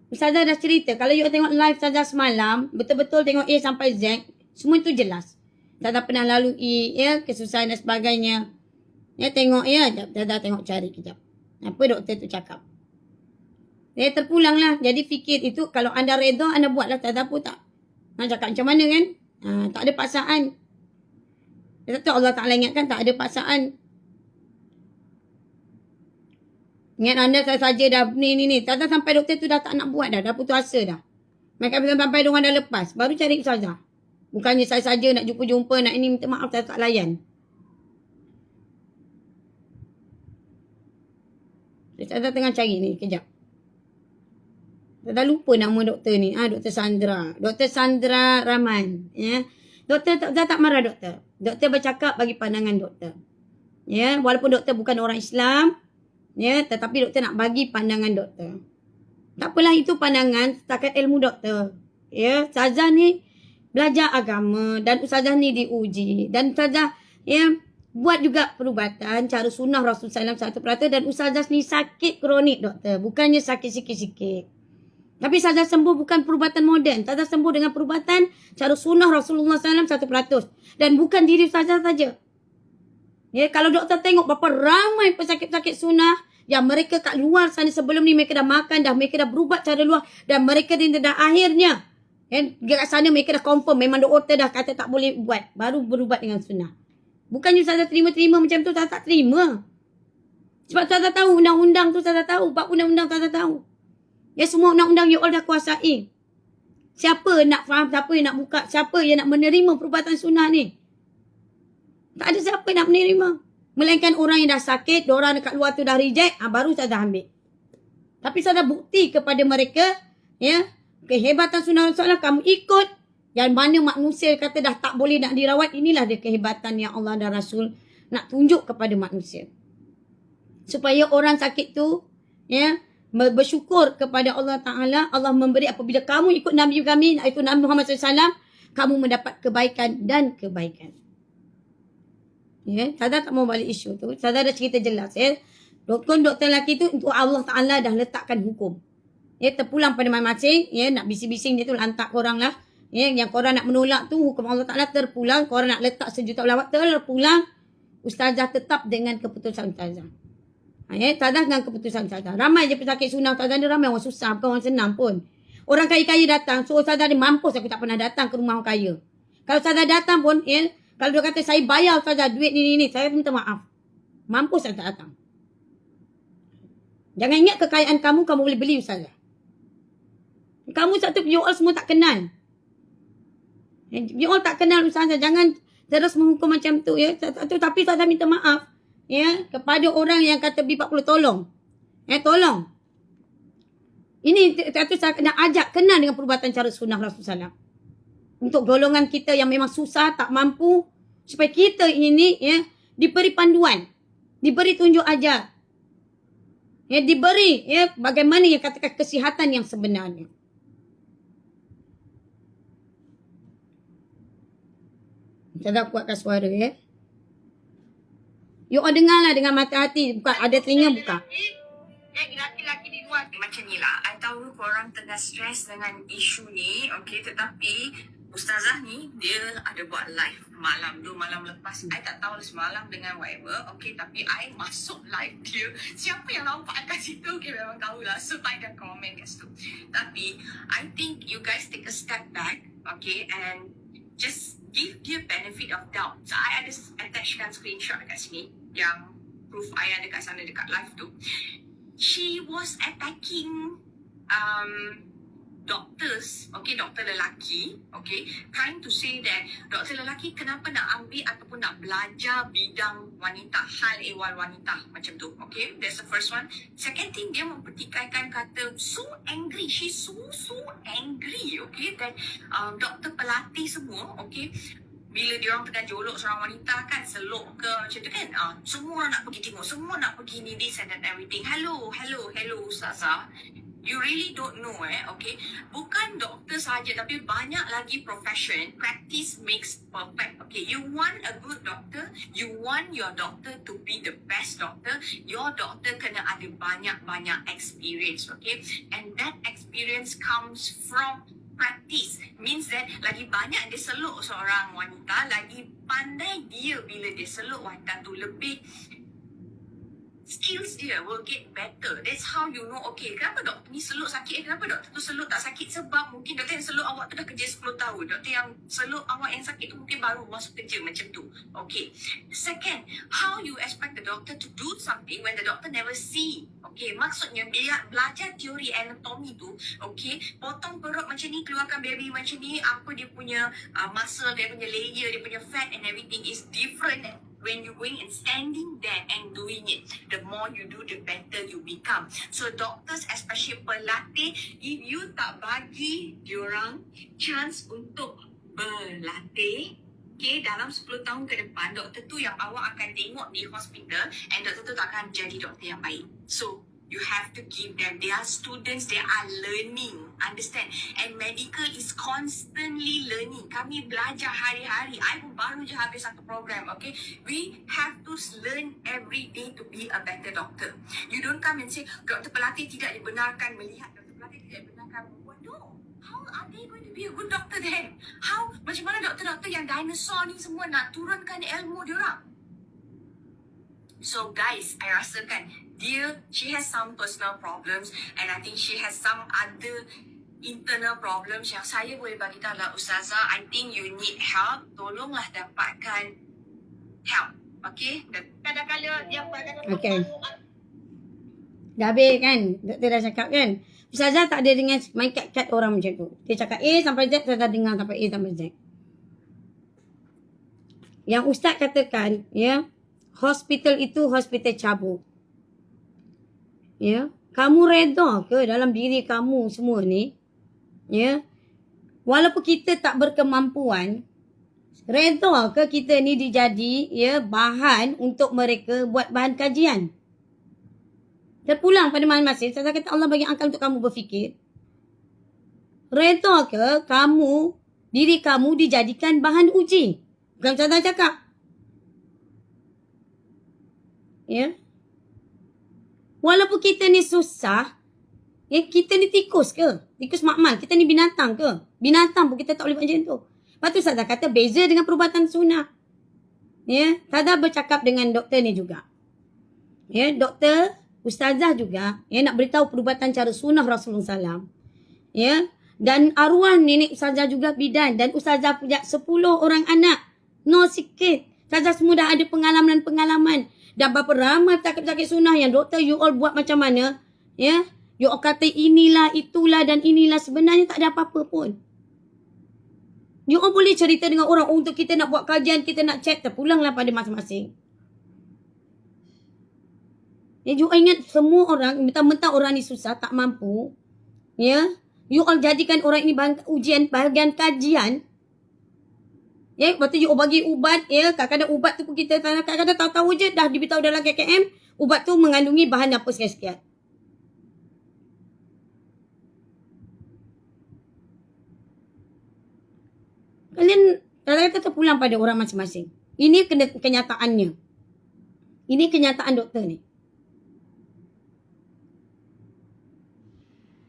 Ustazah dah cerita. Kalau you tengok live Ustazah semalam, betul-betul tengok A sampai Z, semua itu jelas. Ustazah pernah lalui, ya, kesusahan dan sebagainya. Ya, tengok ya, Ustazah tengok cari kejap. Apa doktor tu cakap. Ya, terpulang lah. Jadi fikir itu, kalau anda redha, anda buatlah. Ustazah pun tak. Nak cakap macam mana kan? Tak ada paksaan. Betul Allah Ta'ala ingatkan, tak ada paksaan. Ingat anda saya saja dah ni. Ustazah sampai doktor tu dah tak nak buat dah. Dah putus asa dah. Mereka sampai diorang dah lepas. Baru cari Ustazah. Bukannya saya saja nak jumpa-jumpa, nak ini minta maaf, saya tak layan. Ustazah tengah cari ni, kejap. Ustazah lupa nama doktor ni. Doktor Sandra. Doktor Sandra Rahman. Ya. Doktor tak marah doktor. Doktor bercakap bagi pandangan doktor. Ya, walaupun doktor bukan orang Islam, ya, tetapi doktor nak bagi pandangan doktor. Tak apalah, itu pandangan setakat ilmu doktor. Ya, Ustazah ni belajar agama dan Ustazah ni diuji dan Ustazah ya buat juga perubatan cara sunnah Rasulullah SAW 1% dan Ustazah ni sakit kronik doktor, bukannya sakit sikit-sikit. Tapi Ustazah sembuh bukan perubatan moden. Ustazah sembuh dengan perubatan cara sunnah Rasulullah SAW 1%. Dan bukan diri Ustazah saja. Ya, kalau doktor tengok berapa ramai pesakit-pesakit sunnah yang mereka kat luar sana sebelum ni mereka dah makan dah, mereka dah berubat cara luar dan mereka dah akhirnya kat sana mereka dah confirm memang doktor dah kata tak boleh buat, baru berubat dengan sunnah. Bukannya Ustazah terima-terima macam tu, Ustazah tak terima. Sebab Ustazah tahu undang-undang tu, Ustazah tahu, bab undang-undang Ustazah tahu. Ya, semua undang-undang you all dah kuasai. Siapa nak faham, siapa yang nak buka, siapa yang nak menerima perubatan sunnah ni? Tak ada siapa yang nak menerima. Melainkan orang yang dah sakit, diorang dekat luar tu dah reject, baru Ustazah ambil. Tapi Ustazah bukti kepada mereka, ya, kehebatan sunnah Rasulullah kamu ikut. Yang mana manusia kata dah tak boleh nak dirawat, inilah dia kehebatan yang Allah dan Rasul nak tunjuk kepada manusia. Supaya orang sakit tu, ya, bersyukur kepada Allah Ta'ala. Allah memberi apabila kamu ikut Nabi kami, iaitu Nabi Muhammad SAW, kamu mendapat kebaikan dan kebaikan. Ya, Ustazah tak mau balik isu tu. Ustazah dah cerita jelas. Ya. Doktor lelaki tu untuk Allah Ta'ala dah letakkan hukum. Ya, terpulang pada masing-masing. Ya, nak bising-bising dia tu lantak korang lah. Ya, yang korang nak menolak tu hukum Allah Ta'ala terpulang. Korang nak letak sejuta ulama terpulang. Ustazah tetap dengan keputusan Ustazah. Ya, Ustazah dengan keputusan Ustazah. Ramai je pesakit sunnah Ustazah ni, ramai orang susah, bukan orang senang pun. Orang kaya-kaya datang, so Ustazah ni mampus aku tak pernah datang ke rumah orang kaya. Kalau Ustazah datang pun, ya, kalau dia kata saya bayar Ustazah duit ni, saya minta maaf. Mampus saya tak datang. Jangan ingat kekayaan kamu boleh beli Ustazah. Kamu satu you all semua tak kenal. You all tak kenal Ustazah. Jangan terus menghukum macam tu, ya. Tapi Ustazah minta maaf. Ya, kepada orang yang kata B40 tolong. Tolong. Ini saya kena ajak kenal dengan perubatan cara sunnah Rasulullah SAW. Untuk golongan kita yang memang susah, tak mampu, supaya kita ini ya diberi panduan, diberi tunjuk ajar. Ya, diberi ya bagaimana yang katakan kesihatan yang sebenarnya. Saya kuatkan suara ya. You all dengarlah dengan mata hati, bukan ada telinga buka. Laki-laki di luar. Macam ni lah, I tahu korang tengah stres dengan isu ni, okay, tetapi Ustazah ni, dia ada buat live malam tu, malam lepas. I tak tahu semalam dengan whatever, okay, tapi I masuk live dia. Siapa yang nampak kat situ, okay, memang tahulah. So, I dah komen kat situ. Tapi, I think you guys take a step back, okay, and just give dia benefit of doubt. So, I ada attachkan screenshot dekat sini, yang proof I ada kat sana dekat live tu. She was attacking doctors, okay, doktor lelaki, okay, trying to say that doktor lelaki kenapa nak ambil ataupun nak belajar bidang wanita, hal ehwal wanita, macam tu, okay, that's the first one. Second thing, dia mempertikaikan kata so angry, she's so angry, okay, that doktor pelatih semua, okay, bila dia orang tengah jolok seorang wanita kan, selok ke macam tu kan, semua nak pergi tengok, semua nak pergi ni, this and that everything. Hello Ustazah, You really don't know, okay? Bukan doktor saja, tapi banyak lagi profession. Practice makes perfect, okay? You want a good doctor, you want your doctor to be the best doctor, your doctor kena ada banyak-banyak experience, okay? And that experience comes from practice. Means that lagi banyak dia seluk seorang wanita, lagi pandai dia bila dia seluk wanita tu, lebih skills dia will get better. That's how you know, okay, kenapa doktor ni seluk sakit, kenapa doktor tu seluk tak sakit, sebab mungkin doktor yang seluk awak tu dah kerja 10 tahun, doktor yang seluk awak yang sakit tu mungkin baru masuk kerja, macam tu. Okay. Second, how you expect the doctor to do something when the doctor never see. Okay, maksudnya dia belajar teori anatomi tu, okay, potong perut macam ni, keluarkan baby macam ni, apa dia punya muscle, dia punya layer, dia punya fat and everything is different when you going and standing there and doing it. The more you do, the better you become. So doctors, especially pelatih, if you tak bagi diorang chance untuk berlatih, okay, dalam 10 tahun ke depan, doktor tu yang awak akan tengok di hospital, and doktor tu tak akan jadi doktor yang baik. So you have to give them. They are students, they are learning. Understand? And medical is constantly learning. Kami belajar hari-hari. I pun baru je habis satu program, okay? We have to learn every day to be a better doctor. You don't come and say, doktor pelatih tidak dibenarkan melihat, doktor pelatih tidak dibenarkan membuat. No. How are they going to be a good doctor then? How? Macam mana doktor-doktor yang dinosaur ni semua nak turunkan ilmu diorang? So guys, I rasakan she has some personal problems, and I think she has some other internal problems yang saya boleh bagi tahu lah, Ustazah, I think you need help. Tolonglah dapatkan help. Okay? Kadang-kadang dia pakai Okay. Dah habis kan? Doktor dah cakap kan? Ustazah tak ada dengan main kat orang macam tu. Dia cakap A sampai Z, saya dah dengar sampai A sampai Z. Yang Ustaz katakan, ya, hospital itu hospital cabut. Ya, kamu reda ke dalam diri kamu semua ni? Ya, walaupun kita tak berkemampuan, reda ke kita ni dijadi, ya, bahan untuk mereka buat bahan kajian? Terpulang pada masing-masing, saya kata Allah bagi akal untuk kamu berfikir. Reda ke kamu, diri kamu dijadikan bahan uji? Bukan saya cakap. Ya. Walaupun kita ni susah, ya, kita ni tikus ke? Tikus makmal. Kita ni binatang ke? Binatang pun kita tak boleh buat macam tu. Lepas tu Ustazah kata beza dengan perubatan sunnah. Ya, Ustazah bercakap dengan doktor ni juga. Ya, doktor, Ustazah juga, ya, nak beritahu perubatan cara sunnah Rasulullah SAW. Ya, dan arwah nenek Ustazah juga bidan, dan Ustazah punya 10 orang anak. No sikit. Ustazah semua dah ada pengalaman-pengalaman. Dan berapa ramai pesakit-pesakit sunnah yang doktor you all buat macam mana. Ya, you all kata inilah, itulah dan inilah. Sebenarnya tak ada apa-apa pun. You all boleh cerita dengan orang, untuk kita nak buat kajian, kita nak cek, terpulanglah pada masing-masing. Ya, you all ingat semua orang, mentang-mentang orang ni susah, tak mampu. Ya, you all jadikan orang ini bahan ujian, bahagian kajian. Ya, lepas tu you bagi ubat, ya, kadang-kadang ubat tu pun kita kadang-kadang tahu-tahu je dah diberitahu dalam KKM, ubat tu mengandungi bahan apa sekian-sekian. Kalian kadang-kadang terpulang pada orang masing-masing. Ini kenyataannya. Ini kenyataan doktor ni.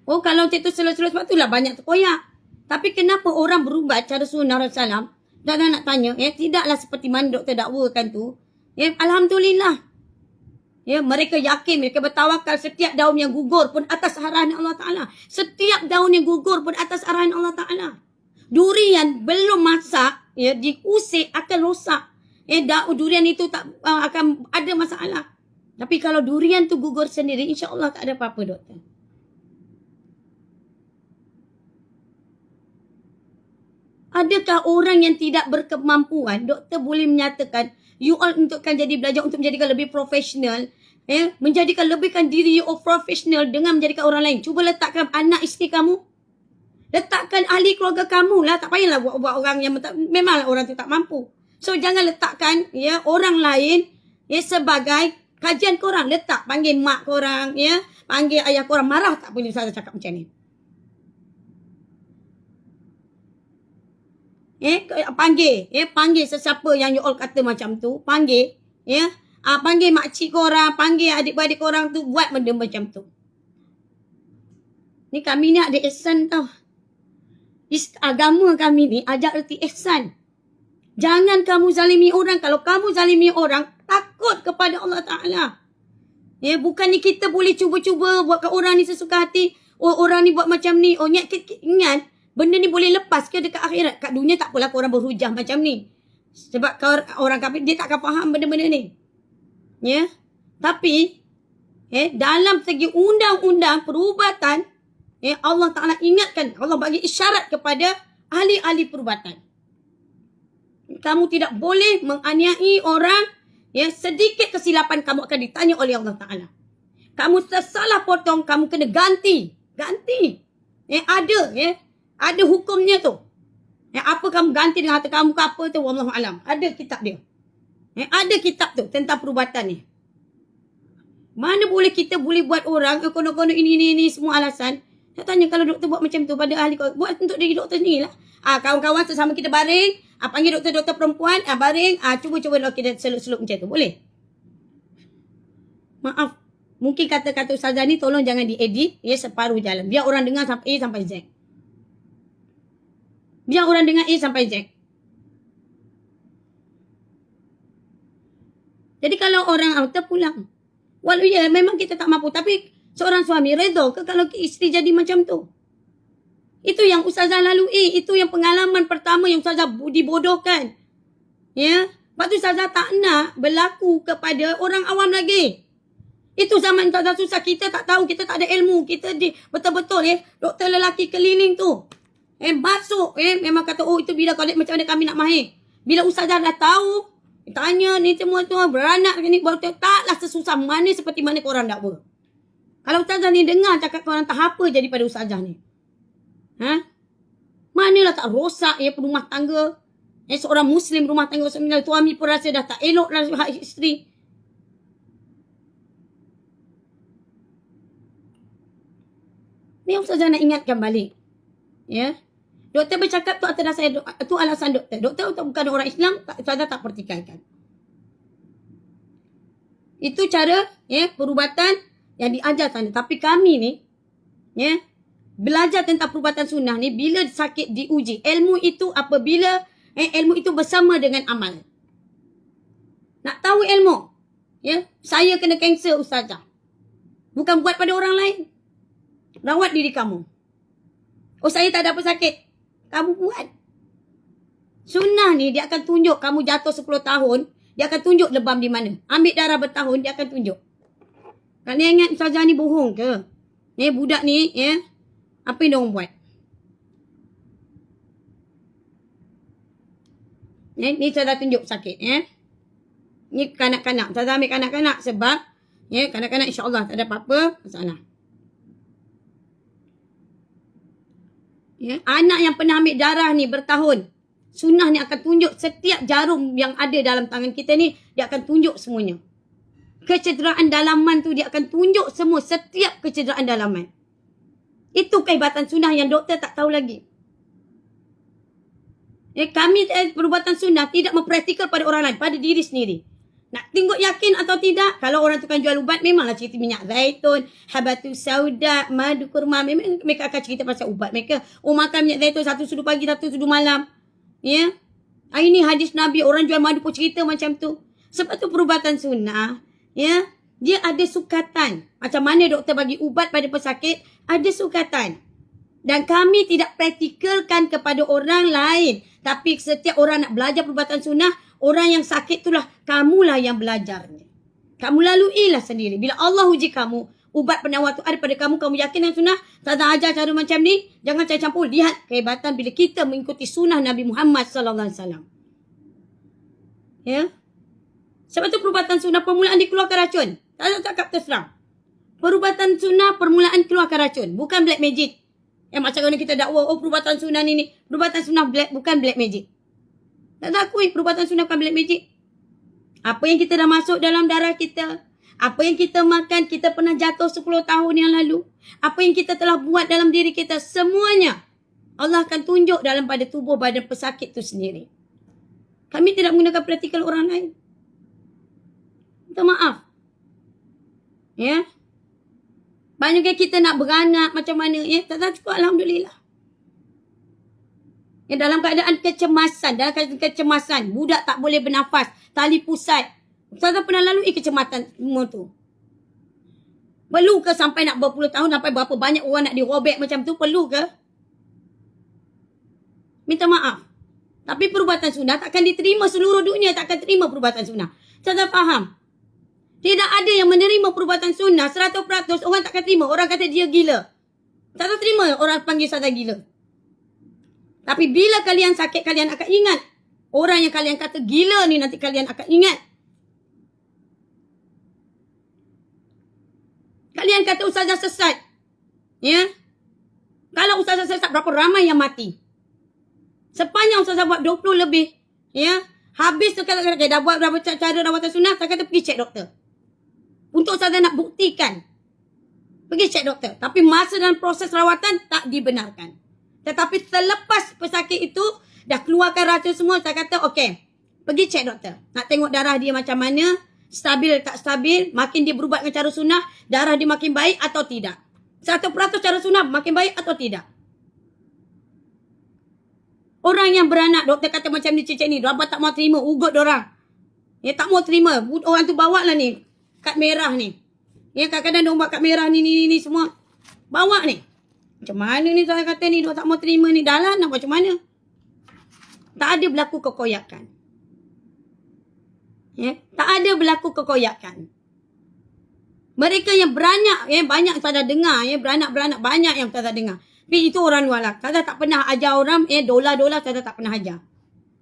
Oh, kalau macam tu selalu-selalu, sebab itulah banyak terkoyak. Tapi kenapa orang berubat cara sunnah Rasulullah SAW? Dan nak tanya, ya, tidaklah seperti mana doktor dakwakan tu. Ya, alhamdulillah. Ya, mereka yakin, mereka bertawakal, setiap daun yang gugur pun atas arahan Allah Taala. Setiap daun yang gugur pun atas arahan Allah Taala. Durian belum masak, ya, diusik akan rosak. Ya, durian itu tak akan ada masalah. Tapi kalau durian tu gugur sendiri, insya-Allah tak ada apa-apa, doktor. Adakah orang yang tidak berkemampuan, doktor boleh menyatakan, you all untukkan jadi belajar untuk menjadikan lebih profesional, menjadikan lebihkan diri you all profesional dengan menjadikan orang lain. Cuba letakkan anak isteri kamu, letakkan ahli keluarga kamu lah, tak payahlah buat orang yang memanglah orang tu tak mampu. So jangan letakkan, ya, orang lain, ya, sebagai kajian korang. Letak panggil mak korang, ya, panggil ayah korang. Marah tak boleh Ustazah cakap macam ni. Panggil sesiapa yang you all kata macam tu. Panggil. Panggil makcik korang, panggil adik-beradik korang tu buat benda macam tu. Ni kami ni ada ihsan tau. Agama kami ni ajar erti ihsan. Jangan kamu zalimi orang. Kalau kamu zalimi orang, takut kepada Allah Ta'ala. Bukan ni kita boleh cuba-cuba buat kat orang ni sesuka hati. Oh, orang ni buat macam ni. Oh, ingat, benda ni boleh lepas ke dekat akhirat. Kat dunia tak apalah korang berhujah macam ni. Sebab orang kafir, dia tak akan faham benda-benda ni. Tapi, dalam segi undang-undang perubatan, Allah Ta'ala ingatkan, Allah bagi isyarat kepada ahli-ahli perubatan. Kamu tidak boleh menganiai orang, sedikit kesilapan kamu akan ditanya oleh Allah Ta'ala. Kamu tersalah potong, kamu kena ganti. Ganti. Ada hukumnya tu. Apa kamu ganti dengan harta kamu ke apa tu, wallahualam. Ada kitab dia. Ada kitab tu tentang perubatan ni. Mana boleh kita boleh buat orang, kono-kono ini semua alasan. Saya tanya kalau doktor buat macam tu pada ahli, buat untuk diri doktor sendiri lah. Kawan-kawan sesama kita baring, panggil doktor-doktor perempuan, baring, cuba-cuba kita seluk-seluk macam tu. Boleh? Maaf. Mungkin kata-kata Ustazah ni tolong jangan diedit, separuh jalan. Biar orang dengar sampai A sampai Z. Biar orang dengar A sampai Z. Jadi kalau orang terpulang. Walau memang kita tak mampu, tapi seorang suami redha ke kalau isteri jadi macam tu? Itu yang Ustazah lalui. Itu yang pengalaman pertama yang Ustazah dibodohkan. Lepas tu Ustazah tak nak berlaku kepada orang awam lagi. Itu zaman Ustazah susah. Kita tak tahu. Kita tak ada ilmu. Kita betul-betul doktor lelaki keliling tu. Masuk. Memang kata, oh itu bila kau macam mana kami nak mahir. Bila Ustazah dah tahu. Tanya ni semua tu. Beranak ni. Taklah sesusah mana seperti mana korang dakwa. Kalau Ustazah ni dengar cakap korang tak apa jadi pada Ustazah ni. Manalah tak rosak rumah tangga. Seorang Muslim rumah tangga. Suami pun rasa dah tak elok dah hak isteri. Ni Ustazah nak ingatkan balik. Doktor bercakap tu atas dasar tu alasan doktor. Doktor bukan orang Islam, Ustazah tak pertikaikan. Itu cara perubatan yang diajar sana. Tapi kami ni belajar tentang perubatan sunnah ni bila sakit diuji. Ilmu itu apabila ilmu itu bersama dengan amal. Nak tahu ilmu? Saya kena kanser Ustazah. Bukan buat pada orang lain. Rawat diri kamu. Oh, saya tak ada apa sakit. Kamu buat. Sunnah ni dia akan tunjuk kamu jatuh 10 tahun. Dia akan tunjuk lebam di mana. Ambil darah bertahun, dia akan tunjuk. Kalian ingat Ustazah ni bohong ke? Budak ni, apa yang diorang buat? Ni Ustazah tunjuk sakit, Ni kanak-kanak. Ustazah ambil kanak-kanak sebab, kanak-kanak insyaAllah tak ada apa-apa masalah. Anak yang pernah ambil darah ni bertahun. Sunnah ni akan tunjuk setiap jarum yang ada dalam tangan kita ni. Dia akan tunjuk semuanya. Kecederaan dalaman tu dia akan tunjuk semua. Setiap kecederaan dalaman. Itu kehebatan sunnah yang doktor tak tahu lagi. Kami perubatan sunnah tidak mempraktikal pada orang lain. Pada diri sendiri. Nak tengok yakin atau tidak? Kalau orang tukang jual ubat, memanglah cerita minyak zaitun, habatus sauda, madu kurma. Memang mereka akan cerita pasal ubat mereka. Oh, makan minyak zaitun 1 sudu pagi, 1 sudu malam. Ini hadis Nabi, orang jual madu pun cerita macam tu. Sebab tu perubatan sunnah, dia ada sukatan. Macam mana doktor bagi ubat pada pesakit, ada sukatan. Dan kami tidak praktikalkan kepada orang lain. Tapi setiap orang nak belajar perubatan sunnah, orang yang sakit itulah, kamulah yang belajarnya. Kamu laluilah sendiri. Bila Allah uji kamu, ubat penawar tu ada pada kamu, kamu yakin dengan sunnah, Ustazah ajar cara macam ni, jangan campur. Lihat kehebatan bila kita mengikuti sunnah Nabi Muhammad SAW. Sebab tu perubatan sunnah permulaan dikeluarkan racun. Tak cakap terserang. Perubatan sunnah permulaan keluarkan racun. Bukan black magic. Macam mana kita dakwa, oh perubatan sunnah ni. Perubatan sunnah bukan black magic. Tak akui perubatan sunnah bukan black magic. Apa yang kita dah masuk dalam darah kita, Apa yang kita makan, kita pernah jatuh 10 tahun yang lalu. Apa yang kita telah buat dalam diri kita, semuanya Allah akan tunjuk dalam pada tubuh badan pesakit itu sendiri. Kami tidak menggunakan praktikal orang lain. Minta maaf. Ya. Banyak yang kita nak beranak macam mana. Ya, tak cukup, alhamdulillah. Ya, dalam keadaan kecemasan, budak tak boleh bernafas, tali pusat. Ustazah pernah lalui kecemasan semua tu. Perlu ke sampai nak berpuluh tahun, sampai berapa banyak orang nak dirobek macam tu? Perlu ke? Minta maaf. Tapi perubatan sunnah takkan diterima, seluruh dunia takkan terima perubatan sunnah. Ustazah faham? Tidak ada yang menerima perubatan sunnah 100% orang takkan terima. Orang kata dia gila. Ustazah terima orang panggil Ustazah gila. Tapi bila kalian sakit, kalian akan ingat. Orang yang kalian kata gila ni nanti kalian akan ingat. Kalian kata ustazah sesat. Ya. Kalau ustazah sesat, berapa ramai yang mati? Sepanjang ustazah buat 20 lebih. Ya. Habis tu kalau dah buat berapa cara rawatan sunnah, saya kata pergi cek doktor. Untuk ustazah nak buktikan. Pergi cek doktor. Tapi masa dalam proses rawatan tak dibenarkan. Tetapi selepas pesakit itu, dah keluarkan racun semua, saya kata okey. Pergi cek doktor. Nak tengok darah dia macam mana. Stabil tak stabil, makin dia berubat dengan cara sunnah, darah dia makin baik atau tidak. 100% cara sunnah makin baik atau tidak. Orang yang beranak, doktor kata macam ni, cicit ni, rabat tak mau terima, ugut dorang. Ya, tak mau terima. Orang tu bawa lah ni, kad merah ni. Ya, kadang-kadang dia buat kad merah ni semua. Bawa ni. Macam mana ni saya kata ni, dia tak mau terima ni, dah lah nak macam mana. Tak ada berlaku kekoyakan. Ya, tak ada berlaku kekoyakan. Mereka yang beranak, ya, banyak ustazah dengar, ya, beranak-beranak banyak yang ustazah dengar. Tapi itu orang luar lah. Ustazah tak pernah ajar orang, dolar-dolar ustazah tak pernah ajar.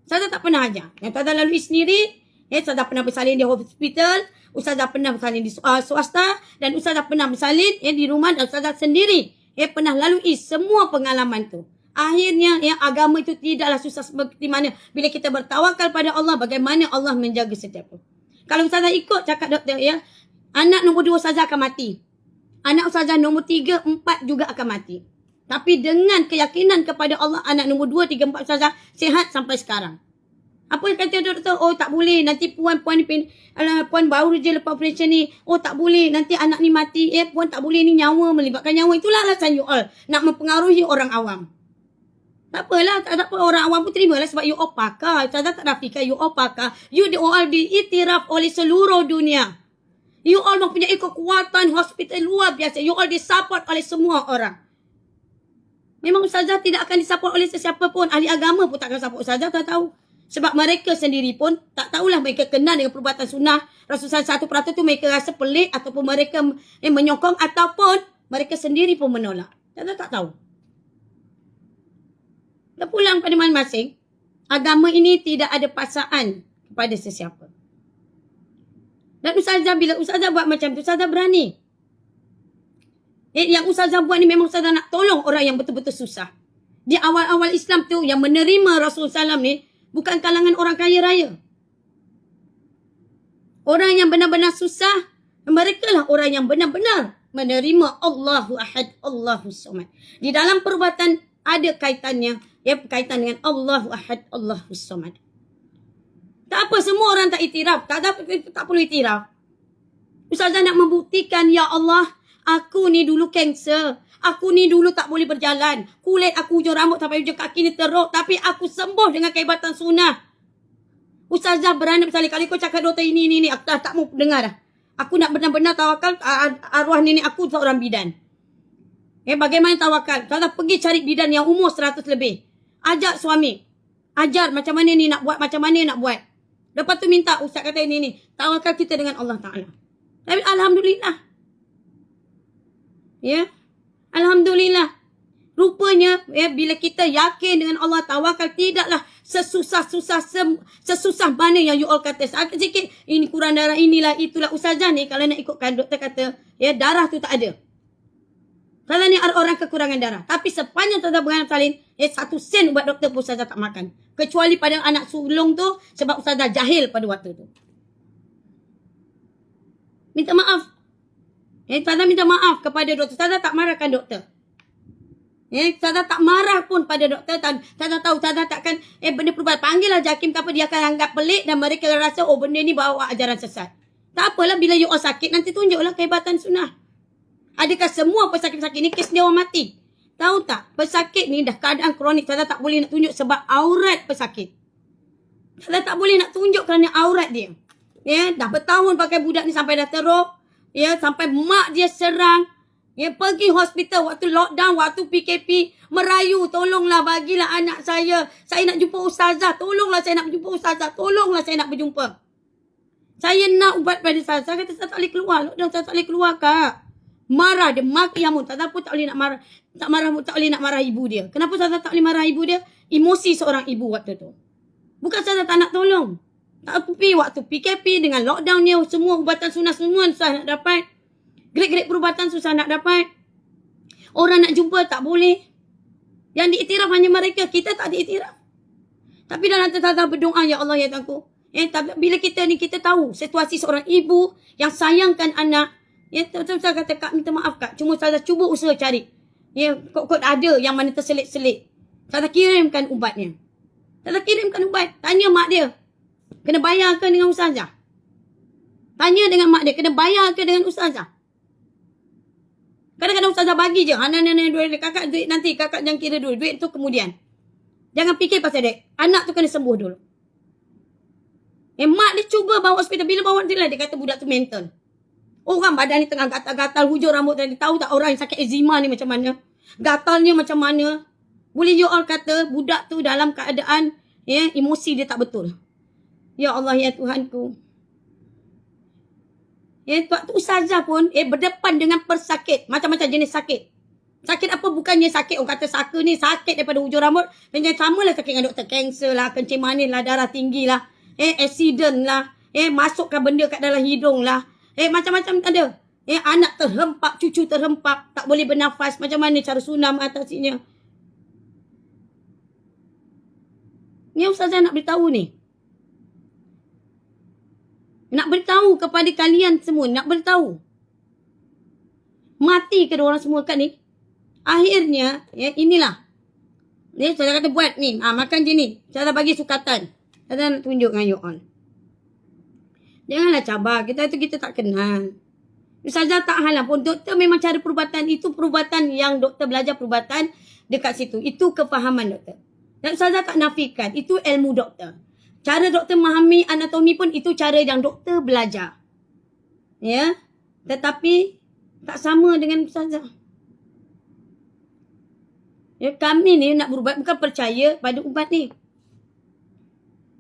Ustazah tak pernah ajar. Yang ustazah lalui sendiri, ustazah pernah bersalin di hospital, ustazah pernah bersalin di swasta, dan ustazah pernah bersalin di rumah, dan ustazah sendiri pernah lalui semua pengalaman tu. Akhirnya agama itu tidaklah susah seperti mana bila kita bertawakal pada Allah, bagaimana Allah menjaga setiap tu. Kalau ustazah ikut cakap doktor, anak nombor 2 ustazah akan mati. Anak ustazah nombor 3, 4 juga akan mati. Tapi dengan keyakinan kepada Allah, anak nombor 2, 3, 4 ustazah sihat sampai sekarang. Apa yang kata doktor? Oh tak boleh, nanti puan baru je lepas operation ni. Oh tak boleh, nanti anak ni mati. Puan tak boleh ni, nyawa, melibatkan nyawa. Itulah alasan you all nak mempengaruhi orang awam. Tak apalah, tak apa, orang awam pun terimalah sebab you all pakar. Ustazah tak nafikan you all pakar. You all diiktiraf oleh seluruh dunia. You all mempunyai kekuatan hospital luar biasa. You all disupport oleh semua orang. Memang ustazah tidak akan disupport oleh sesiapa pun. Ahli agama pun tak akan support ustazah, tak tahu. Sebab mereka sendiri pun tak tahulah mereka kenal dengan perubatan sunnah. Rasulullah 1% tu mereka rasa pelik ataupun mereka menyokong ataupun mereka sendiri pun menolak. Ustazah tak tahu. Kita pulang pada masing-masing. Agama ini tidak ada paksaan kepada sesiapa. Dan ustazah, bila ustazah buat macam tu, ustazah berani. Yang ustazah buat ni memang ustazah nak tolong orang yang betul-betul susah. Di awal-awal Islam tu, yang menerima Rasulullah SAW ni, bukan kalangan orang kaya raya. Orang yang benar-benar susah, mereka lah orang yang benar-benar menerima Allahu Ahad, Allahu Samad. Di dalam perubatan ada kaitannya, berkaitan dengan Allahu Ahad, Allahu Samad. Tak apa, semua orang tak iktiraf. Tak perlu iktiraf. Ustazah nak membuktikan, ya Allah, aku ni dulu kanser. Aku ni dulu tak boleh berjalan. Kulit aku hujung rambut sampai hujung kaki ni teruk. Tapi aku sembuh dengan kehebatan sunnah. Ustazah beranak berkali-kali kau cakap doktor ini. Aku tak mau dengar dah. Aku nak benar-benar tawakal arwah nenek aku seorang bidan. Bagaimana tawakal? Ustazah pergi cari bidan yang umur 100 lebih. Ajak suami. Ajar macam mana ni nak buat, macam mana nak buat. Lepas tu minta ustaz kata ini. Tawakal kita dengan Allah Ta'ala. Tapi alhamdulillah. Alhamdulillah. Rupanya bila kita yakin dengan Allah, tawakal tidaklah sesusah mana yang you all kata. Sikit ini kurang darah, inilah itulah. Ustazah ni kalau nak ikutkan doktor kata darah tu tak ada. Ustazah ni orang kekurangan darah. Tapi sepanjang ustazah beranak salin, 1 sen buat doktor pun ustazah tak makan. Kecuali pada anak sulung tu sebab ustazah jahil pada waktu tu. Minta maaf. Ustazah minta maaf kepada doktor. Ustazah tak marahkan doktor. Ustazah tak marah pun pada doktor. Ustazah tahu Ustazah takkan benda perubatan. Panggillah JAKIM ke apa, dia akan anggap pelik dan mereka rasa benda ni bawa ajaran sesat. Tak apalah, bila you all sakit nanti tunjuklah kehebatan sunnah. Adakah semua pesakit-pesakit ni kes dia orang mati? Tahu tak? Pesakit ni dah keadaan kronik. Ustazah tak boleh nak tunjuk sebab aurat pesakit. Ustazah tak boleh nak tunjuk kerana aurat dia. Dah bertahun pakai budak ni sampai dah teruk. Sampai mak dia serang. Pergi hospital waktu lockdown, waktu PKP. Merayu, tolonglah bagilah anak saya. Saya nak jumpa ustazah. Tolonglah saya nak berjumpa ustazah. Tolonglah saya nak berjumpa. Saya nak ubat pada ustazah. Saya kata saya tak boleh keluar. Lockdown saya tak boleh keluar, Kak. Marah dia, maki Amun. Ustazah pun tak boleh nak marah. Tak boleh nak marah ibu dia. Kenapa ustazah tak boleh marah ibu dia? Emosi seorang ibu waktu tu. Bukan ustazah tak nak tolong. Tapi waktu PKP dengan lockdown dia, semua ubatan sunnah semua susah nak dapat. Grade-grade perubatan susah nak dapat. Orang nak jumpa tak boleh. Yang diiktiraf hanya mereka. Kita tak diiktiraf. Tapi dalam ustazah berdoa, ya Allah ya Tuhanku. Bila kita ni, kita tahu situasi seorang ibu yang sayangkan anak. Ustazah kata, Kak minta maaf Kak. Cuma ustazah cuba usaha cari. Kod ada yang mana terselit-selit. Ustazah kirimkan ubatnya. Ustazah kirimkan ubat. Tanya mak dia. Kena bayar ke dengan ustazah? Tanya dengan mak dia. Kena bayar ke dengan ustazah? Kadang-kadang ustazah bagi je. Duit kakak duit nanti. Kakak jangan kira dulu. Duit tu kemudian. Jangan fikir pasal duit. Anak tu kena sembuh dulu. Mak dia cuba bawa hospital. Bila bawa dia kata budak tu mental. Orang badan ni tengah gatal-gatal. Hujung rambut tadi. Tahu tak orang yang sakit eczema ni macam mana? Gatalnya macam mana? Boleh you all kata budak tu dalam keadaan emosi dia tak betul. Ya Allah ya Tuhanku. Waktu ustazah pun berdepan dengan pesakit. Macam-macam jenis sakit. Sakit apa bukannya sakit. Orang kata saka ni sakit daripada hujung rambut. Dan sama lah sakit dengan doktor. Kanser lah, kencing manis lah, darah tinggi lah. Accident lah. Masukkan benda kat dalam hidung lah. Macam-macam ada. Anak terhempak, cucu terhempak. Tak boleh bernafas. Macam mana cara sunnah mengatasinya. Ni ustazah nak beritahu ni. Nak beritahu kepada kalian semua. Nak beritahu. Mati ke orang semua kat ni. Akhirnya, inilah. Saya kata buat ni. Makan je ni. Saya bagi sukatan. Saya nak tunjuk dengan you all. Janganlah cabar. Kita tak kenal. Ustazah tak halang pun. Doktor memang cara perubatan itu perubatan yang doktor belajar perubatan dekat situ. Itu kefahaman doktor. Dan ustazah tak nafikan. Itu ilmu doktor. Cara doktor memahami anatomi pun itu cara yang doktor belajar. Tetapi tak sama dengan ustazah. Kami ni nak berubat bukan percaya pada ubat ni.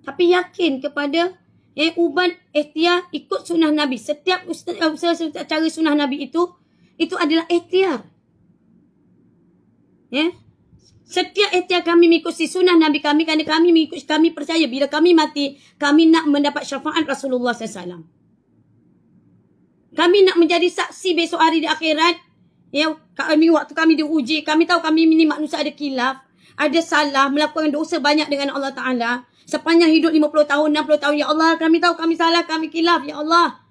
Tapi yakin kepada ubat ikhtiar ikut sunnah Nabi. Setiap cara sunnah Nabi itu adalah ikhtiar. Setiap ikhtiar kami mengikuti sunnah Nabi kami kerana kami percaya bila kami mati, kami nak mendapat syafaat Rasulullah SAW. Kami nak menjadi saksi besok hari di akhirat. Waktu kami diuji, kami tahu kami ini manusia ada khilaf, ada salah, melakukan dosa banyak dengan Allah Ta'ala. Sepanjang hidup 50 tahun, 60 tahun, ya Allah, kami tahu kami salah, kami khilaf, ya Allah.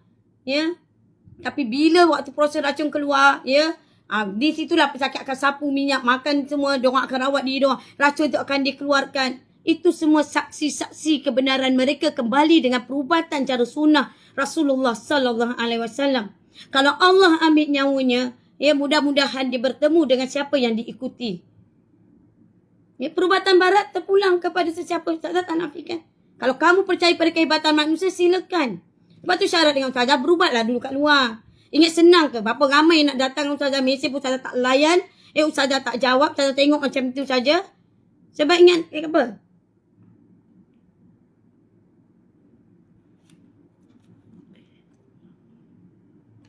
Tapi bila waktu proses racun keluar, di situlah pesakit akan sapu minyak, makan semua, diorang akan rawat diri diorang, racun itu akan dikeluarkan. Itu semua saksi-saksi kebenaran mereka kembali dengan perubatan cara sunnah Rasulullah sallallahu alaihi wasallam. Kalau Allah ambil nyawanya, mudah-mudahan dia bertemu dengan siapa yang diikuti. Perubatan barat terpulang kepada sesiapa. Ustazah tak nafikan. Kalau kamu percaya pada kehebatan manusia, silakan. Sebab tu syarat dengan ustazah, berubatlah dulu kat luar. Ingat senang ke? Berapa ramai nak datang ustazah mesej pun ustazah tak layan. Ustazah tak jawab. Ustazah tengok macam itu saja. Sebab ingat, apa?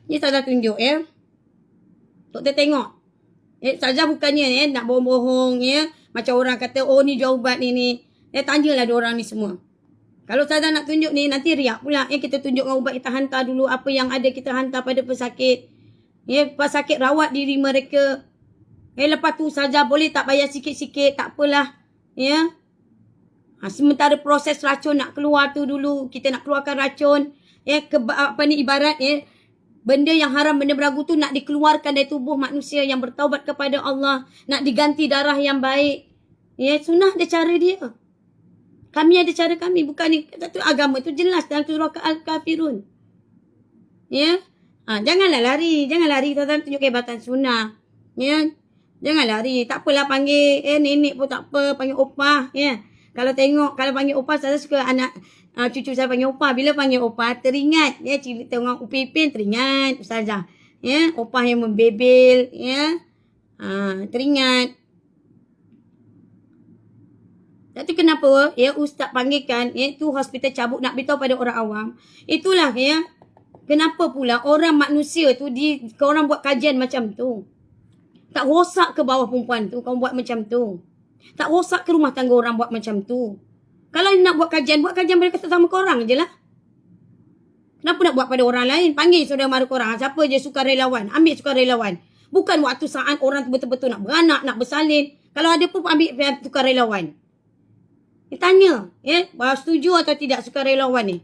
Ni ustazah tunjuk, Doktor tengok. Ustazah bukannya nak bohong-bohong, Macam orang kata, oh ni jual ubat ni. Tanyalah diorang ni semua. Kalau ustazah nak tunjuk ni, nanti riak pula. Kita tunjuk dengan ubat, kita hantar dulu apa yang ada kita hantar pada pesakit. Pesakit rawat diri mereka. Lepas tu ustazah boleh tak bayar sikit-sikit, tak apalah. Sementara proses racun nak keluar tu dulu, kita nak keluarkan racun. Ibarat benda yang haram, benda beragu tu nak dikeluarkan dari tubuh manusia yang bertaubat kepada Allah, nak diganti darah yang baik. Ya, sunnah ada cara dia. Kami ada cara kami, bukan ni. Satu agama tu jelas dalam surah Al-Kafirun. Ya. Janganlah lari, tuan-tuan, tunjuk kehebatan sunnah. Ya. Jangan lari. Tak apalah panggil nenek pun tak apa, panggil opah, ya. Kalau panggil opah, saya suka anak cucu saya panggil opah. Bila panggil opah, teringat. Ya, cerita orang Upin Ipin, teringat Ustazah. Ya, opah yang membebel. Ya, teringat. Itu kenapa ya Ustaz panggilkan, iaitu hospital cabut, nak beritahu pada orang awam. Itulah ya, kenapa pula orang manusia tu, korang buat kajian macam tu. Tak rosak ke bawah perempuan tu, korang buat macam tu. Tak rosak ke rumah tangga orang buat macam tu. Kalau nak buat kajian mereka sama korang je lah. Kenapa nak buat pada orang lain? Panggil saudara mara korang. Siapa je sukarelawan? Ambil sukarelawan. Bukan waktu saat orang tu betul-betul nak beranak, nak bersalin. Kalau ada pun ambil sukarelawan. Tanya, setuju atau tidak sukarelawan ni?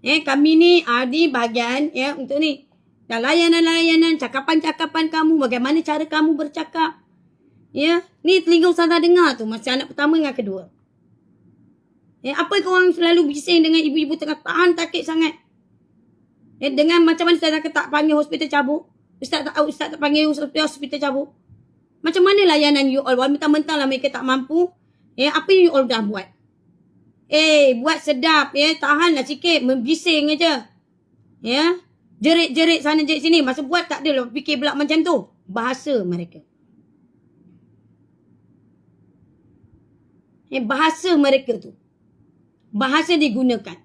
Kami ni di bahagian untuk ni. Dan layanan-layanan, cakapan-cakapan kamu, bagaimana cara kamu bercakap. Ya, ni telinga Ustazah dengar tu masa anak pertama dengan kedua. Apa korang selalu bising dengan ibu-ibu tengah tahan sakit sangat? Dengan macam mana Ustazah tak panggil hospital cabut? Ustaz tak panggil hospital cabut? Macam mana layanan you all? Mentang-mentang lah mereka tak mampu. Apa yang you all dah buat? Buat sedap. Tahanlah sikit. Membising aja. Jerit-jerit sana jerit sini. Masa buat tak ada lah fikir belak macam tu. Bahasa mereka. Bahasa mereka tu. Bahasa digunakan.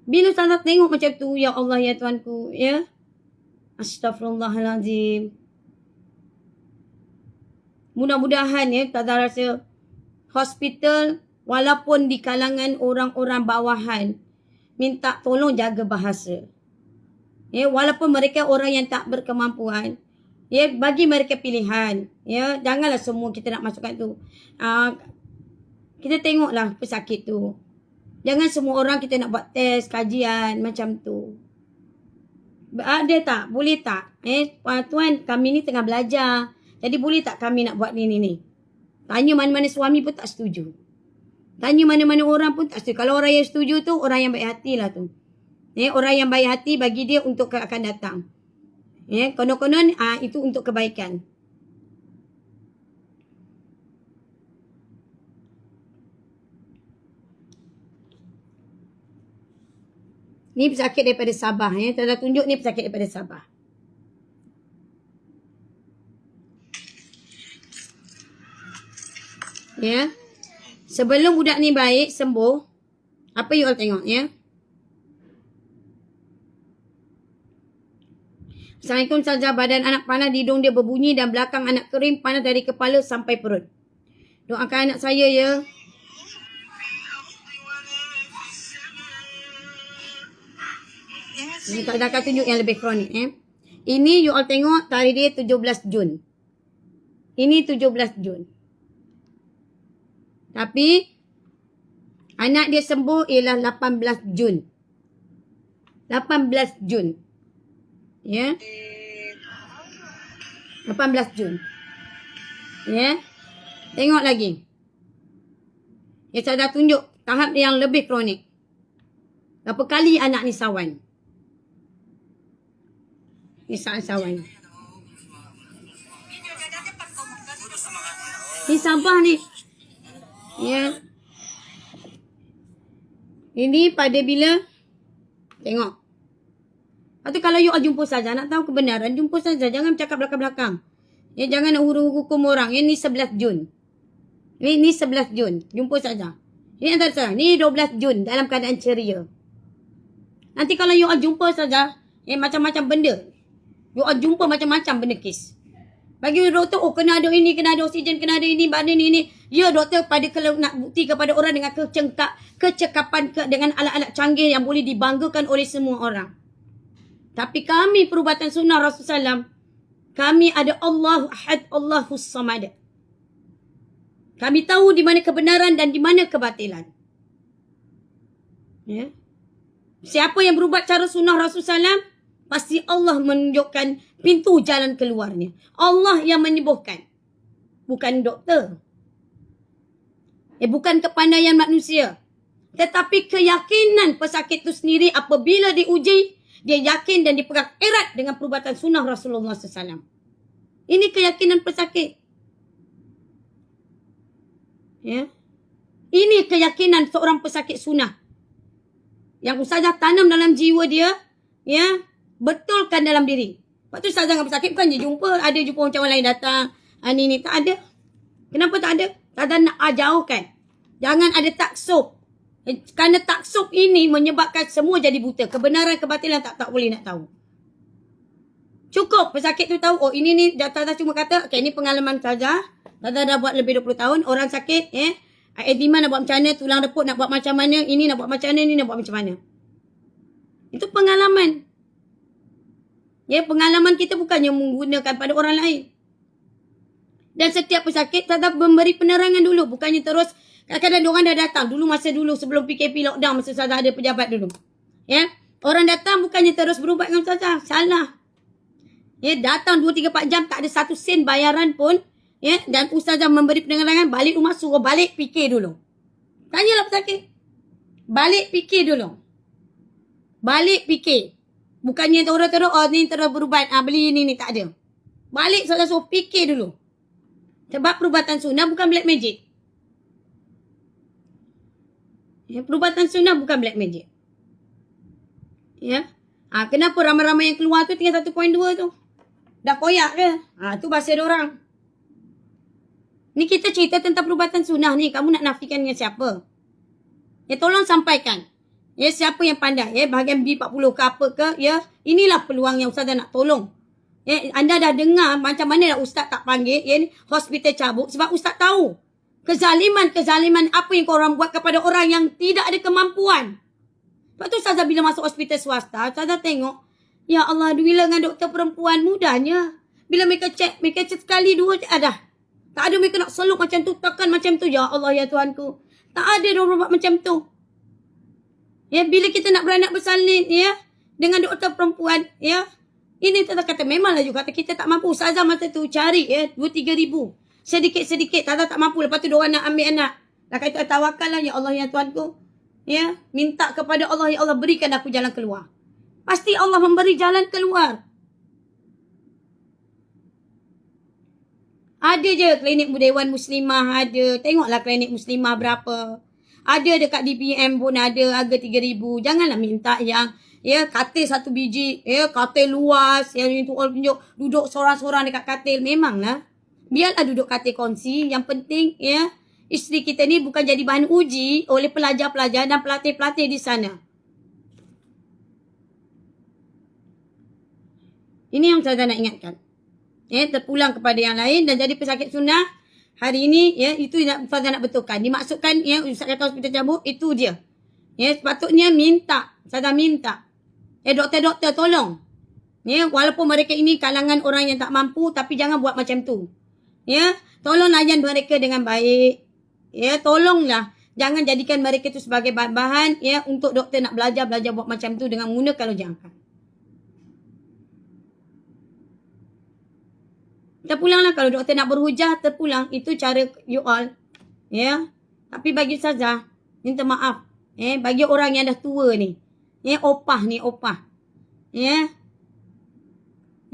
Bila Ustazah tengok macam tu, ya Allah, ya Tuanku, ya. Astaghfirullahalazim. Mudah-mudahan Ustazah rasa hospital walaupun di kalangan orang-orang bawahan minta tolong jaga bahasa. Walaupun mereka orang yang tak berkemampuan, bagi mereka pilihan. Janganlah semua kita nak masukkan tu. Kita tengoklah pesakit tu. Jangan semua orang kita nak buat test, kajian macam tu. Ada tak? Boleh tak? Tuan, kami ni tengah belajar. Jadi boleh tak kami nak buat ni? Tanya mana-mana suami pun tak setuju. Tanya mana-mana orang pun tak setuju. Kalau orang yang setuju tu, orang yang baik hati lah tu. Orang yang baik hati bagi dia untuk akan datang. Konon-konon itu untuk kebaikan. Ni pesakit daripada Sabah. Tanda tunjuk ni pesakit daripada Sabah. Sebelum budak ni baik, sembuh. Apa you all tengok, Assalamualaikum Ustazah. Badan anak panas, hidung dia berbunyi dan belakang anak kering, panas dari kepala sampai perut. Doakan anak saya, ya. Ini tak akan tunjuk yang lebih kronik. Ini you all tengok tarikh dia 17 Jun. Ini 17 Jun. Tapi anak dia sembuh ialah 18 Jun. 18 Jun. 18 Jun. Tengok lagi. Saya dah tunjuk tahap yang lebih kronik. Berapa kali anak ni sawan. Ni sawan. Ni Sabah ni. Ini pada bila? Tengok. Atau kalau you all jumpa saja, nak tahu kebenaran, jumpa saja. Jangan cakap belakang-belakang. Jangan nak hukum orang. Ni 11 Jun. Ni 11 Jun. Jumpa saja. Ini antara saja. Ni 12 Jun dalam keadaan ceria. Nanti kalau you all jumpa saja, macam-macam benda. You all jumpa macam-macam benda kes. Bagi doktor, kena ada ini, kena ada oksigen, kena ada ini, badan ini. Ya, doktor kalau nak bukti kepada orang dengan kecekapan dengan alat-alat canggih yang boleh dibanggakan oleh semua orang. Tapi kami perubatan sunnah Rasulullah SAW, kami ada Allahu Ahad, Allahus Samad. Kami tahu di mana kebenaran dan di mana kebatilan. Ya. Siapa yang berubat cara sunnah Rasulullah SAW, pasti Allah menunjukkan pintu jalan keluarnya. Allah yang menyembuhkan. Bukan doktor. Bukan kepandaian manusia. Tetapi keyakinan pesakit itu sendiri apabila diuji, dia yakin dan dipegang erat dengan perubatan sunnah Rasulullah SAW. Ini keyakinan pesakit. Ya. Ini keyakinan seorang pesakit sunnah. Yang ustazah tanam dalam jiwa dia, ya, betulkan dalam diri. Lepas tu ustazah dengan pesakit bukan je jumpa, ada jumpa macam orang lain datang. Ni tak ada. Kenapa tak ada? Ustazah nak jauhkan. Jangan ada taksub. Kerana taksub ini menyebabkan semua jadi buta. Kebenaran, kebatilan tak boleh nak tahu. Cukup pesakit tu tahu, oh ini ni, ustazah cuma kata, okay, ni pengalaman ustazah. Ustazah dah buat lebih 20 tahun, orang sakit, eczema nak buat macam mana, tulang reput nak buat macam mana, ini nak buat macam mana, ini nak buat macam mana. Itu pengalaman. Ya, pengalaman kita bukannya menggunakan pada orang lain. Dan setiap pesakit tetap memberi penerangan dulu, bukannya terus kadang-kadang diorang dah datang dulu masa dulu sebelum PKP lockdown, masa ustazah ada pejabat dulu. Ya, orang datang bukannya terus berubat dengan ustazah, salah. Ya, datang 2, 3, 4 jam tak ada 1 sen bayaran pun. Ya, dan ustazah memberi penerangan, balik rumah suruh balik fikir dulu. Tanyalah pesakit. Balik fikir dulu. Balik fikir. Bukannya terus-terus, oh ni terus berubat, beli ni, tak ada. Balik ustazah suruh fikir dulu. Sebab perubatan sunnah bukan black magic. Ya, perubatan sunnah bukan black magic. Ya. Kenapa ramai-ramai yang keluar tu tinggal 1.2 tu? Dah koyak ke? Tu bahasa diorang. Ni kita cerita tentang perubatan sunnah ni. Kamu nak nafikan dengan siapa? Ya, tolong sampaikan. Ya, siapa yang pandai. Ya, bahagian B40 ke apa ke. Ya, inilah peluang yang ustazah nak tolong. Ya, anda dah dengar macam mana ustaz tak panggil. Ya, hospital cabut. Sebab ustaz tahu. Kezaliman apa yang korang buat kepada orang yang tidak ada kemampuan. Lepas tu ustazah bila masuk hospital swasta, ustazah tengok. Ya Allah, bila dengan doktor perempuan mudahnya. Bila mereka cek sekali, 2 dah. Tak ada mereka nak seluk macam tu, tekan macam tu. Ya Allah, ya Tuhanku. Tak ada diorang buat macam tu. Ya, bila kita nak beranak bersalin, ya, dengan doktor perempuan, ya, ini tak kata memanglah juga kata kita tak mampu. Ustazah masa tu cari, ya, 2-3 ribu. Sedikit-sedikit, tak mampu. Lepas tu diorang nak ambil anak. Dah kata tawakal lah, ya Allah, ya Tuhanku. Ya, minta kepada Allah, ya Allah, berikan aku jalan keluar. Pasti Allah memberi jalan keluar. Ada je klinik Dewan Muslimah ada. Tengoklah klinik Muslimah berapa. Ada dekat DPM pun ada harga 3,000. Janganlah minta yang katil 1 biji. Katil luas. Yang itu orang tunjuk duduk seorang-seorang dekat katil. Memanglah. Biarlah duduk katil kongsi. Yang penting isteri kita ni bukan jadi bahan uji oleh pelajar-pelajar dan pelatih-pelatih di sana. Ini yang saya nak ingatkan. Terpulang kepada yang lain dan jadi pesakit sunnah. Hari ini, itu yang saya nak betulkan. Dimaksudkan, Ustaz kata hospital cabut, itu dia. Sepatutnya minta. Saya minta. Doktor-doktor tolong. Walaupun mereka ini kalangan orang yang tak mampu, tapi jangan buat macam tu. Tolong layan mereka dengan baik. Tolonglah. Jangan jadikan mereka itu sebagai bahan untuk doktor nak belajar buat macam tu dengan menggunakan lojangkan. Terpulanglah kalau doktor nak berhujah, terpulang. Itu cara you all. Tapi bagi ustazah, minta maaf. Bagi orang yang dah tua ni. Opah ni, opah.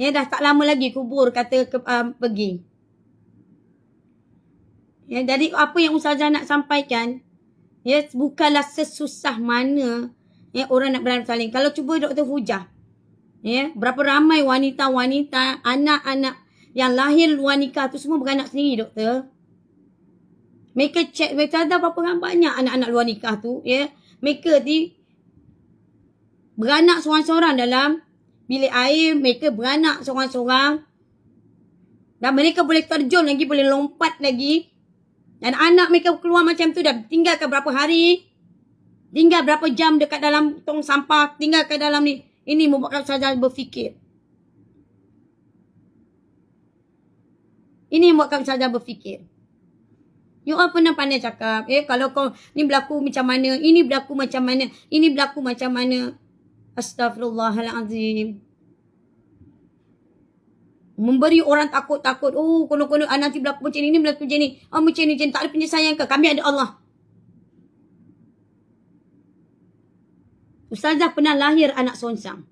Dah tak lama lagi kubur kata pergi. Jadi apa yang ustazah nak sampaikan, bukanlah sesusah mana orang nak beranak saling. Kalau cuba doktor hujah. Berapa ramai wanita-wanita, anak-anak yang lahir luar nikah tu semua beranak sendiri, doktor. Mereka cek, mereka ada berapa banyak anak-anak luar nikah tu, Mereka ni beranak seorang-seorang dalam bilik air, mereka beranak seorang-seorang. Dan mereka boleh terjun lagi, boleh lompat lagi. Dan anak mereka keluar macam tu dah tinggalkan berapa hari, tinggal berapa jam dekat dalam tong sampah, tinggalkan dalam ni. Ini membuatkan saya berfikir. Ini yang buat kami saja berfikir. You all pernah pandai cakap, kalau kau ni berlaku macam mana, ini berlaku macam mana, ini berlaku macam mana. Astaghfirullahalazim. Memberi orang takut-takut. Oh, konon-konon nanti berlaku macam ni, berlaku macam ni. Oh, macam ni, tak ada penyelesaian ke? Kami ada Allah. Ustazah pernah lahir anak sonsang.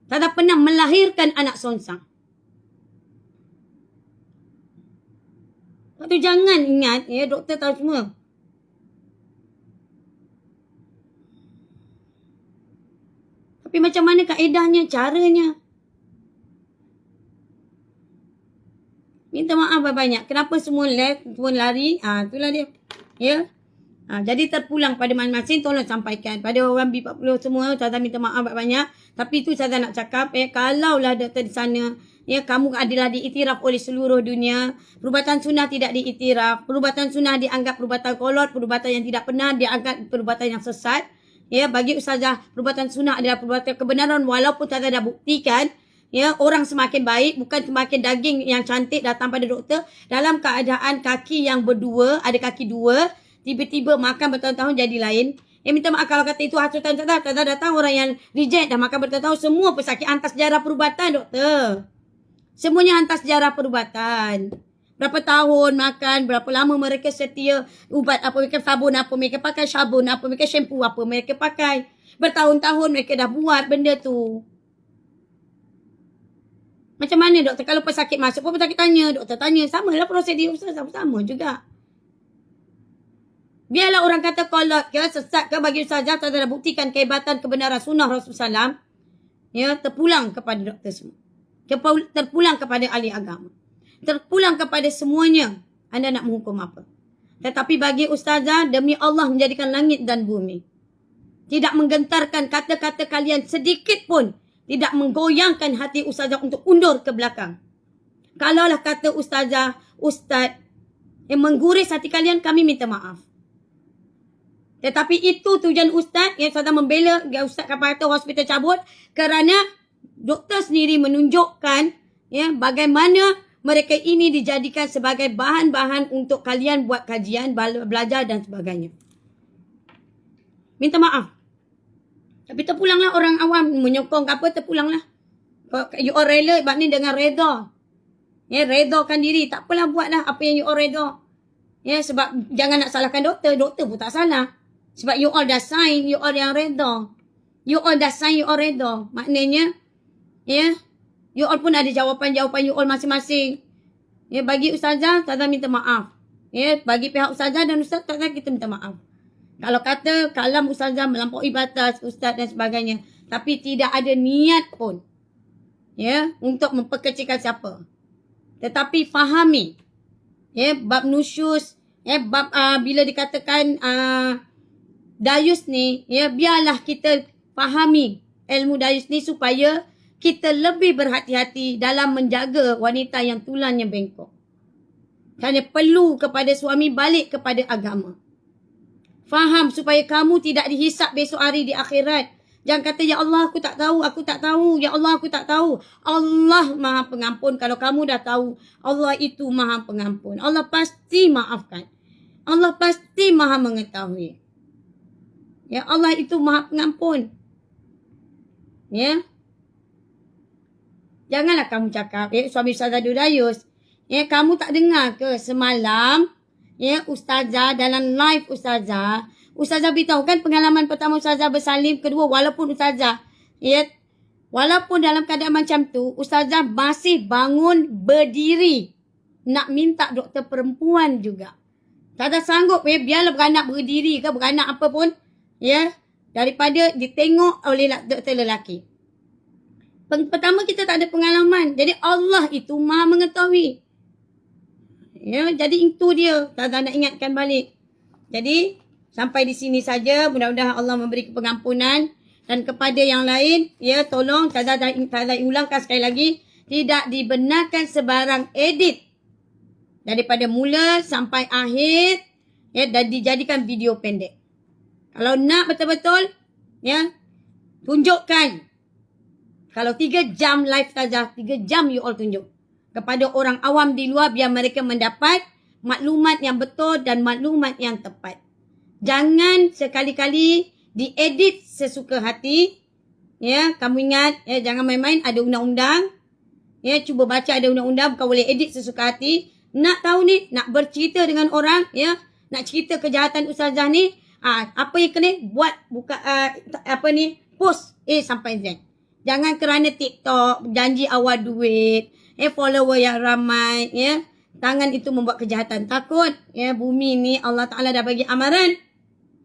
Ustazah pernah melahirkan anak sonsang. Lepas tu jangan ingat, doktor tahu semua. Tapi macam mana kaedahnya, caranya? Minta maaf banyak. Kenapa semua lari? Itulah dia. Ya. Jadi terpulang pada masing-masing, tolong sampaikan. Pada orang B40 semua, Ustazah minta maaf banyak. Tapi itu Ustazah nak cakap, kalaulah doktor di sana, kamu adalah diiktiraf oleh seluruh dunia. Perubatan sunnah tidak diiktiraf. Perubatan sunnah dianggap perubatan kolot. Perubatan yang tidak benar dianggap perubatan yang sesat. Bagi Ustazah, perubatan sunnah adalah perubatan kebenaran. Walaupun Ustazah dah buktikan, orang semakin baik, bukan semakin daging yang cantik datang pada doktor. Dalam keadaan kaki yang berdua, ada kaki dua, tiba-tiba makan bertahun-tahun jadi lain. Minta maaf kalau kata itu hasutan Ustazah. Ustazah datang orang yang reject dah makan bertahun-tahun. Semua pesakit hantar sejarah perubatan doktor. Semuanya hantar sejarah perubatan. Berapa tahun makan, berapa lama mereka setia ubat apa, mereka sabun apa, mereka pakai sabun apa, mereka shampoo apa, mereka pakai. Bertahun-tahun mereka dah buat benda tu. Macam mana doktor? Kalau pesakit masuk pun pesakit tanya, doktor tanya. Samalah prosedur Ustazah, sama juga. Biarlah orang kata kolot ke, sesat ke, bagi Ustazah, Ustazah dah buktikan kehebatan kebenaran sunnah Rasulullah SAW. Terpulang kepada doktor semua. Terpulang kepada ahli agama. Terpulang kepada semuanya. Anda nak menghukum apa? Tetapi bagi Ustazah, demi Allah menjadikan langit dan bumi. Tidak menggentarkan kata-kata kalian sedikit pun. Tidak menggoyangkan hati Ustazah untuk undur ke belakang. Kalaulah kata Ustazah, Ustaz, yang mengguris hati kalian, kami minta maaf. Tetapi itu tujuan Ustaz, yang Ustazah membela, Ustaz kata hospital cabut, kerana doktor sendiri menunjukkan bagaimana mereka ini dijadikan sebagai bahan-bahan untuk kalian buat kajian, belajar dan sebagainya. Minta maaf. Tapi terpulanglah orang awam menyokong ke apa, terpulanglah. You all rela, maknanya dengan reda. Redakan diri. Tak apalah buatlah apa yang you all reda. Sebab jangan nak salahkan doktor. Doktor pun tak salah. Sebab you all dah sign, you all yang reda. You all dah sign, you all reda. Maknanya, you all pun ada jawapan-jawapan you all masing-masing. Bagi Ustazah, Ustazah minta maaf. Bagi pihak Ustazah dan Ustaz, kita minta maaf. Kalau kata kalam Ustazah melampaui batas, Ustaz dan sebagainya. Tapi tidak ada niat pun. Untuk memperkecilkan siapa. Tetapi fahami. Bab nusyus. Bab bila dikatakan dayus ni. Biarlah kita fahami ilmu dayus ni supaya kita lebih berhati-hati dalam menjaga wanita yang tulannya bengkok. Kerana perlu kepada suami balik kepada agama. Faham supaya kamu tidak dihisap besok hari di akhirat. Jangan kata, ya Allah aku tak tahu, aku tak tahu. Ya Allah aku tak tahu. Allah Maha Pengampun. Kalau kamu dah tahu, Allah itu Maha Pengampun. Allah pasti maafkan. Allah pasti Maha Mengetahui. Ya Allah itu Maha Pengampun. Janganlah kamu cakap, suami Ustazah Dudayus, kamu tak dengar ke semalam, Ustazah dalam live Ustazah beritahu kan pengalaman pertama Ustazah bersalin, kedua walaupun Ustazah, walaupun dalam keadaan macam tu, Ustazah masih bangun berdiri nak minta doktor perempuan juga. Ustazah sanggup, biarlah beranak berdiri ke, beranak apa pun, daripada ditengok oleh doktor lelaki. Pertama kita tak ada pengalaman. Jadi Allah itu Maha Mengetahui. Jadi itu dia. Ustazah nak ingatkan balik. Jadi sampai di sini saja. Mudah-mudahan Allah memberi pengampunan. Dan kepada yang lain, tolong Ustazah ulangkan sekali lagi. Tidak dibenarkan sebarang edit. Daripada mula sampai akhir. Dan dijadikan video pendek. Kalau nak betul-betul, tunjukkan. Kalau 3 jam live Ustazah, 3 jam you all tunjuk. Kepada orang awam di luar biar mereka mendapat maklumat yang betul dan maklumat yang tepat. Jangan sekali-kali diedit sesuka hati. Ya, kamu ingat, ya, jangan main-main, ada undang-undang. Ya, cuba baca ada undang-undang, bukan boleh edit sesuka hati. Nak tahu ni, nak bercerita dengan orang, ya, nak cerita kejahatan ustazah ni, apa yang kena buat post sampai Z. Jangan kerana TikTok, janji awal duit, follower yang ramai, ya. Tangan itu membuat kejahatan. Takut, ya, bumi ni Allah Ta'ala dah bagi amaran.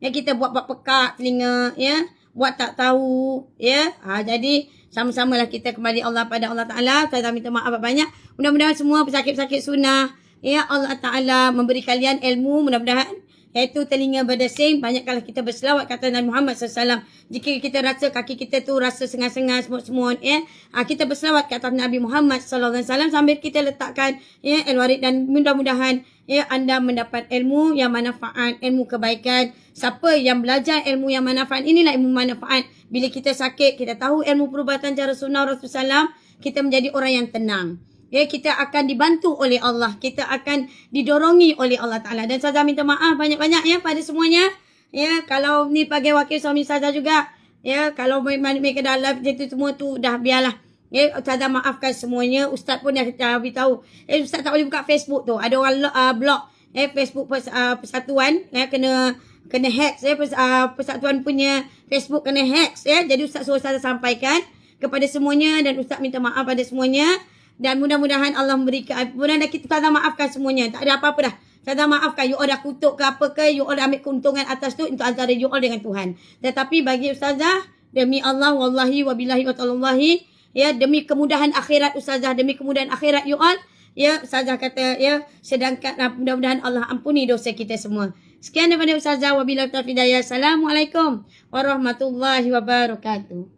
Ya, kita buat pekak telinga, ya. Buat tak tahu, ya. Jadi, sama-samalah kita kembali pada Allah Ta'ala. Saya minta maaf banyak. Mudah-mudahan semua pesakit-pesakit sunnah, ya, Allah Ta'ala memberi kalian ilmu. Mudah-mudahan iaitu telinga berdesing. Banyaklah kita berselawat kata Nabi Muhammad SAW. Jika kita rasa kaki kita tu rasa sengal-sengal semut-semut, ya, kita berselawat kata Nabi Muhammad SAW sambil kita letakkan, ya, al-warid. Dan mudah-mudahan, ya, anda mendapat ilmu yang manfaat, ilmu kebaikan. Siapa yang belajar ilmu yang manfaat, inilah ilmu manfaat. Bila kita sakit, kita tahu ilmu perubatan cara sunnah Rasulullah SAW, kita menjadi orang yang tenang. Ya, kita akan dibantu oleh Allah. Kita akan didorongi oleh Allah Ta'ala. Dan Ustazah minta maaf banyak-banyak, ya, pada semuanya. Ya, kalau ni pakai wakil suami Ustazah juga. Ya, kalau mereka dah live itu semua tu, dah biarlah. Ya, Ustazah maafkan semuanya. Ustaz pun dah beritahu. Ustaz tak boleh buka Facebook tu. Ada orang blog. Facebook persatuan. Kena hack. Persatuan punya Facebook kena hack. Ya, jadi Ustaz suruh Ustazah sampaikan kepada semuanya. Dan Ustaz minta maaf pada semuanya. Dan mudah-mudahan Allah memberikan ampunan dan kita Ustazah maafkan semuanya. Tak ada apa-apa dah. Ustazah maafkan. You all dah kutuk ke apa ke. You all dah ambil keuntungan atas tu. Itu antara you all dengan Tuhan. Tetapi bagi Ustazah, demi Allah, wallahi, wabillahi, wa ta'alallahi, ya, demi kemudahan akhirat Ustazah, demi kemudahan akhirat you all, ya, Ustazah kata, ya, sedangkan mudah-mudahan Allah ampuni dosa kita semua. Sekian daripada Ustazah, wabillahi taufiq hidayah. Assalamualaikum warahmatullahi wabarakatuh.